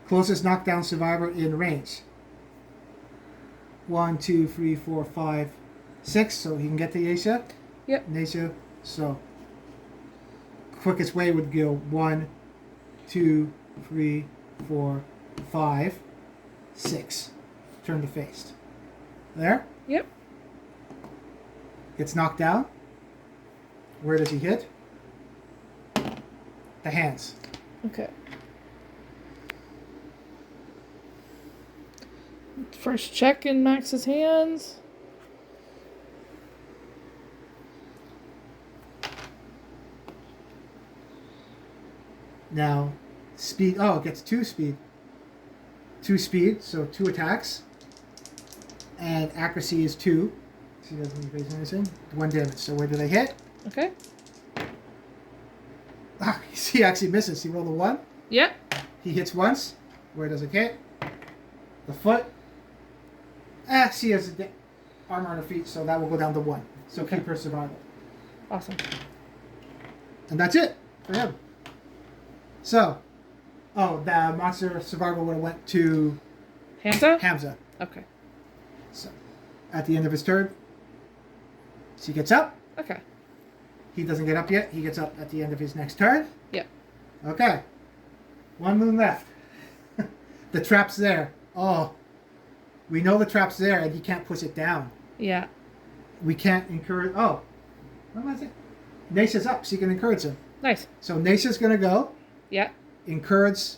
Closest knockdown survivor in range. 1, 2, 3, 4, 5, 6. So he can get to Yasha. Yep. Yasha. So quickest way would go 1, 2, 3, 4, 5, 6. Turn to face. There. Yep. Gets knocked down. Where does he hit? The hands. Okay. First check in Max's hands. Now, speed. Oh, it gets 2 speed. 2 speed, so 2 attacks. And accuracy is 2. He doesn't evade anything. 1 damage. So where do they hit? Okay. Ah, he actually misses. He rolled a 1. Yep. He hits once. Where does it hit? The foot. She has armor on her feet, so that will go down to 1. So Okay. keep her survival. Awesome. And that's it for him. So, the monster survival would have went to Hamza? Hamza. Okay. So, at the end of his turn, she gets up. Okay. He doesn't get up yet. He gets up at the end of his next turn. Yep. Okay. 1 moon left. The trap's there. Oh. We know the trap's there, and he can't push it down. Yeah. We can't encourage... Oh. What was it? Nasha's up. She can encourage him. Nice. So Nasha's going to go. Yeah. Encourage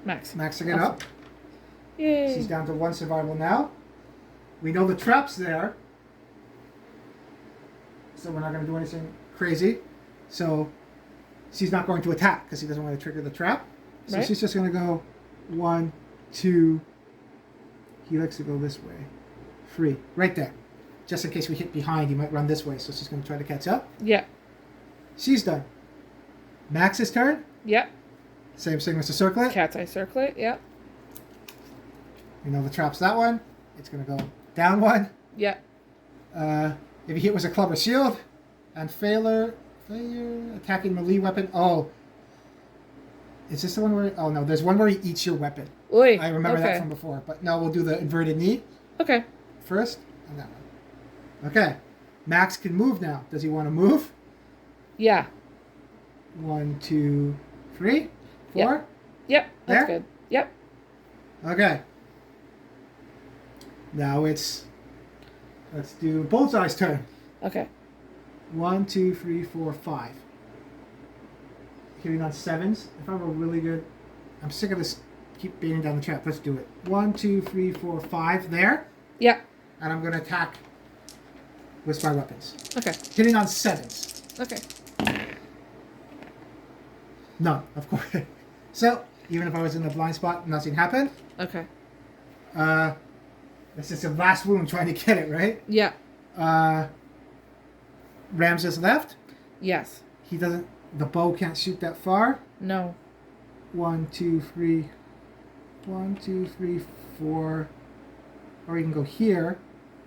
Max. Max to get up. Yay. She's down to 1 survival now. We know the trap's there. So we're not going to do anything crazy. So she's not going to attack because he doesn't want to trigger the trap. So Right. she's just going to go 1, 2. He likes to go this way. 3. Right there. Just in case we hit behind, he might run this way. So she's going to try to catch up. Yeah. She's done. Max's turn. Yep. Same thing with the circlet. Cat's eye circlet. Yep. You know the trap's that one. It's going to go down 1. Yep. If you hit with a club or shield, and failure, attacking melee weapon. Oh, is this the one where? Oh no, there's one where he eats your weapon. Oy. I remember that Okay. from before. But no, we'll do the inverted knee Okay. first, and that one. Okay, Max can move now. Does he want to move? Yeah. 1, 2, 3, 4. Yep. That's There? good. Yep. Okay. Now let's do Bullseye's turn. Okay. 1, 2, 3, 4, 5. Hitting on 7s. If I were really good, I'm sick of this. Keep beating down the trap. Let's do it. 1, 2, 3, 4, 5. There. Yep. And I'm going to attack with my weapons. Okay. Hitting on 7s. Okay. None, of course. So, even if I was in the blind spot, nothing happened. Okay. This is the last wound trying to get it, right? Yeah. Ramses left. Yes. He doesn't. The bow can't shoot that far. No. 1, 2, 3. 1, 2, 3, 4. Or he can go here.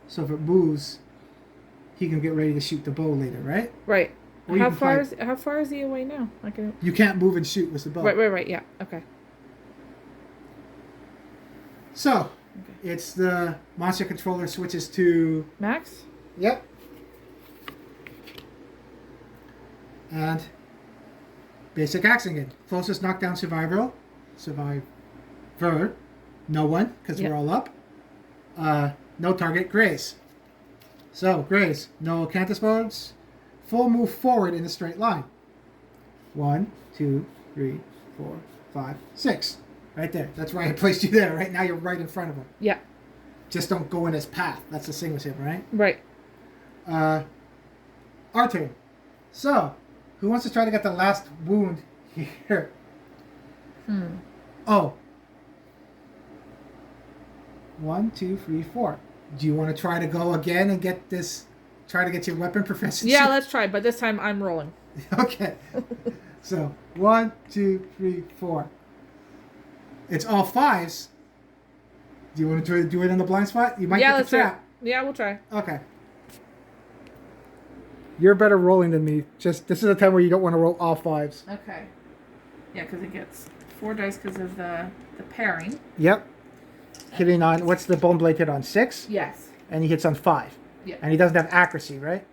So if it moves, he can get ready to shoot the bow later, right? Right. Or you How can far find- is how far is he away now? I can. You can't move and shoot with the bow. Right. Yeah. Okay. So, Okay. It's the monster controller switches to... Max? Yep. And basic action again. Closest knockdown survivor. No one, because Yep. we're all up. No target, Grace. So, Grace, no counter modes. Full move forward in a straight line. 1, 2, 3, 4, 5, 6. Right there. That's why I placed you there. Right now you're right in front of him. Yeah. Just don't go in his path. That's the thing with him, right? Right. Our turn. So, who wants to try to get the last wound here? Oh. 1, 2, 3, 4. Do you want to try to go again and get this? Try to get your weapon proficiency? Yeah, let's try. But this time I'm rolling. Okay. So 1, 2, 3, 4. It's all 5s. Do you want to try to do it in the blind spot? You might get the trap. Yeah, we'll try. Okay. You're better rolling than me. Just this is a time where you don't want to roll all 5s. Okay. Yeah, because it gets 4 dice because of the pairing. Yep. Hitting on, what's the bone blade hit on? 6? Yes. And he hits on 5. Yeah. And he doesn't have accuracy, right?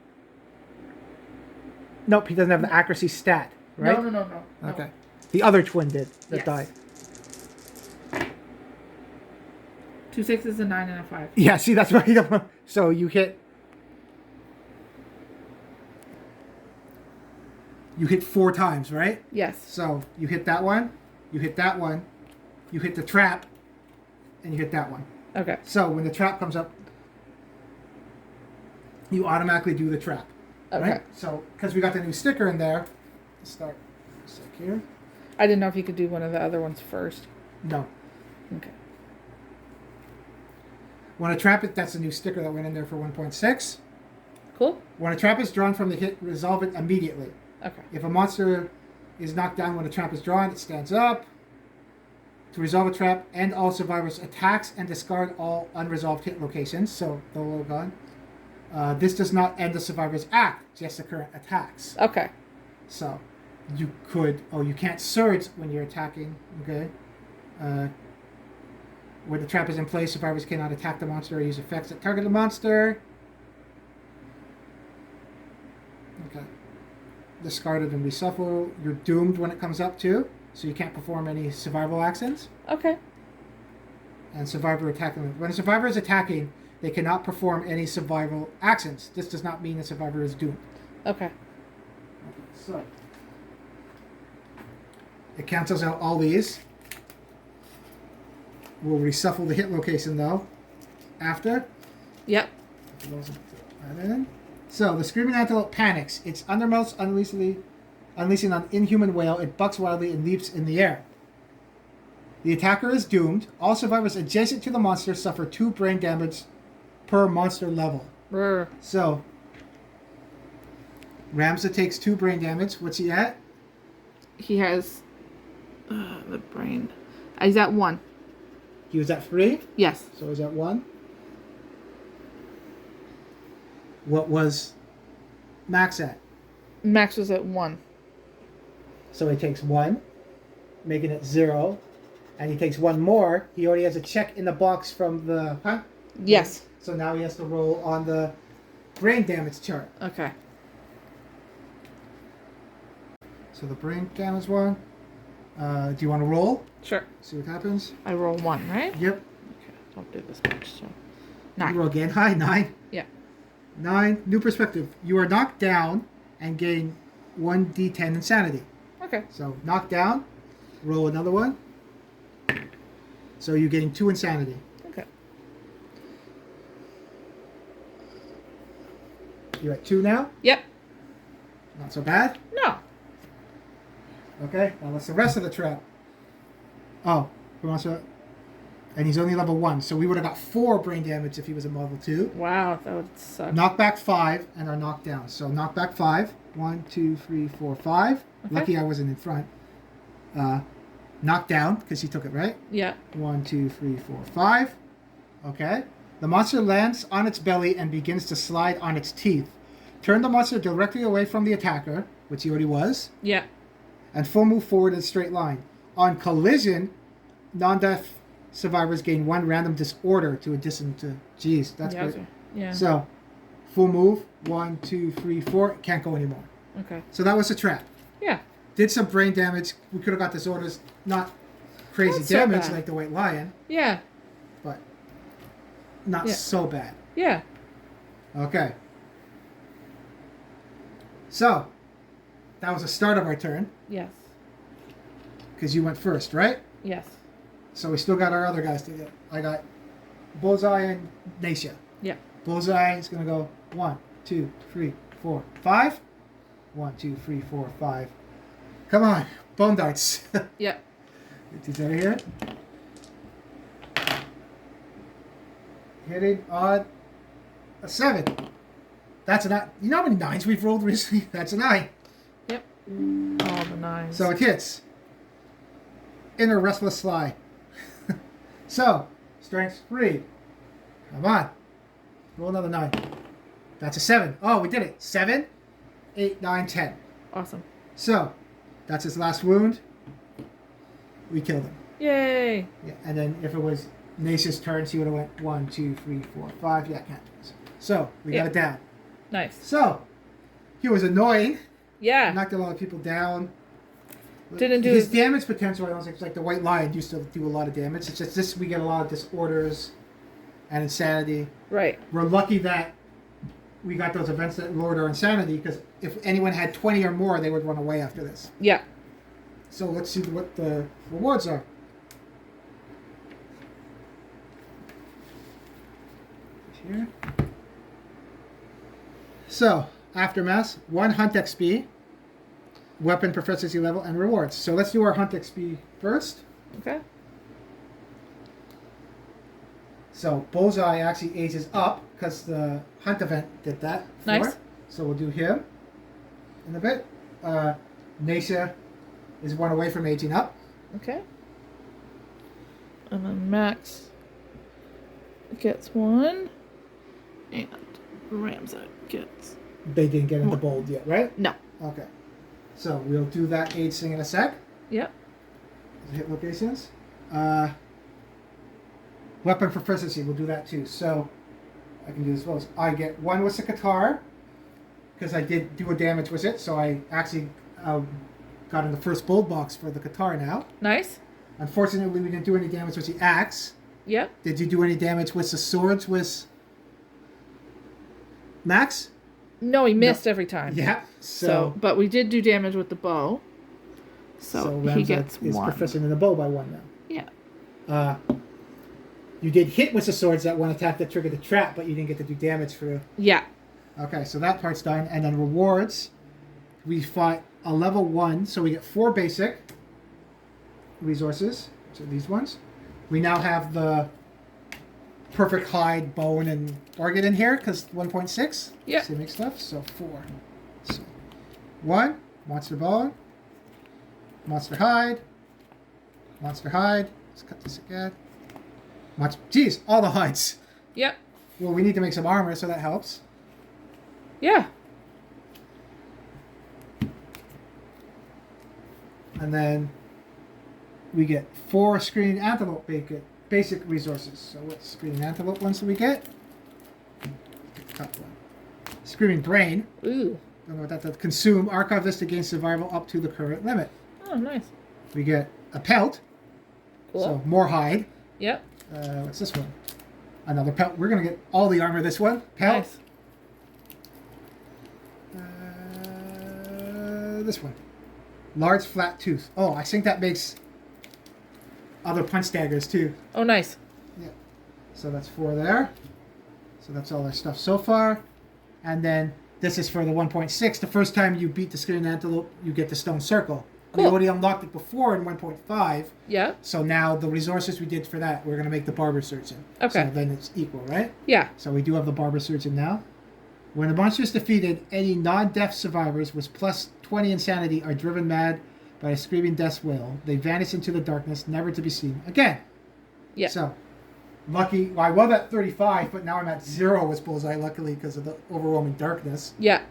Nope, he doesn't have the accuracy stat, right? No. Okay. The other twin did that Yes. died. 2 6s, a 9, and a 5. Yeah, see, that's why you don't want. So you hit 4 times, right? Yes. So you hit that one, you hit that one, you hit the trap, and you hit that one. Okay. So when the trap comes up, you automatically do the trap. Okay. Right? So, because we got the new sticker in there, let's start a sec here. I didn't know if you could do one of the other ones first. No. Okay. When a trap is, that's a new sticker that went in there for 1.6. Cool. When a trap is drawn from the hit, resolve it immediately. Okay. If a monster is knocked down when a trap is drawn, it stands up. To resolve a trap, end all survivors' attacks and discard all unresolved hit locations. So, they're all gone. This does not end the survivor's act, just the current attacks. Okay. So, you could... Oh, you can't surge when you're attacking. Okay. Where the trap is in place, survivors cannot attack the monster or use effects that target the monster. Okay. Discarded and reshuffle. You're doomed when it comes up too, so you can't perform any survival actions. Okay. And survivor attacking. When a survivor is attacking, they cannot perform any survival actions. This does not mean the survivor is doomed. Okay. So it cancels out all these. We'll reshuffle the hit location though. After. Yep. So the Screaming Antelope panics. Its undermouth unleashing an inhuman wail. It bucks wildly and leaps in the air. The attacker is doomed. All survivors adjacent to the monster suffer 2 brain damage per monster level. Brr. So Ramza takes 2 brain damage. What's he at? He has the brain. He's at 1. He was at 3. Yes. So he's at 1. What was Max at? Max was at 1. So he takes 1, making it 0. And he takes 1 more. He already has a check in the box from the hunt. Yes. So now he has to roll on the brain damage chart. Okay. So the brain damage one. Do you want to roll? Sure. See what happens? I roll 1, right? Yep. Okay. Don't do this much. So You 9. roll again. High 9. Yeah. 9. New perspective. You are knocked down and gain 1d10 insanity. Okay. So knocked down. Roll another one. So you're getting 2 insanity. Okay. You're at 2 now. Yep. Not so bad. No. Okay. Now what's the rest of the trap? Oh, who wants to? And he's only level 1, so we would have got 4 brain damage if he was a level 2. Wow, that would suck. Knockback 5 and are knocked down. So knockback 5. 1, 2, 3, 4, 5. Okay. Lucky I wasn't in front. Knocked down because he took it, right? Yeah. 1, 2, 3, 4, 5. Okay. The monster lands on its belly and begins to slide on its teeth. Turn the monster directly away from the attacker, which he already was, Yeah. and full move forward in a straight line. On collision, non-death survivors gain 1 random disorder to addition to. Jeez, that's Yeah. good. Yeah. So, full move. 1, 2, 3, 4. Can't go anymore. Okay. So that was a trap. Yeah. Did some brain damage. We could have got disorders. Not crazy Not so damage bad. like the White Lion, Yeah. but not Yeah. so bad. Yeah. Okay. So, that was the start of our turn, Yes. because you went first, right? Yes. So we still got our other guys to get. I got Bullseye and Nacia. Yeah. Bullseye is going to go 1, 2, 3, 4, 5. 1, 2, 3, 4, 5. Come on, bone darts. Yeah. Get these out of here. Hitting on a 7. That's a 9. You know how many 9s we've rolled recently? That's a 9. Yep. All the 9s. So it hits. Inner Restless Sly. So, strength 3. Come on. Roll another 9. That's a 7. Oh, we did it. 7, 8, 9, 10. Awesome. So, that's his last wound. We killed him. Yay. Yeah, and then if it was Nacia's turn, she would have went 1, 2, 3, 4, 5. Yeah, can't do this. So, we got it down. Nice. So, he was annoying. Yeah. Knocked a lot of people down. Didn't do his damage potential. I don't think it's like the White Lion used to do a lot of damage. It's just this we get a lot of disorders and insanity. Right. We're lucky that we got those events that lowered our insanity, because if anyone had 20 or more, they would run away after this. Yeah. So let's see what the rewards are. Here. So, Aftermath, 1 Hunt XP, Weapon Proficiency level, and rewards. So let's do our Hunt XP first. Okay. So Bullseye actually ages up because the Hunt event did that. Nice. So we'll do him in a bit. Nacia is 1 away from aging up. Okay. And then Max gets 1. And Ramsay gets... They didn't get into bold yet, right? No. Okay. So we'll do that age thing in a sec. Yep. Hit locations. Weapon proficiency, we'll do that too. So I can do this well. I get 1 with the Qatar because I did do a damage with it. So I actually got in the first bold box for the Qatar now. Nice. Unfortunately, we didn't do any damage with the axe. Yep. Did you do any damage with the swords with Max? No, he missed every time. Yeah. So, but we did do damage with the bow. So he Ramsay gets is 1. proficient in the bow by 1 now. Yeah. You did hit with the swords that 1 attack that triggered the trap, but you didn't get to do damage for... Yeah. Okay, so that part's done. And then rewards, we fought a level 1, so we get 4 basic resources. So these ones. We now have the perfect hide, bone, and organ in here, because 1.6. Yeah. Same stuff, so 4. So 1, monster bone, monster hide, monster hide. Let's cut this again. Geez, all the hides. Yep. Well, we need to make some armor, so that helps. Yeah. And then we get 4 Screaming Antelope basic resources. So what Screaming Antelope ones do we get? Top one. Screaming Brain. Ooh. Don't know what that does. Consume. Archive list to gain survival up to the current limit. Oh, nice. We get a pelt. Cool. So more hide. Yep. What's this one? Another pelt. We're going to get all the armor this one. Pelt. Nice. This one. Large flat tooth. Oh, I think that makes other punch daggers too. Oh, nice. Yeah. So that's 4 there. So that's all our stuff so far. And then this is for the 1.6. The first time you beat the Screaming Antelope, you get the stone circle. Cool. We already unlocked it before in 1.5. Yeah. So now the resources we did for that, we're going to make the barber surgeon. Okay. So then it's equal, right? Yeah. So we do have the barber surgeon now. When the monster is defeated, any non-death survivors with plus 20 insanity are driven mad by a screaming death wail. They vanish into the darkness, never to be seen again. Yeah. So, lucky. Well, I was at 35, but now I'm at 0 with Bullseye, luckily, because of the overwhelming darkness. Yeah.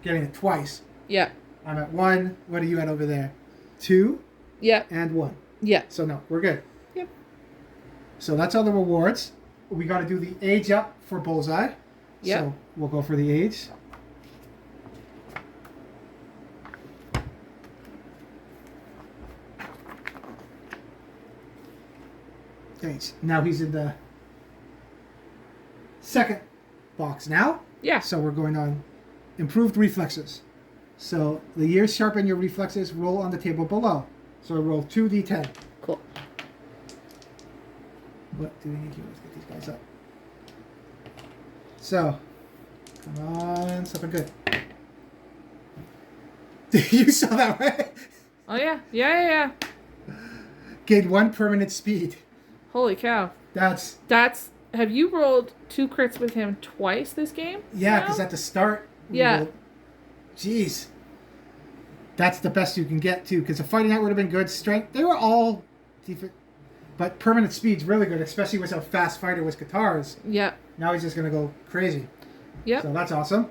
Getting it twice. Yeah. I'm at 1. What are you at over there? 2 Yeah. and 1. Yeah. So, no, we're good. Yep. So that's all the rewards. We got to do the age up for Bullseye. Yep. So we'll go for the age. Age. Now he's in the second box now. Yeah. So we're going on improved reflexes. So the years sharpen your reflexes. Roll on the table below. So I roll 2d10. Cool. What do we need here? Let's get these guys up. So, come on, something good. You saw that, right? Oh yeah. Yeah. Gain 1 permanent speed. Holy cow. That's Have you rolled 2 crits with him twice this game? yeah, because at the start, jeez, that's the best you can get too. Because the fighting out would have been good. Strength, they were all different, but permanent speed's really good, especially with a fast fighter with guitars. Yeah. Now he's just gonna go crazy. Yep. So that's awesome.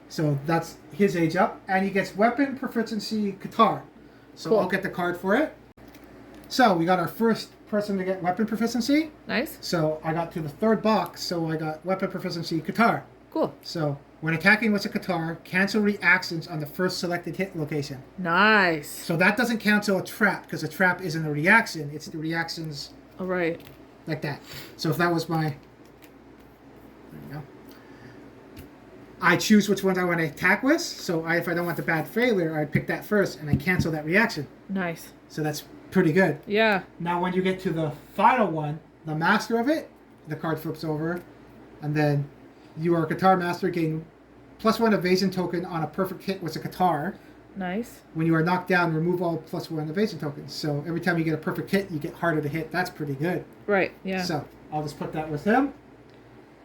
So that's his age up, and he gets weapon proficiency guitar. So Cool. I'll get the card for it. So we got our first person to get weapon proficiency. Nice. So I got to the 3rd box, so I got weapon proficiency guitar. Cool. So when attacking with a guitar, cancel reactions on the first selected hit location. Nice. So that doesn't cancel a trap, because a trap isn't a reaction, it's the reactions All right. like that. So if that was my... There you go. I choose which ones I want to attack with, so if I don't want the bad failure, I'd pick that first, and I cancel that reaction. Nice. So that's pretty good. Yeah. Now when you get to the final one, the master of it, the card flips over, and then you are a guitar master, gain +1 evasion token on a perfect hit with a guitar. Nice. When you are knocked down, remove all +1 evasion tokens. So every time you get a perfect hit, you get harder to hit. That's pretty good. Right. Yeah. So I'll just put that with him.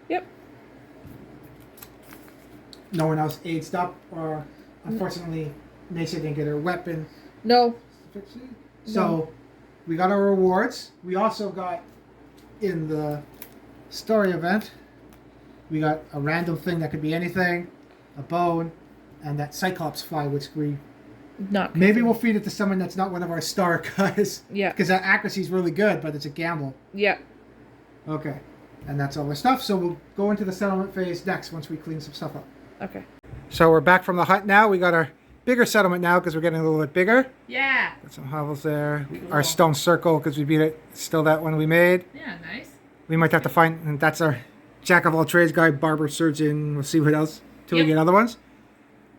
Yep. No one else aged up, or unfortunately, Nisha didn't get her weapon. No. So we got our rewards. We also got in the story event, we got a random thing that could be anything, a bone, and that Cyclops fly, which we Not. maybe we'll feed it to someone that's not one of our star guys. Yeah. Because that accuracy is really good, but it's a gamble. Yeah. Okay. And that's all the stuff. So we'll go into the settlement phase next once we clean some stuff up. Okay. So we're back from the hut now. We got our bigger settlement now because we're getting a little bit bigger. Yeah. Got some hovels there. Cool. Our stone circle because we beat it. Still that one we made. Yeah. Nice. We might have to find, and that's our jack of all trades guy, barber, surgeon. We'll see what else till we Yep. get other ones.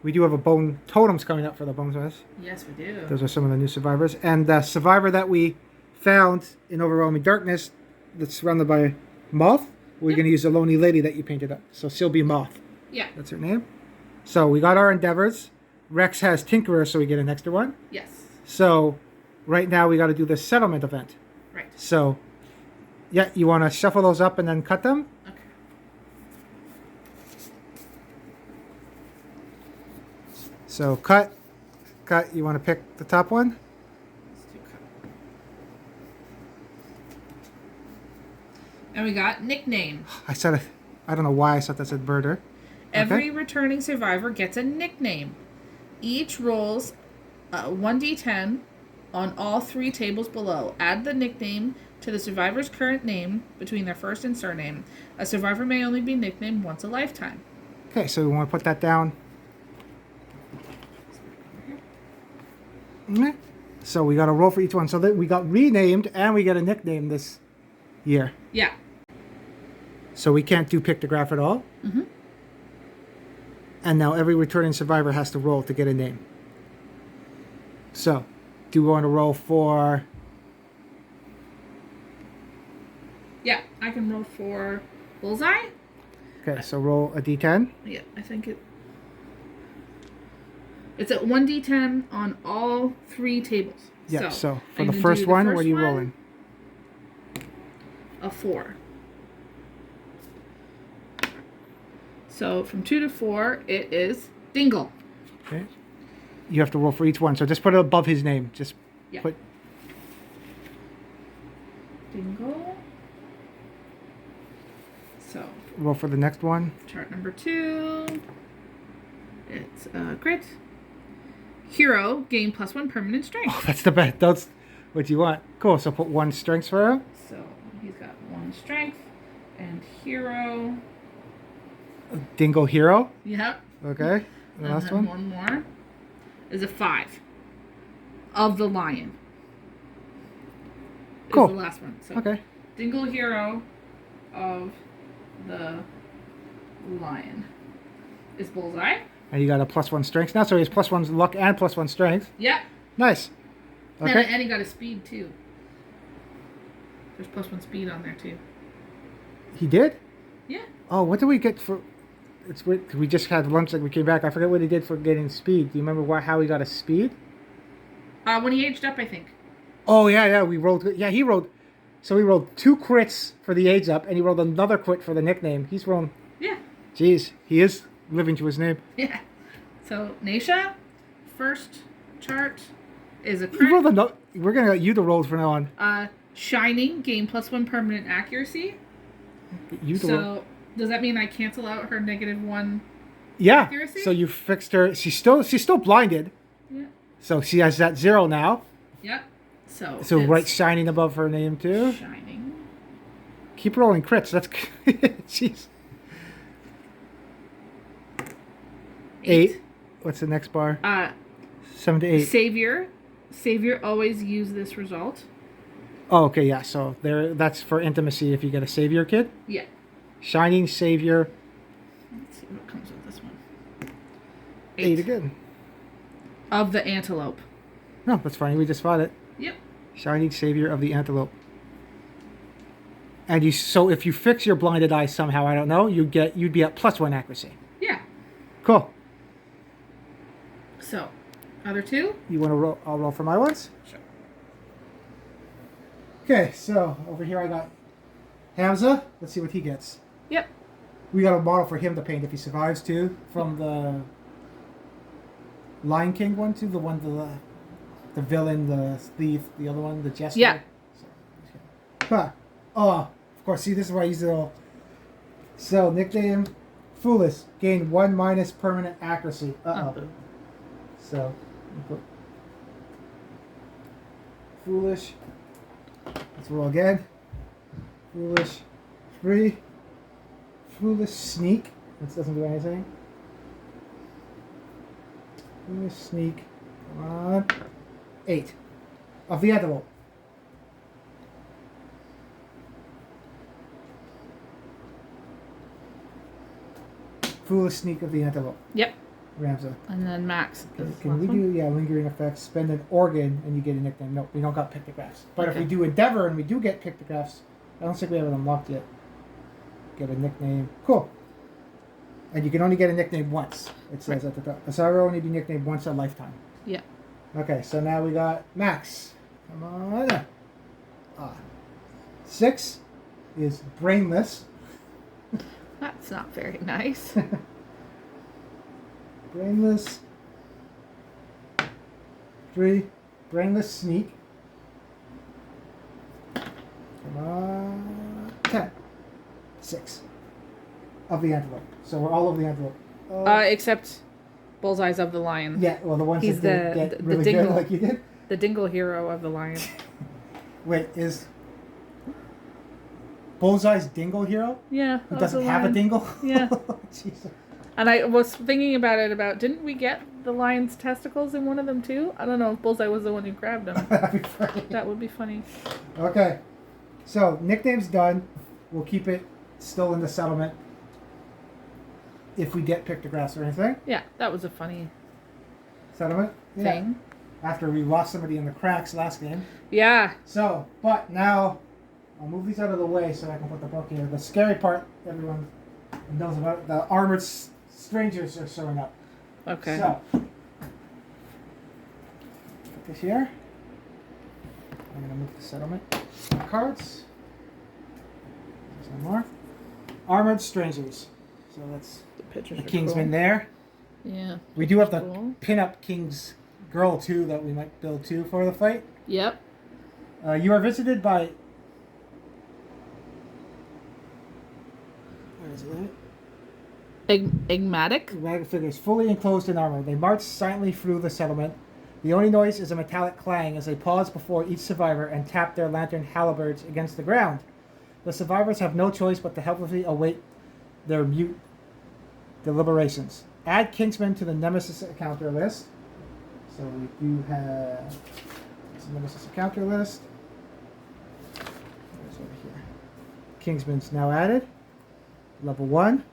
We do have a bone totems coming up for the bonesmiths. Yes, we do. Those are some of the new survivors. And the survivor that we found in Overwhelming Darkness that's surrounded by moth, we're going to use the lonely lady that you painted up. So she'll be Moth. Yeah. That's her name. So we got our endeavors. Rex has Tinkerer, so we get an extra one. Yes. So right now we got to do the settlement event. Right. So, yeah, you want to shuffle those up and then cut them? Okay. So cut. You want to pick the top one? Let's do cut. And we got nickname. I said it. I don't know why I thought that said birder. Every returning survivor gets a nickname. Each rolls 1d10 on all 3 tables below. Add the nickname to the survivor's current name between their first and surname. A survivor may only be nicknamed once a lifetime. Okay, so we want to put that down. Mhm. So we got to roll for each one. So that we got renamed and we get a nickname this year. Yeah. So we can't do pictograph at all. Mm-hmm. And now every returning survivor has to roll to get a name. So, do we want to roll for... Yeah, I can roll for Bullseye. Okay, so roll a d10. Yeah, I think it's at 1d10 on all 3 tables. Yeah, so for I'm the gonna first do one, first what are you one, rolling? A 4. So from 2 to 4, it is Dingle. Okay. You have to roll for each one, so just put it above his name. Just Yeah. put... Dingle. So Roll for the next one. chart number 2. It's crit. Hero, gain +1 permanent strength. Oh, that's the best. That's what you want. Cool, so put 1 strength for him. So he's +1 strength. And hero. Dingle Hero. Yep. Okay. The And last then one. one more is a 5 of the lion. Cool. Is the last one. So Okay. Dingle Hero of the lion is Bullseye. And you got a +1 strength now, so he has +1 luck and +1 strength. Yep. Nice. Okay. And he got a speed too. There's +1 speed on there too. He did? Yeah. Oh, what did we get for? It's weird. We just had lunch and we came back. I forget what he did for getting speed. Do you remember how he got a speed? When he aged up, I think. Oh yeah. We rolled. Yeah, he rolled. So he rolled 2 crits for the age up, and he rolled another crit for the nickname. He's rolling. Yeah. Jeez, he is living to his name. Yeah. So Naisha, first chart is a You crit. rolled another. We're gonna get you to roll from now on. Shining, gain +1 permanent accuracy. You to roll. So does that mean I cancel out her -1? Yeah. accuracy? So you fixed her. She's still blinded. Yeah. So she has that 0 now. Yep. So So it's right shining above her name too. Shining. Keep rolling crits. That's jeez. 8. What's the next bar? 7 to 8. Savior always use this result. Oh, okay, yeah. So there. That's for intimacy. If you get a savior kid, Yeah. shining savior. Let's see what comes with this one. 8 again. Of the antelope. No, that's fine. We just fought it. Yep. Shining savior of the antelope. And so if you fix your blinded eye somehow, I don't know, you'd be at +1 accuracy. Yeah. Cool. So, other 2? You want to roll? I'll roll for my ones. Sure. Okay, so over here I got Hamza. Let's see what he gets. Yep. We got a model for him to paint if he survives too, from the Lion King one too, the one the villain, the thief, the other one, the jester. Yeah. Huh. Oh, of course. See, this is why I use it all. So nickname, Foolish. Gain 1 minus permanent accuracy. Uh oh. So, Foolish. Let's roll again. Foolish. 3. Foolish Sneak. This doesn't do anything. Foolish Sneak. Come on. 8. Of the antelope. Foolish Sneak of the antelope. Yep. Ramza. And then Max. Can we do, lingering effects, spend an organ, and you get a nickname? No, we don't got pictographs. But if we do Endeavor and we do get pictographs, I don't think we have it unlocked yet. Get a nickname. Cool. And you can only get a nickname once, it says at the top. So I will only be nicknamed once a lifetime. Yeah. Okay, so now we got Max. Come on. 6 is Brainless. That's not very nice. Brainless. 3. Brainless Sneak. Come on. 10. 6. Of the antelope. So we're all of the antelope. Except Bullseyes of the lion. Yeah, well, the ones He's that the get really dingle. good like you did. The dingle hero of the lion. Wait, is Bullseye's Dingle Hero? Yeah. Who of doesn't the have a lion. dingle? Yeah. Jesus. And I was thinking didn't we get the lion's testicles in one of them too? I don't know if Bullseye was the one who grabbed them. That'd be funny. That would be funny. Okay. So, nickname's done. We'll keep it still in the settlement if we get pictographs or anything. Yeah, that was a funny Settlement? Yeah. thing. After we lost somebody in the cracks last game. Yeah. So, but now, I'll move these out of the way so I can put the book here. The scary part, everyone knows about it, the armored strangers are showing up. Okay. So, put this here. I'm going to move the settlement cards. There's one more. Armored strangers. So that's The pictures the are Kingsman cool. there. Yeah. We do have the Cool. pin-up King's girl too that we might build too for the fight. Yep. You are visited by. Where is it? Enigmatic. Wagon figures fully enclosed in armor. They march silently through the settlement. The only noise is a metallic clang as they pause before each survivor and tap their lantern halberds against the ground. The survivors have no choice but to helplessly await their mute deliberations. Add Kingsman to the Nemesis encounter list. So we do have this Nemesis encounter list. There's over here. Kingsman's now added. Level 1.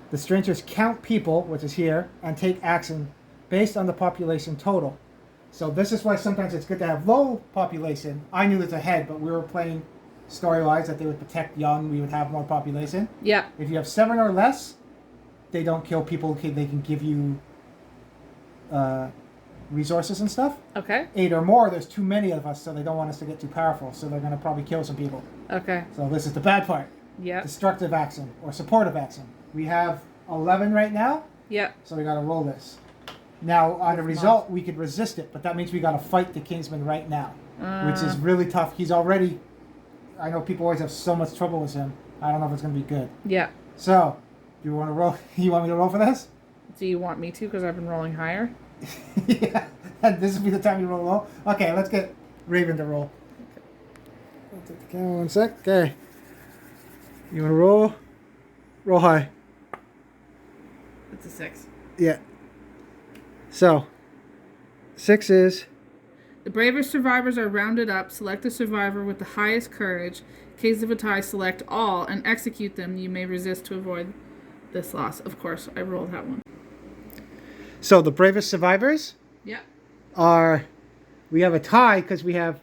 The strangers count people, which is here, and take action based on the population total. So this is why sometimes it's good to have low population. I knew this ahead, but we were playing story-wise that they would protect young, we would have more population. Yeah. If you have 7 or less, they don't kill people. They can give you resources and stuff. Okay. 8 or more, there's too many of us, so they don't want us to get too powerful. So they're going to probably kill some people. Okay. So this is the bad part. Yeah. Destructive action or supportive action. We have 11 right now. Yeah. So we got to roll this. Now, on the result, we could resist it, but that means we got to fight the Kingsman right now, which is really tough. He's already... I know people always have so much trouble with him. I don't know if it's going to be good. Yeah. So, do you want to roll? You want me to roll for this? Do you want me to? Because I've been rolling higher. Yeah. And this will be the time you roll low. Okay, let's get Ravin to roll. Okay. I'll take the camera 1 sec. Okay. You want to roll? Roll high. It's a 6. Yeah. So, 6 is... The bravest survivors are rounded up. Select the survivor with the highest courage. In case of a tie, select all and execute them. You may resist to avoid this loss. Of course, I rolled that one. So the bravest survivors Yeah. are... We have a tie because we have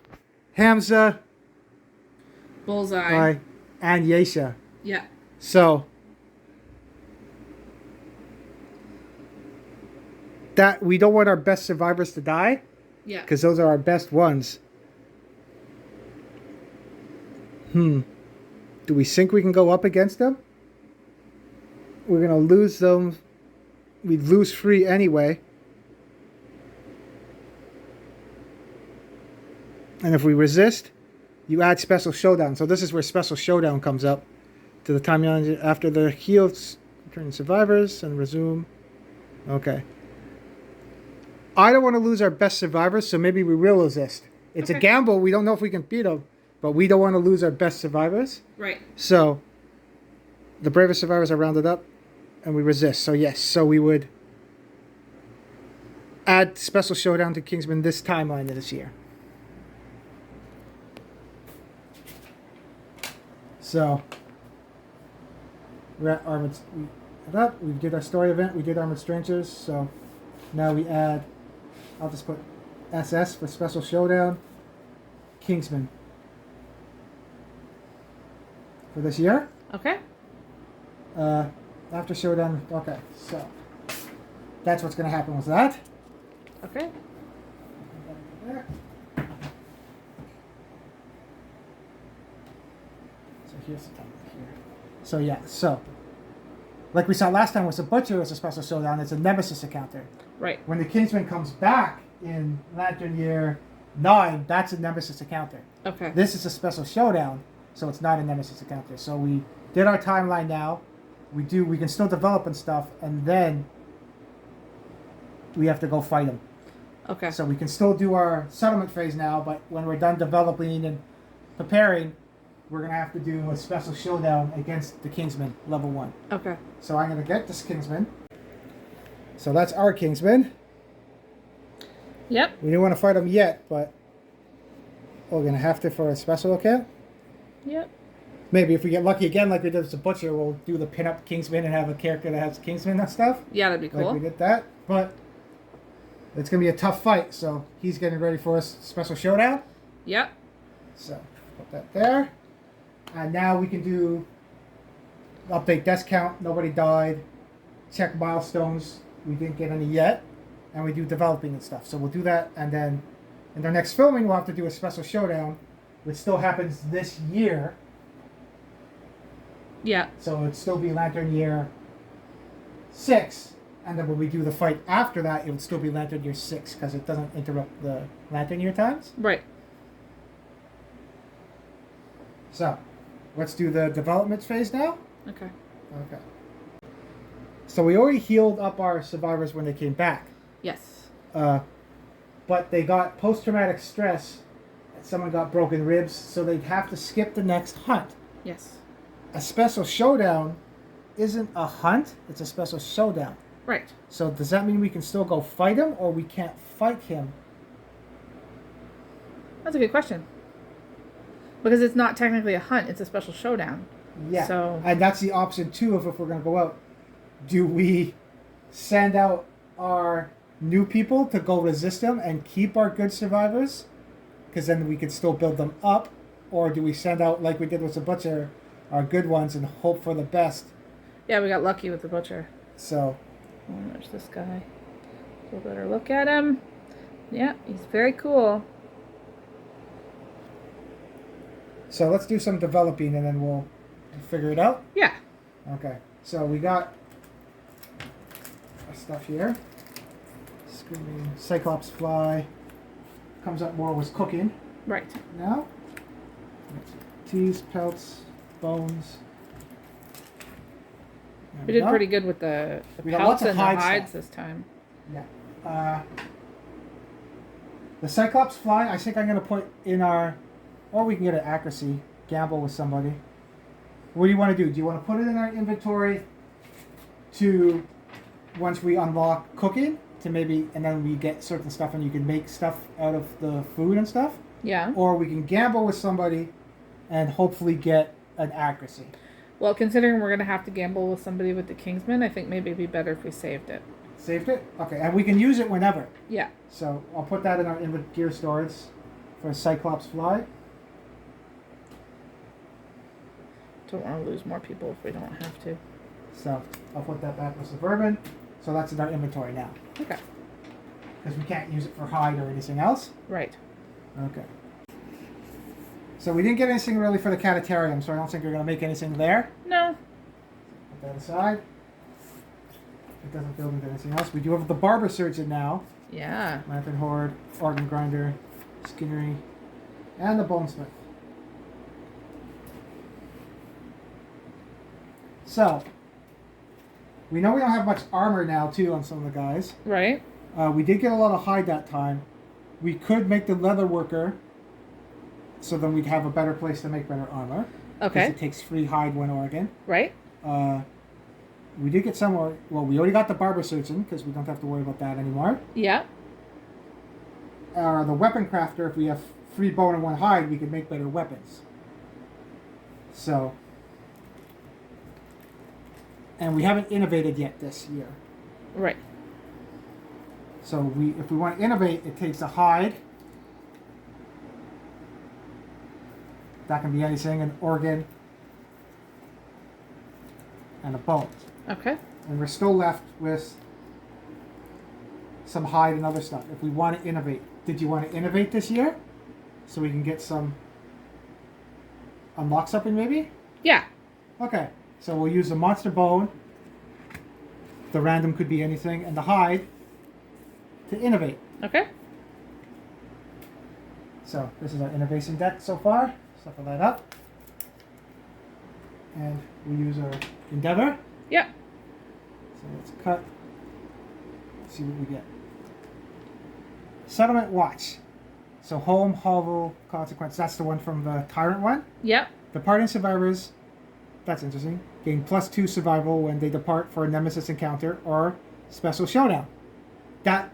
Hamza, Bullseye. and Yesha. Yeah. So... that we don't want our best survivors to die. Yeah. Because those are our best ones. Do we think we can go up against them? We're going to lose them. We'd lose 3 anyway. And if we resist, you add Special Showdown. So this is where Special Showdown comes up. To the time after the heals, return survivors and resume. Okay. I don't want to lose our best survivors, so maybe we will resist. It's a gamble. We don't know if we can beat them, but we don't want to lose our best survivors. Right. So, the bravest survivors are rounded up, and we resist. So, yes. So, we would add Special Showdown to Kingsman this timeline of this year. So, we're at Armored... We did our story event. We did Armored Strangers. So, now we add... I'll just put SS for Special Showdown. Kingsman. For this year. Okay. After Showdown. Okay, so that's what's going to happen with that. Okay. So here's the time here. So yeah, so like we saw last time with the Butcher as a Special Showdown, it's a Nemesis encounter. Right. When the Kingsman comes back in Lantern Year 9, that's a Nemesis encounter. Okay. This is a Special Showdown, so it's not a Nemesis encounter. So we did our timeline now. We can still develop and stuff, and then we have to go fight them. Okay. So we can still do our settlement phase now, but when we're done developing and preparing, we're going to have to do a Special Showdown against the Kingsman, level 1. Okay. So I'm going to get this Kingsman. So that's our Kingsman. Yep. We didn't want to fight him yet, but we're going to have to for a special account. Yep. Maybe if we get lucky again, like we did with the Butcher, we'll do the pin-up Kingsman and have a character that has Kingsman and stuff. Yeah, that'd be cool. Like we did that. But it's going to be a tough fight, so he's getting ready for a Special Showdown. Yep. So put that there. And now we can do update death count. Nobody died. Check milestones. We didn't get any yet. And we do developing and stuff. So we'll do that. And then in our next filming, we'll have to do a Special Showdown, which still happens this year. Yeah. So it'd still be Lantern Year 6. And then when we do the fight after that, it would still be Lantern Year 6 because it doesn't interrupt the Lantern Year times. Right. So let's do the development phase now. Okay. Okay. So we already healed up our survivors when they came back. Yes. But they got post-traumatic stress someone got broken ribs, so they'd have to skip the next hunt. Yes. A special showdown isn't a hunt, it's a special showdown. Right. So does that mean we can still go fight him, or we can't fight him? That's a good question. Because it's not technically a hunt, it's a special showdown. Yeah. So... And that's the option too of if we're going to go out. Do we send out our new people to go resist him and keep our good survivors? Because then we can still build them up. Or do we send out, like we did with the butcher, our good ones and hope for the best? Yeah, we got lucky with the butcher. So... There's this guy. Take a better look at him. Yeah, he's very cool. So let's do some developing and then we'll figure it out. Yeah. Okay. So we got our stuff here. Screaming Cyclops fly. Comes up more with cooking. Right. Now. Teas, pelts, bones. We did pretty good with the We got pelts lots of and the hide hides stuff. this time. Yeah. The Cyclops fly, I think I'm going to put in our... Or we can get an accuracy. Gamble with somebody. What do you want to do? Do you want to put it in our inventory to... Once we unlock cooking, to maybe... And then we get certain stuff and you can make stuff out of the food and stuff? Yeah. Or we can gamble with somebody and hopefully get an accuracy. Well, considering we're going to have to gamble with somebody with the Kingsman, I think maybe it'd be better if we saved it. Saved it? Okay, and we can use it whenever. Yeah. So I'll put that in our gear storage for Cyclops fly. Don't want to lose more people if we don't have to. So I'll put that back with Suburban. So that's in our inventory now. Okay. Because we can't use it for hide or anything else. Right. Okay. So we didn't get anything really for the Catatarium, so I don't think we're going to make anything there. No. Put that aside. It doesn't build into anything else. We do have the Barber Surgeon now. Yeah. Lantern Horde, Organ Grinder, Skinnery, and the Bonesmith. So, we know we don't have much armor now, too, on some of the guys. Right. We did get a lot of hide that time. We could make the Leather Worker, so then we'd have a better place to make better armor. Okay. Because it takes free hide one organ. Right. We did get some more. Well, we already got the Barber Surgeon, because we don't have to worry about that anymore. Yeah. The Weapon Crafter, if we have free bone and one hide, we could make better weapons. So... And we haven't innovated yet this year. Right. So if we want to innovate, it takes a hide. That can be anything, an organ, and a bone. Okay. And we're still left with some hide and other stuff. If we want to innovate. Did you want to innovate this year? So we can get some unlock something maybe? Yeah. Okay. So we'll use the monster bone. The random could be anything. And the hide to innovate. Okay. So this is our innovation deck so far. Shuffle that up. And we use our endeavor. Yeah. So let's cut. Let's see what we get. Settlement Watch. So home, hovel, consequence. That's the one from the Tyrant one. Yep. Departing survivors. That's interesting. Gain +2 survival when they depart for a nemesis encounter or special showdown. That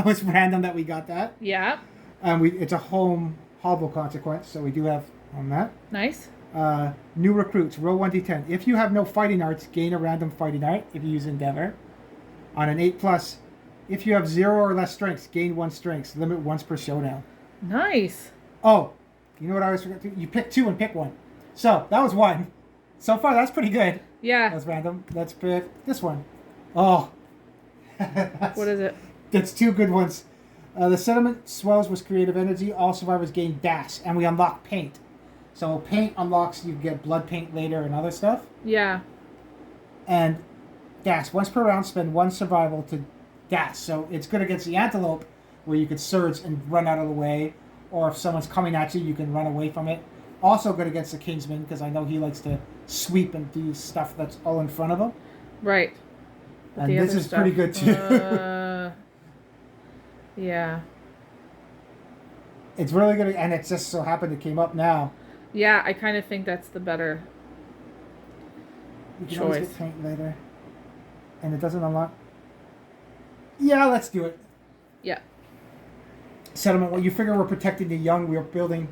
was random that we got that. Yeah. And it's a home hovel consequence, so we do have on that. Nice. New recruits, roll 1d10. If you have no fighting arts, gain a random fighting art if you use Endeavor. On an 8+, if you have 0 or less strengths, gain 1 strengths. Limit once per showdown. Nice. Oh, you know what I always forget to do? You pick 2 and pick 1. So, that was 1. So far, that's pretty good. Yeah. That's random. Let's pick this one. Oh. What is it? That's 2 good ones. The settlement swells with creative energy. All survivors gain dash, and we unlock paint. So paint unlocks, you get blood paint later and other stuff. Yeah. And dash. Once per round, spend 1 survival to dash. So it's good against the antelope, where you could surge and run out of the way. Or if someone's coming at you, you can run away from it. Also good against the Kingsman, because I know he likes to sweep and do stuff that's all in front of him. Right. And this is pretty good too. Yeah. It's really good, and it just so happened it came up now. Yeah, I kind of think that's the better We can always choice. get paint later. And it doesn't unlock. Yeah, let's do it. Yeah. Settlement. Well, you figure we're protecting the young. We're building.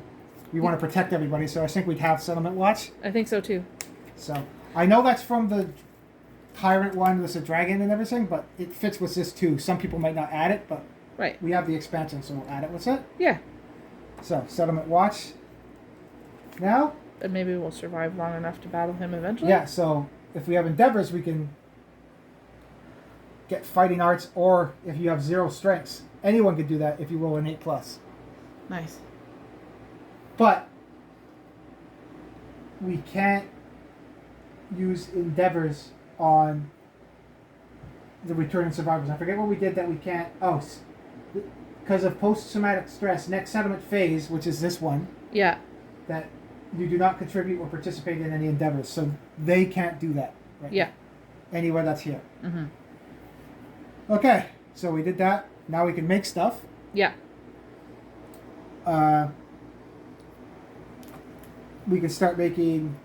We want to protect everybody, so I think we'd have Settlement Watch. I think so too. So I know that's from the Tyrant one with the dragon and everything, but it fits with this too. Some people might not add it, but Right. we have the expansion, so we'll add it with it. Yeah. So Settlement Watch. Now. And maybe we'll survive long enough to battle him eventually. Yeah. So if we have endeavors, we can get fighting arts, or if you have 0 strengths, anyone could do that if you roll an 8+. Nice. But we can't use endeavors on the returning survivors. I forget what we did that we can't. Oh, because of post-traumatic stress, next settlement phase, which is this one, Yeah. that you do not contribute or participate in any endeavors. So they can't do that. Right Yeah. Anywhere that's here. Mm-hmm. Okay, so we did that. Now we can make stuff. Yeah. We can start making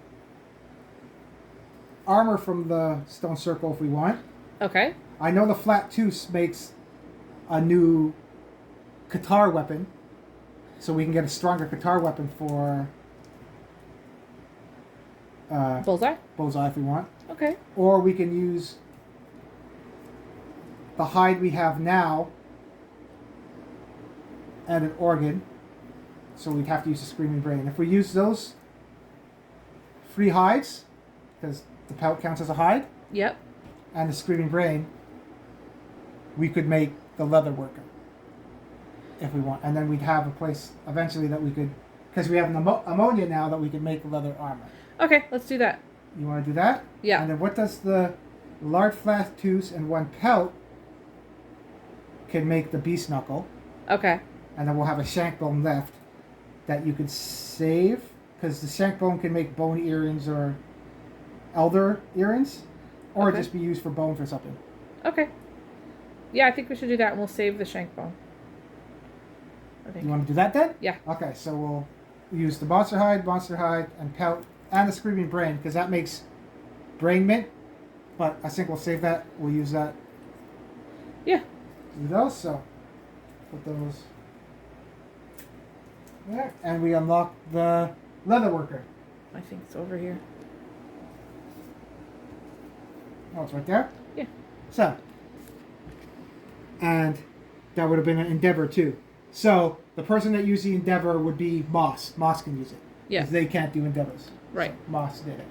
armor from the stone circle if we want. Okay. I know the flat tooth makes a new Qatar weapon, so we can get a stronger Qatar weapon for Bullseye. Bullseye if we want. Okay. Or we can use the hide we have now and an organ, so we'd have to use a Screaming Brain. If we use those free hides, because the pelt counts as a hide, Yep. and the Screaming Brain, we could make the leather worker if we want, and then we'd have a place eventually that we could, because we have an ammonia now that we could make leather armor. Okay, let's do that. You want to do that? Yeah. And then what does the large flat tooth and 1 pelt can make the beast knuckle, Okay. and then we'll have a shank bone left that you could save, because the shank bone can make bone earrings or elder earrings, or Okay. just be used for bones or something. Okay. Yeah, I think we should do that, and we'll save the shank bone. I think. You want to do that then? Yeah. Okay, so we'll use the monster hide, and pelt, and the Screaming Brain, because that makes brain mint. But I think we'll save that. We'll use that. Yeah. Do those. So put those there, and we unlock the leather worker. I think it's over here. Oh, it's right there. Yeah. So, and that would have been an endeavor too. So the person that used the endeavor would be Moss. Moss can use it. Yeah. 'Cause they can't do endeavors. Right. So Moss did it.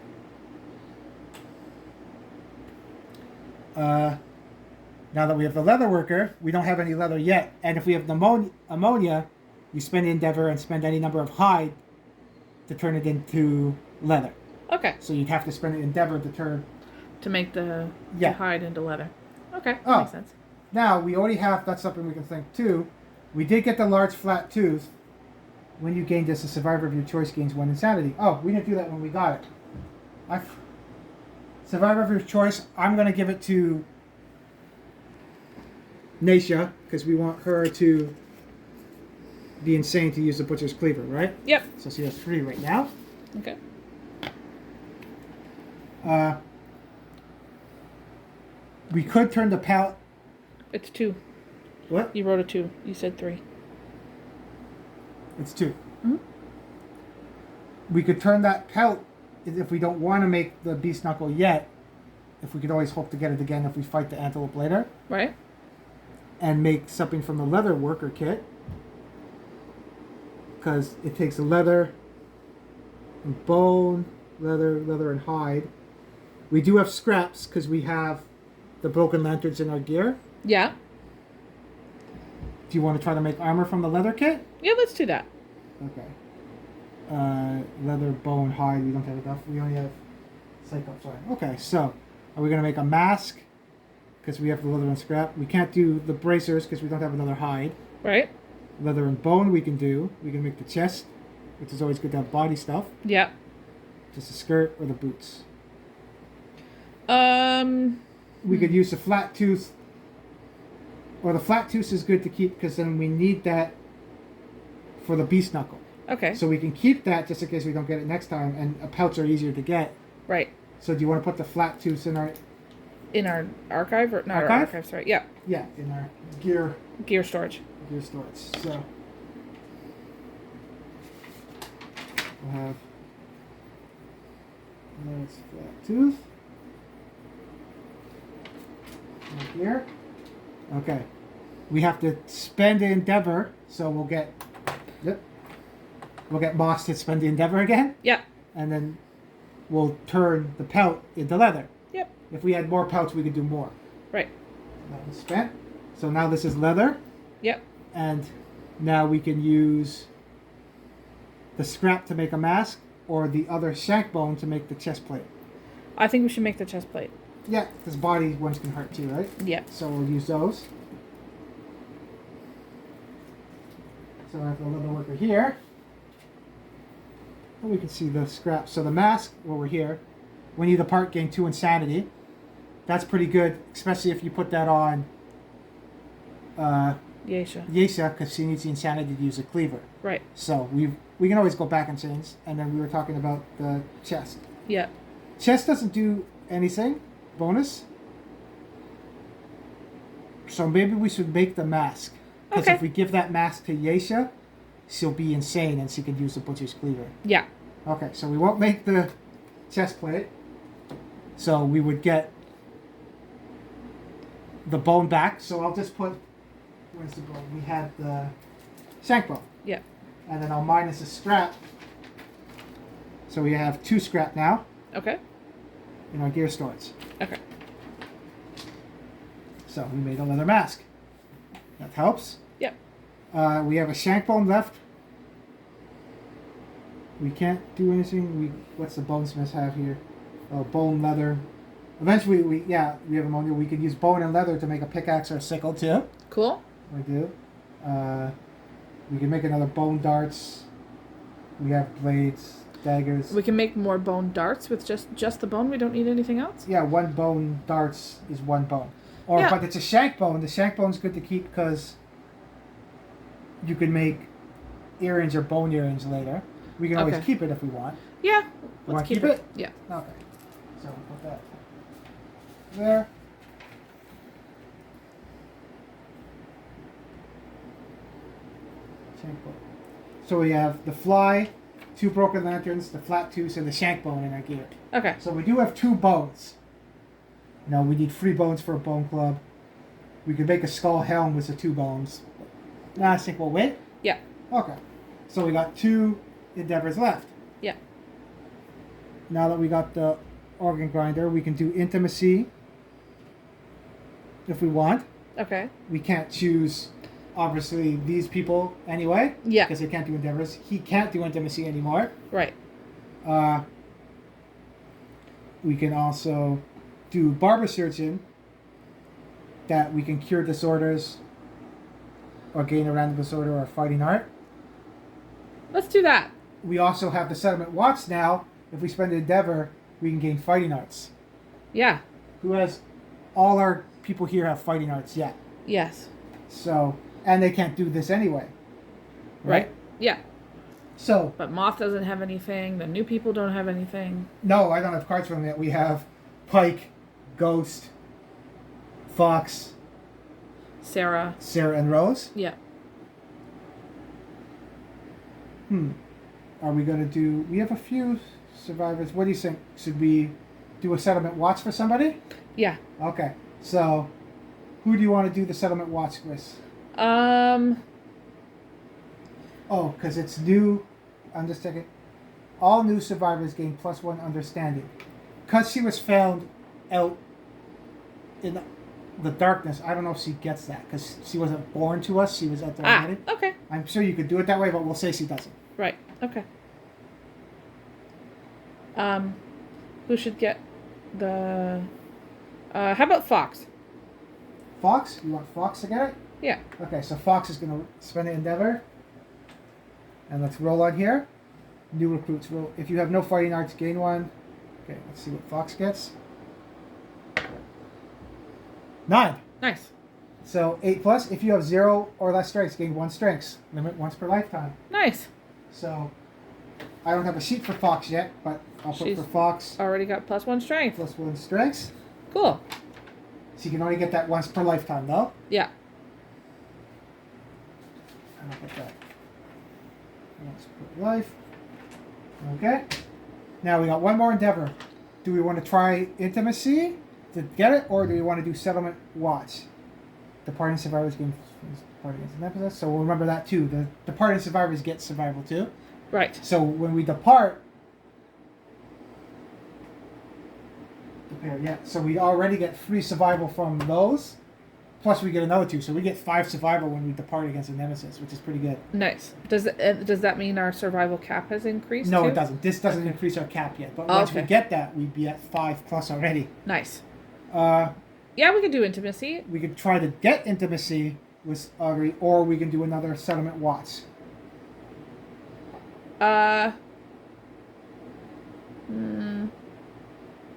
Now that we have the leather worker, we don't have any leather yet. And if we have ammonia, you spend the endeavor and spend any number of hide to turn it into leather. Okay. So you'd have to spend an endeavor to turn. To make the Yeah. hide into leather. Okay. That Oh. makes sense. Now we already have. That's something we can think too. We did get the large flat tooth. When you gain this, a survivor of your choice gains 1 insanity. Oh, we didn't do that when we got it. Survivor of your choice. I'm gonna give it to Naisha because we want her to be insane to use the butcher's cleaver, right? Yep. So she has 3 right now. Okay. We could turn the pallet. It's 2. What? You wrote a 2. You said 3. It's 2. Mm-hmm. We could turn that pelt if we don't want to make the beast knuckle yet. If we could always hope to get it again if we fight the antelope later. Right. And make something from the leather worker kit. Because it takes the leather and bone, leather and hide. We do have scraps because we have the broken lanterns in our gear. Yeah. Do you want to try to make armor from the leather kit? Yeah, let's do that. Okay. Leather, bone, hide. We don't have enough. We only have cyclops. Sorry. Okay, so are we going to make a mask? Because we have the leather and scrap. We can't do the bracers because we don't have another hide. Right. Leather and bone we can do. We can make the chest, which is always good to have body stuff. Yeah. Just a skirt or the boots. We We could use the flat tooth. Or the flat tooth is good to keep because then we need that for the beast knuckle. Okay. So we can keep that just in case we don't get it next time, and pouch are easier to get. Right. So do you want to put the flat tooth in our... In our archive? Or not Archive? our archive, sorry. Yeah. Yeah, in our gear Storage. storage. So we'll have... There's flat tooth. Right here. Okay. We have to spend the endeavor, so we'll get... Yep. We'll get moss to spend the endeavor again. Yeah. And then we'll turn the pelt into leather. Yep. If we had more pelts, we could do more. Right. That was spent. So now this is leather. Yep. And now we can use the scrap to make a mask or the other shank bone to make the chest plate. I think we should make the chest plate. Yeah, because body ones can hurt too, right? Yeah. So we'll use those. So I have the leather worker here. And we can see the scrap. So the mask over here, when you depart, gain 2 insanity. That's pretty good, especially if you put that on Yesha. Yesha, because she needs the insanity to use a cleaver. Right. So we can always go back and change. And then we were talking about the chest. Yeah. Chest doesn't do anything bonus. So maybe we should make the mask. Because Okay. if we give that mask to Yesha, she'll be insane and she can use the butcher's cleaver. Yeah. Okay, so we won't make the chest plate. So we would get the bone back. So I'll just put, where's the bone? We had the shank bone. Yeah. And then I'll minus a scrap. So we have 2 scrap now Okay. in our gear storage. Okay. So we made a leather mask. That helps. Yep. We have a shank bone left. We can't do anything. What's the bonesmith have here? Oh, bone leather. Eventually, we have ammonia. We could use bone and leather to make a pickaxe or a sickle too. Cool. We do. We can make another bone darts. We have blades, daggers. We can make more bone darts with just the bone. We don't need anything else. Yeah, 1 bone darts is 1 bone. Or Yeah. but it's a shank bone. The shank bone's good to keep because you can make earrings or bone earrings later. We can always Okay. keep it if we want. Yeah. You want to keep it. it? Yeah. Okay. So we'll put that there. Shank bone. So we have the fly, 2 broken lanterns, the flat tooth, and the shank bone in our gear. Okay. So we do have 2 bones. Now we need 3 bones for a bone club. We could make a skull helm with the 2 bones. Now I think we'll wait. Yeah. Okay. So we got 2 endeavors left. Yeah. Now that we got the organ grinder, we can do intimacy if we want. Okay. We can't choose, obviously, these people anyway. Yeah. Because they can't do endeavors. He can't do intimacy anymore. Right. We can also do barber surgeon, that we can cure disorders or gain a random disorder or fighting art. Let's do that. We also have the settlement watch now. If we spend an endeavor, we can gain fighting arts. Yeah. Who has all our people here have fighting arts yet. Yes. So, and they can't do this anyway. Right. Yeah. So, But Moth doesn't have anything. The new people don't have anything. no, I don't have cards from them yet. We have Pike, Ghost, Fox, Sarah. Sarah, and Rose. Yeah. Are we going to do... We have a few survivors. What do you think? Should we do a settlement watch for somebody? Yeah. Okay. So, who do you want to do the settlement watch with? Oh, because it's new... I'm just checking. All new survivors gain +1 understanding. Because she was found out in the darkness, I don't know if she gets that. Because she wasn't born to us. She was out there already. Okay. I'm sure you could do it that way, but we'll say she doesn't. Right. Okay. Who should get the... how about Fox? Fox? You want Fox to get it? Yeah. Okay, so Fox is going to spend an endeavor. And let's roll on here. New recruits roll. If you have no fighting arts, gain 1. Okay, let's see what Fox gets. 9. Nice. So 8 plus. If you have 0 or less strengths, gain 1 strengths. Limit once per lifetime. Nice. So I don't have a sheet for Fox yet, but I'll put She's for Fox already got +1 strength. plus 1 strengths. Cool. So you can only get that once per lifetime, though. Yeah. And I'll put that once per life. Okay. Now we got one more endeavor. Do we want to try intimacy to get it, or do we want to do settlement watch? Departing survivors gain part against an episode. So we'll remember that too. The departing survivors get survival too. Right. So when we depart, so we already get 3 survival from those, plus we get another 2. So we get 5 survival when we depart against a nemesis, which is pretty good. Nice. Does that mean our survival cap has increased? No, too? it doesn't. This doesn't increase our cap yet. But once we get that, we'd be at 5 plus already. Nice. Yeah, we could do intimacy. We could try to get intimacy with Augury, or we can do another settlement watch. I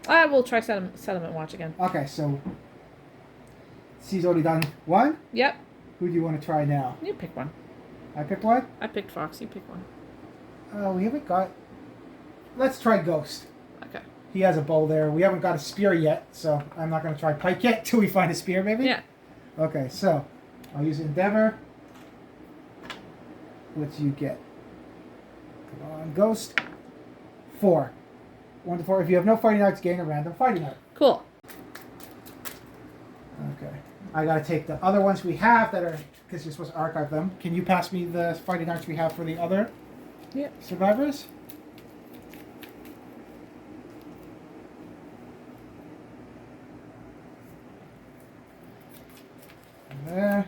will try settlement watch again. Okay, so C's already done 1. Yep. Who do you want to try now? You pick one. I picked 1? I picked Fox. You pick one. We haven't got... Let's try Ghost. Okay. He has a bow there. We haven't got a spear yet, so I'm not going to try Pike yet till we find a spear, maybe? Yeah. Okay, so I'll use Endeavor. What do you get? Come on, Ghost. 4. 1 to 4. If you have no fighting arts, gain a random fighting art. Cool. Okay. I got to take the other ones we have that are... Because you're supposed to archive them. Can you pass me the fighting arts we have for the other survivors? There.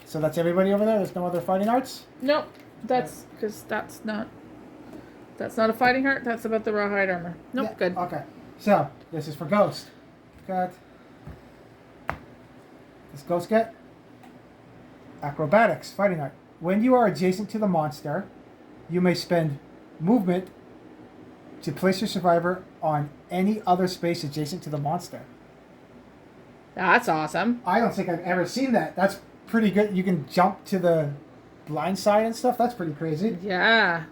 So that's everybody over there? There's no other fighting arts? Nope. That's because that's not a fighting heart. That's about the rawhide armor. Nope. Yeah. Good. Okay. So this is for Ghost. Got. Does Ghost get? Acrobatics, fighting art. When you are adjacent to the monster, you may spend movement to place your survivor on any other space adjacent to the monster. That's awesome. I don't think I've ever seen that. That's pretty good. You can jump to the blind side and stuff. That's pretty crazy. Yeah.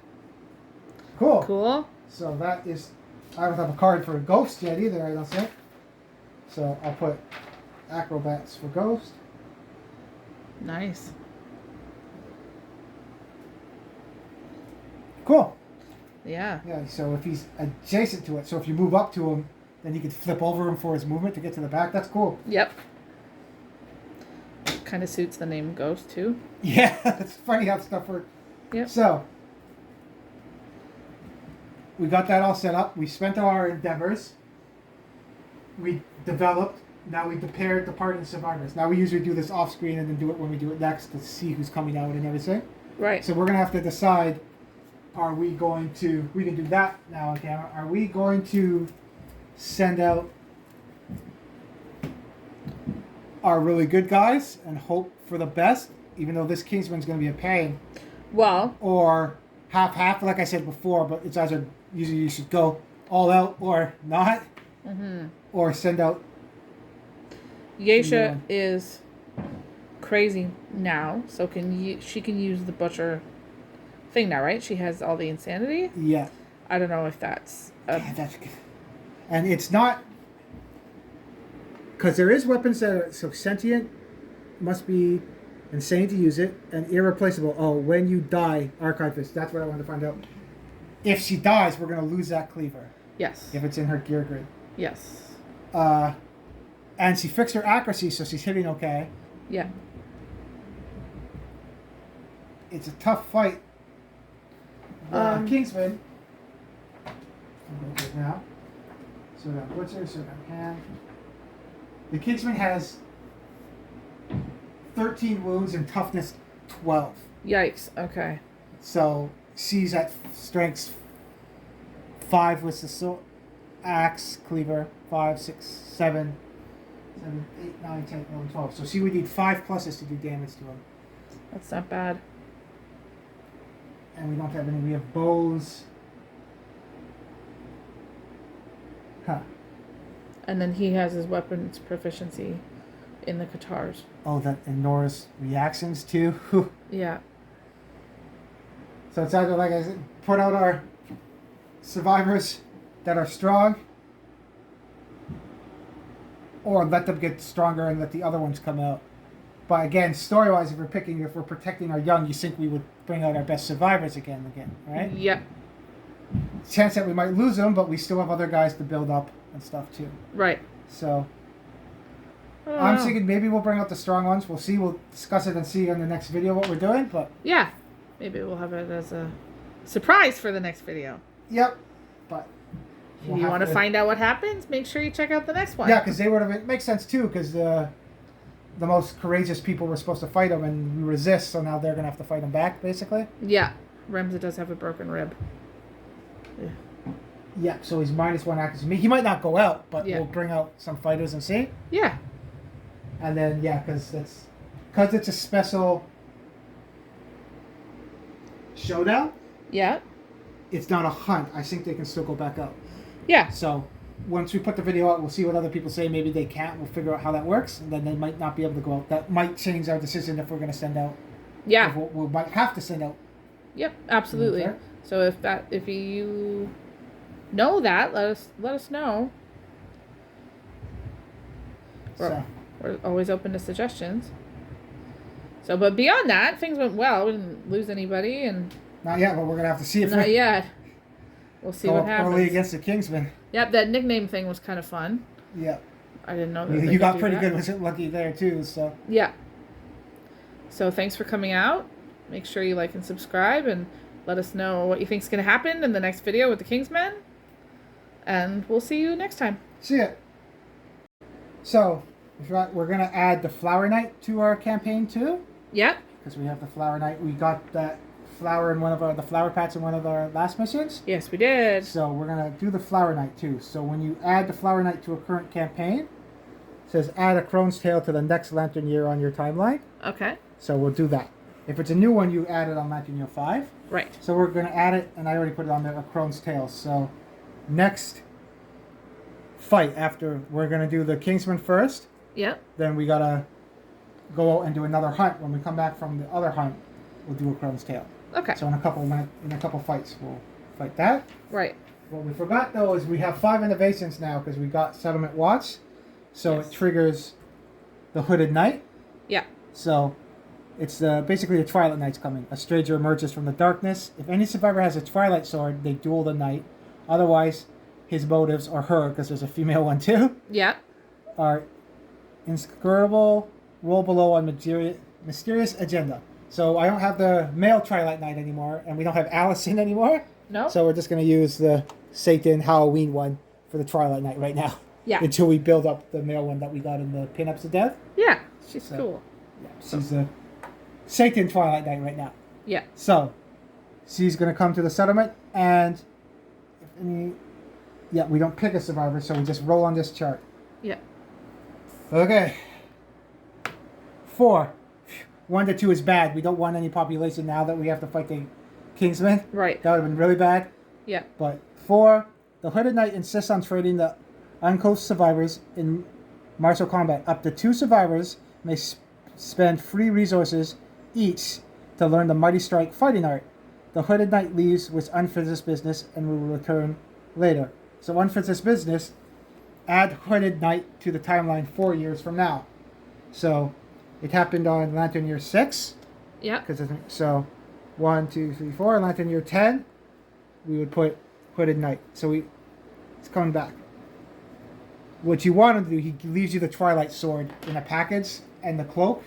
Cool. Cool. So that is... I don't have a card for Ghost yet either, I don't think. So I'll put Acrobats for Ghost. Nice. Cool. Yeah. Yeah, so if he's adjacent to it, so if you move up to him, then you can flip over him for his movement to get to the back. That's cool. Yep. Kind of suits the name Ghost too. Yeah, it's funny how stuff works. Yep. So, we got that all set up. We spent our endeavors. We developed. Now we prepared departing survivors. Now we usually do this off screen and then do it when we do it next to see who's coming out and everything. Right. So we're going to have to decide, are we going to, we can do that now on camera, are we going to send out our really good guys and hope for the best, even though this Kingsman's going to be a pain? Well. Or half, like I said before, but it's either, usually you should go all out or not. Mm-hmm. Or send out... Geisha is crazy now, so she can use the butcher thing now, right? She has all the insanity. Yeah. I don't know if that's. Yeah, that's good. And it's not, because there is weapons that are so sentient, must be insane to use it, and irreplaceable. Oh, when you die, archive this. That's what I wanted to find out. If she dies, we're gonna lose that cleaver. Yes. If it's in her gear grid. Yes. And she fixed her accuracy, so she's hitting okay. Yeah. It's a tough fight. Kingsman. I'm going to now. So that Butcher, so that Hand. The Kingsman has 13 wounds and toughness 12. Yikes. Okay. So she's at strength 5 with the axe, cleaver, 5, 6, 7, 8, 9, 10, 11, 12. So she would need 5 pluses to do damage to him. That's not bad. And we don't have any. We have bows. Huh. And then he has his weapons proficiency in the Qatars. Oh, that and Nora's reactions too. Whew. Yeah. So it's either, like I said, put out our survivors that are strong, or let them get stronger and let the other ones come out. But again, story-wise, if we're protecting our young, you think we would bring out our best survivors again, right? Yep. Chance that we might lose them, but we still have other guys to build up and stuff too. Right. So I I'm don't know. thinking maybe we'll bring out the strong ones. We'll see. We'll discuss it and see in the next video what we're doing. But Yeah. Maybe we'll have it as a surprise for the next video. yep. But If you want to find out what happens, make sure you check out the next one. yeah, because they would have. It makes sense too, because the most courageous people were supposed to fight them, and we resist. So now they're gonna have to fight them back, basically. Yeah. Remza does have a broken rib. Yeah. Yeah. So he's -1 accuracy. He might not go out, but Yeah. we'll bring out some fighters and see. Yeah. And then yeah, because it's a special showdown. Yeah. It's not a hunt. I think they can still go back out. Yeah. So once we put the video out, we'll see what other people say. Maybe they can't. We'll figure out how that works, and then they might not be able to go out. That might change our decision if we're going to send out. Yeah. We might have to send out. Yep. Absolutely. Okay. So if you know that, let us know. So We're always open to suggestions. So, but beyond that, things went well. We didn't lose anybody, and not yet, but we're going to have to see if not we yet. We'll see go what early happens. against the Kingsmen. Yep, that nickname thing was kind of fun. Yeah. I didn't know that. You got pretty good with it, lucky there too. So Yeah. So thanks for coming out. Make sure you like and subscribe, and let us know what you think's going to happen in the next video with the Kingsmen. And we'll see you next time. see it. So we're going to add the Flower Knight to our campaign too, Yep. because we have the Flower Knight. We got that flower in the flower pats in one of our last missions. Yes, we did. So we're going to do the Flower Knight too. So when you add the Flower Knight to a current campaign, it says add a Crone's Tail to the next Lantern Year on your timeline. Okay. So we'll do that. If it's a new one, you add it on Lantern Year 5. Right. So we're going to add it, and I already put it on there, a Crone's Tail. So next fight after, we're going to do the Kingsman first. Yep. Then we got to go out and do another hunt. When we come back from the other hunt, we'll do a Crone's Tail. Okay. So in a couple fights, we'll fight that. Right. What we forgot though is we have 5 innovations now because we got Settlement Watch, so Yes. it triggers the Hooded Knight. Yeah. So it's basically the Twilight Knight's coming. A stranger emerges from the darkness. If any survivor has a Twilight sword, they duel the knight. Otherwise, his motives, or her, because there's a female one too, Yeah. are inscrutable. Roll below on mysterious agenda. So I don't have the male Twilight Knight anymore, and we don't have Allison anymore. No. So we're just going to use the Satan Halloween one for the Twilight Knight right now. Yeah. Until we build up the male one that we got in the Pinups of Death. Yeah. She's So- cool. Yeah, she's the Satan Twilight Knight right now. Yeah. So she's going to come to the settlement, and we don't pick a survivor, so we just roll on this chart. Yeah. Okay. 4. 1 to 2 is bad. We don't want any population now that we have to fight the Kingsmen. Right. That would have been really bad. Yeah. But 4, the Hooded Knight insists on trading the unclothed survivors in martial combat. Up to 2 survivors may spend free resources each to learn the Mighty Strike fighting art. The Hooded Knight leaves with unfinished business and will return later. So unfinished business, add Hooded Knight to the timeline 4 years from now. So it happened on Lantern Year 6. Yeah. So 1, 2, 3, 4. Lantern Year 10, we would put Hooded Knight. So it's coming back. What you want him to do, he leaves you the Twilight Sword in a package and the cloak.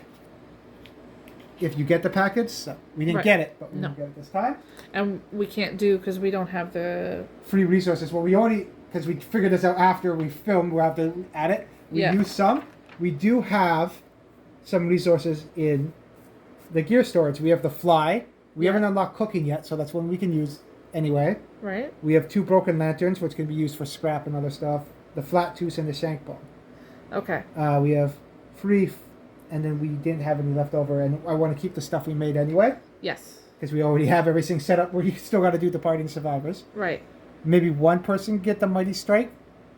If you get the package, so we didn't Right. get it, but we No. didn't get it this time. And we can't do because we don't have the. Free resources. Well, because we figured this out after we filmed, we'll have to add it. We Yeah. use some. We do have some resources in the gear storage. We have the fly. We Yeah. haven't unlocked cooking yet, so that's one we can use anyway. Right. We have 2 broken lanterns, which can be used for scrap and other stuff. The flat tooth and the shank bone. Okay. We have and then we didn't have any left over, and I want to keep the stuff we made anyway, Yes. because we already have everything set up. We still got to do the party and survivors. Right. Maybe one person get the Mighty Strike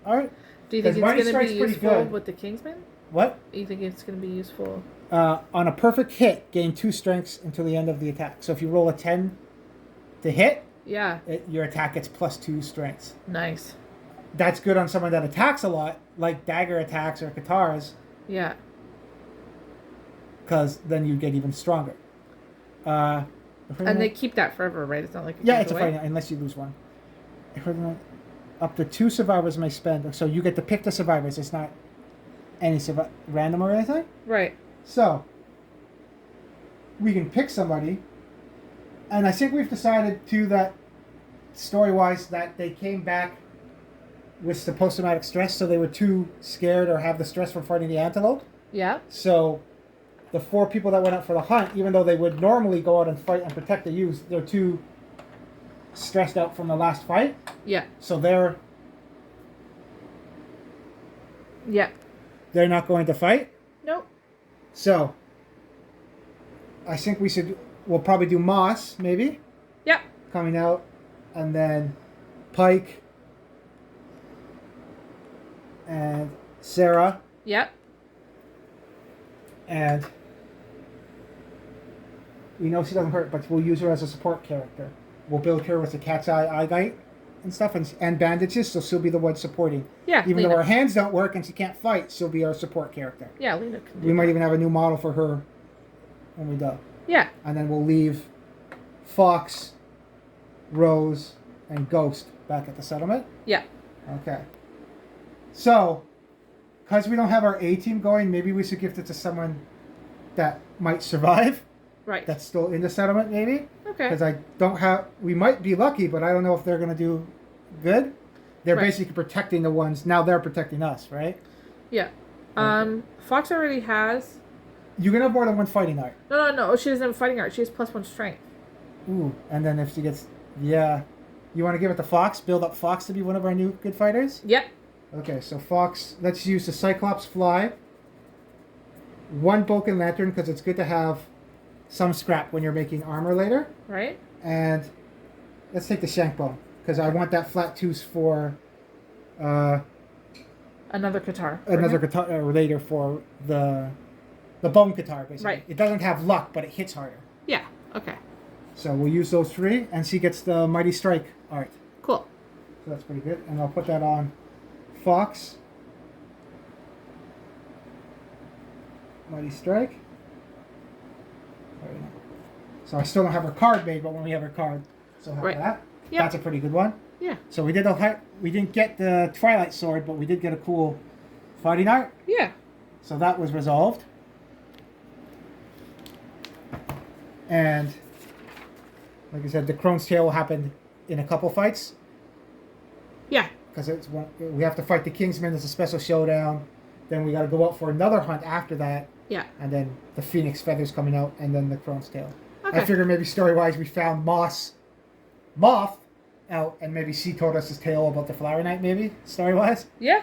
art. Do you think Because it's Mighty going to Strike's be pretty useful good. with the Kingsmen? What? You think it's going to be useful? On a perfect hit, gain 2 strengths until the end of the attack. So if you roll a 10 to hit, Yeah. your attack gets plus 2 strengths. Nice. That's good on someone that attacks a lot, like dagger attacks or katars, Yeah. because then you get even stronger. And they keep that forever, right? It's not like it yeah, goes it's a away? fight unless you lose one. Up to 2 survivors may spend. So you get to pick the survivors. It's not any random or anything. Right. So we can pick somebody, and I think we've decided too that story-wise that they came back with the post-traumatic stress, so they were too scared or have the stress from fighting the antelope. Yeah. So the 4 people that went out for the hunt, even though they would normally go out and fight and protect the ewes, they're too stressed out from the last fight. Yeah. So they're not going to fight. Nope. So I think we'll probably do Moss, maybe. Yep. Coming out, and then Pike and Sarah, Yep. and we know she doesn't hurt, but we'll use her as a support character. We'll build her with a cat's eye guide and stuff, and bandages, so she'll be the one supporting. Yeah. Even Lena. though her hands don't work and she can't fight, she'll be our support character. Yeah, Lena can do We might that. even have a new model for her when we go. Yeah. And then we'll leave Fox, Rose, and Ghost back at the settlement. Yeah. Okay. So, because we don't have our A team going, maybe we should gift it to someone that might survive. Right. That's still in the settlement, maybe. Okay. Because we might be lucky, but I don't know if they're going to do good. They're Right. basically protecting the ones, now they're protecting us, right? Yeah. Okay. Fox already has. You can have more than one fighting art. No. She doesn't have fighting art. She has +1 strength. Ooh, and then if she gets, yeah. You want to give it to Fox? Build up Fox to be one of our new good fighters? Yep. Okay, so Fox, let's use the Cyclops Fly. 1 Vulcan Lantern, because it's good to have some scrap when you're making armor later. Right. And let's take the Shank Bone, because I want that flat tooth for Another Qatar. another guitar later for the bone guitar, basically. Right. It doesn't have luck, but it hits harder. Yeah. Okay. So we'll use those 3, and she gets the Mighty Strike art. Cool. So that's pretty good. And I'll put that on Fox. Mighty Strike. There we go. So I still don't have her card made, but when we have her card, so have Right. that. Yep. That's a pretty good one. Yeah. So we didn't get the Twilight Sword, but we did get a cool fighting art. Yeah. So that was resolved. And like I said, the Crone's Tail will happen in a couple fights. Yeah. Because we have to fight the Kingsman as a special showdown. Then we got to go out for another hunt after that. Yeah. And then the Phoenix Feathers coming out, and then the Crone's Tail. Okay. I figure maybe story-wise we found Moth out, and maybe she told us his tale about the Flower Knight, maybe, story-wise. Yeah.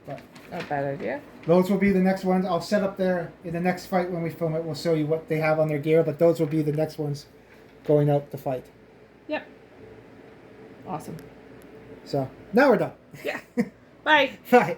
But Not a bad idea. those will be the next ones. I'll set up there in the next fight when we film it. We'll show you what they have on their gear, but those will be the next ones going out to fight. Yep. Awesome. So, now we're done. Yeah. Bye. Bye.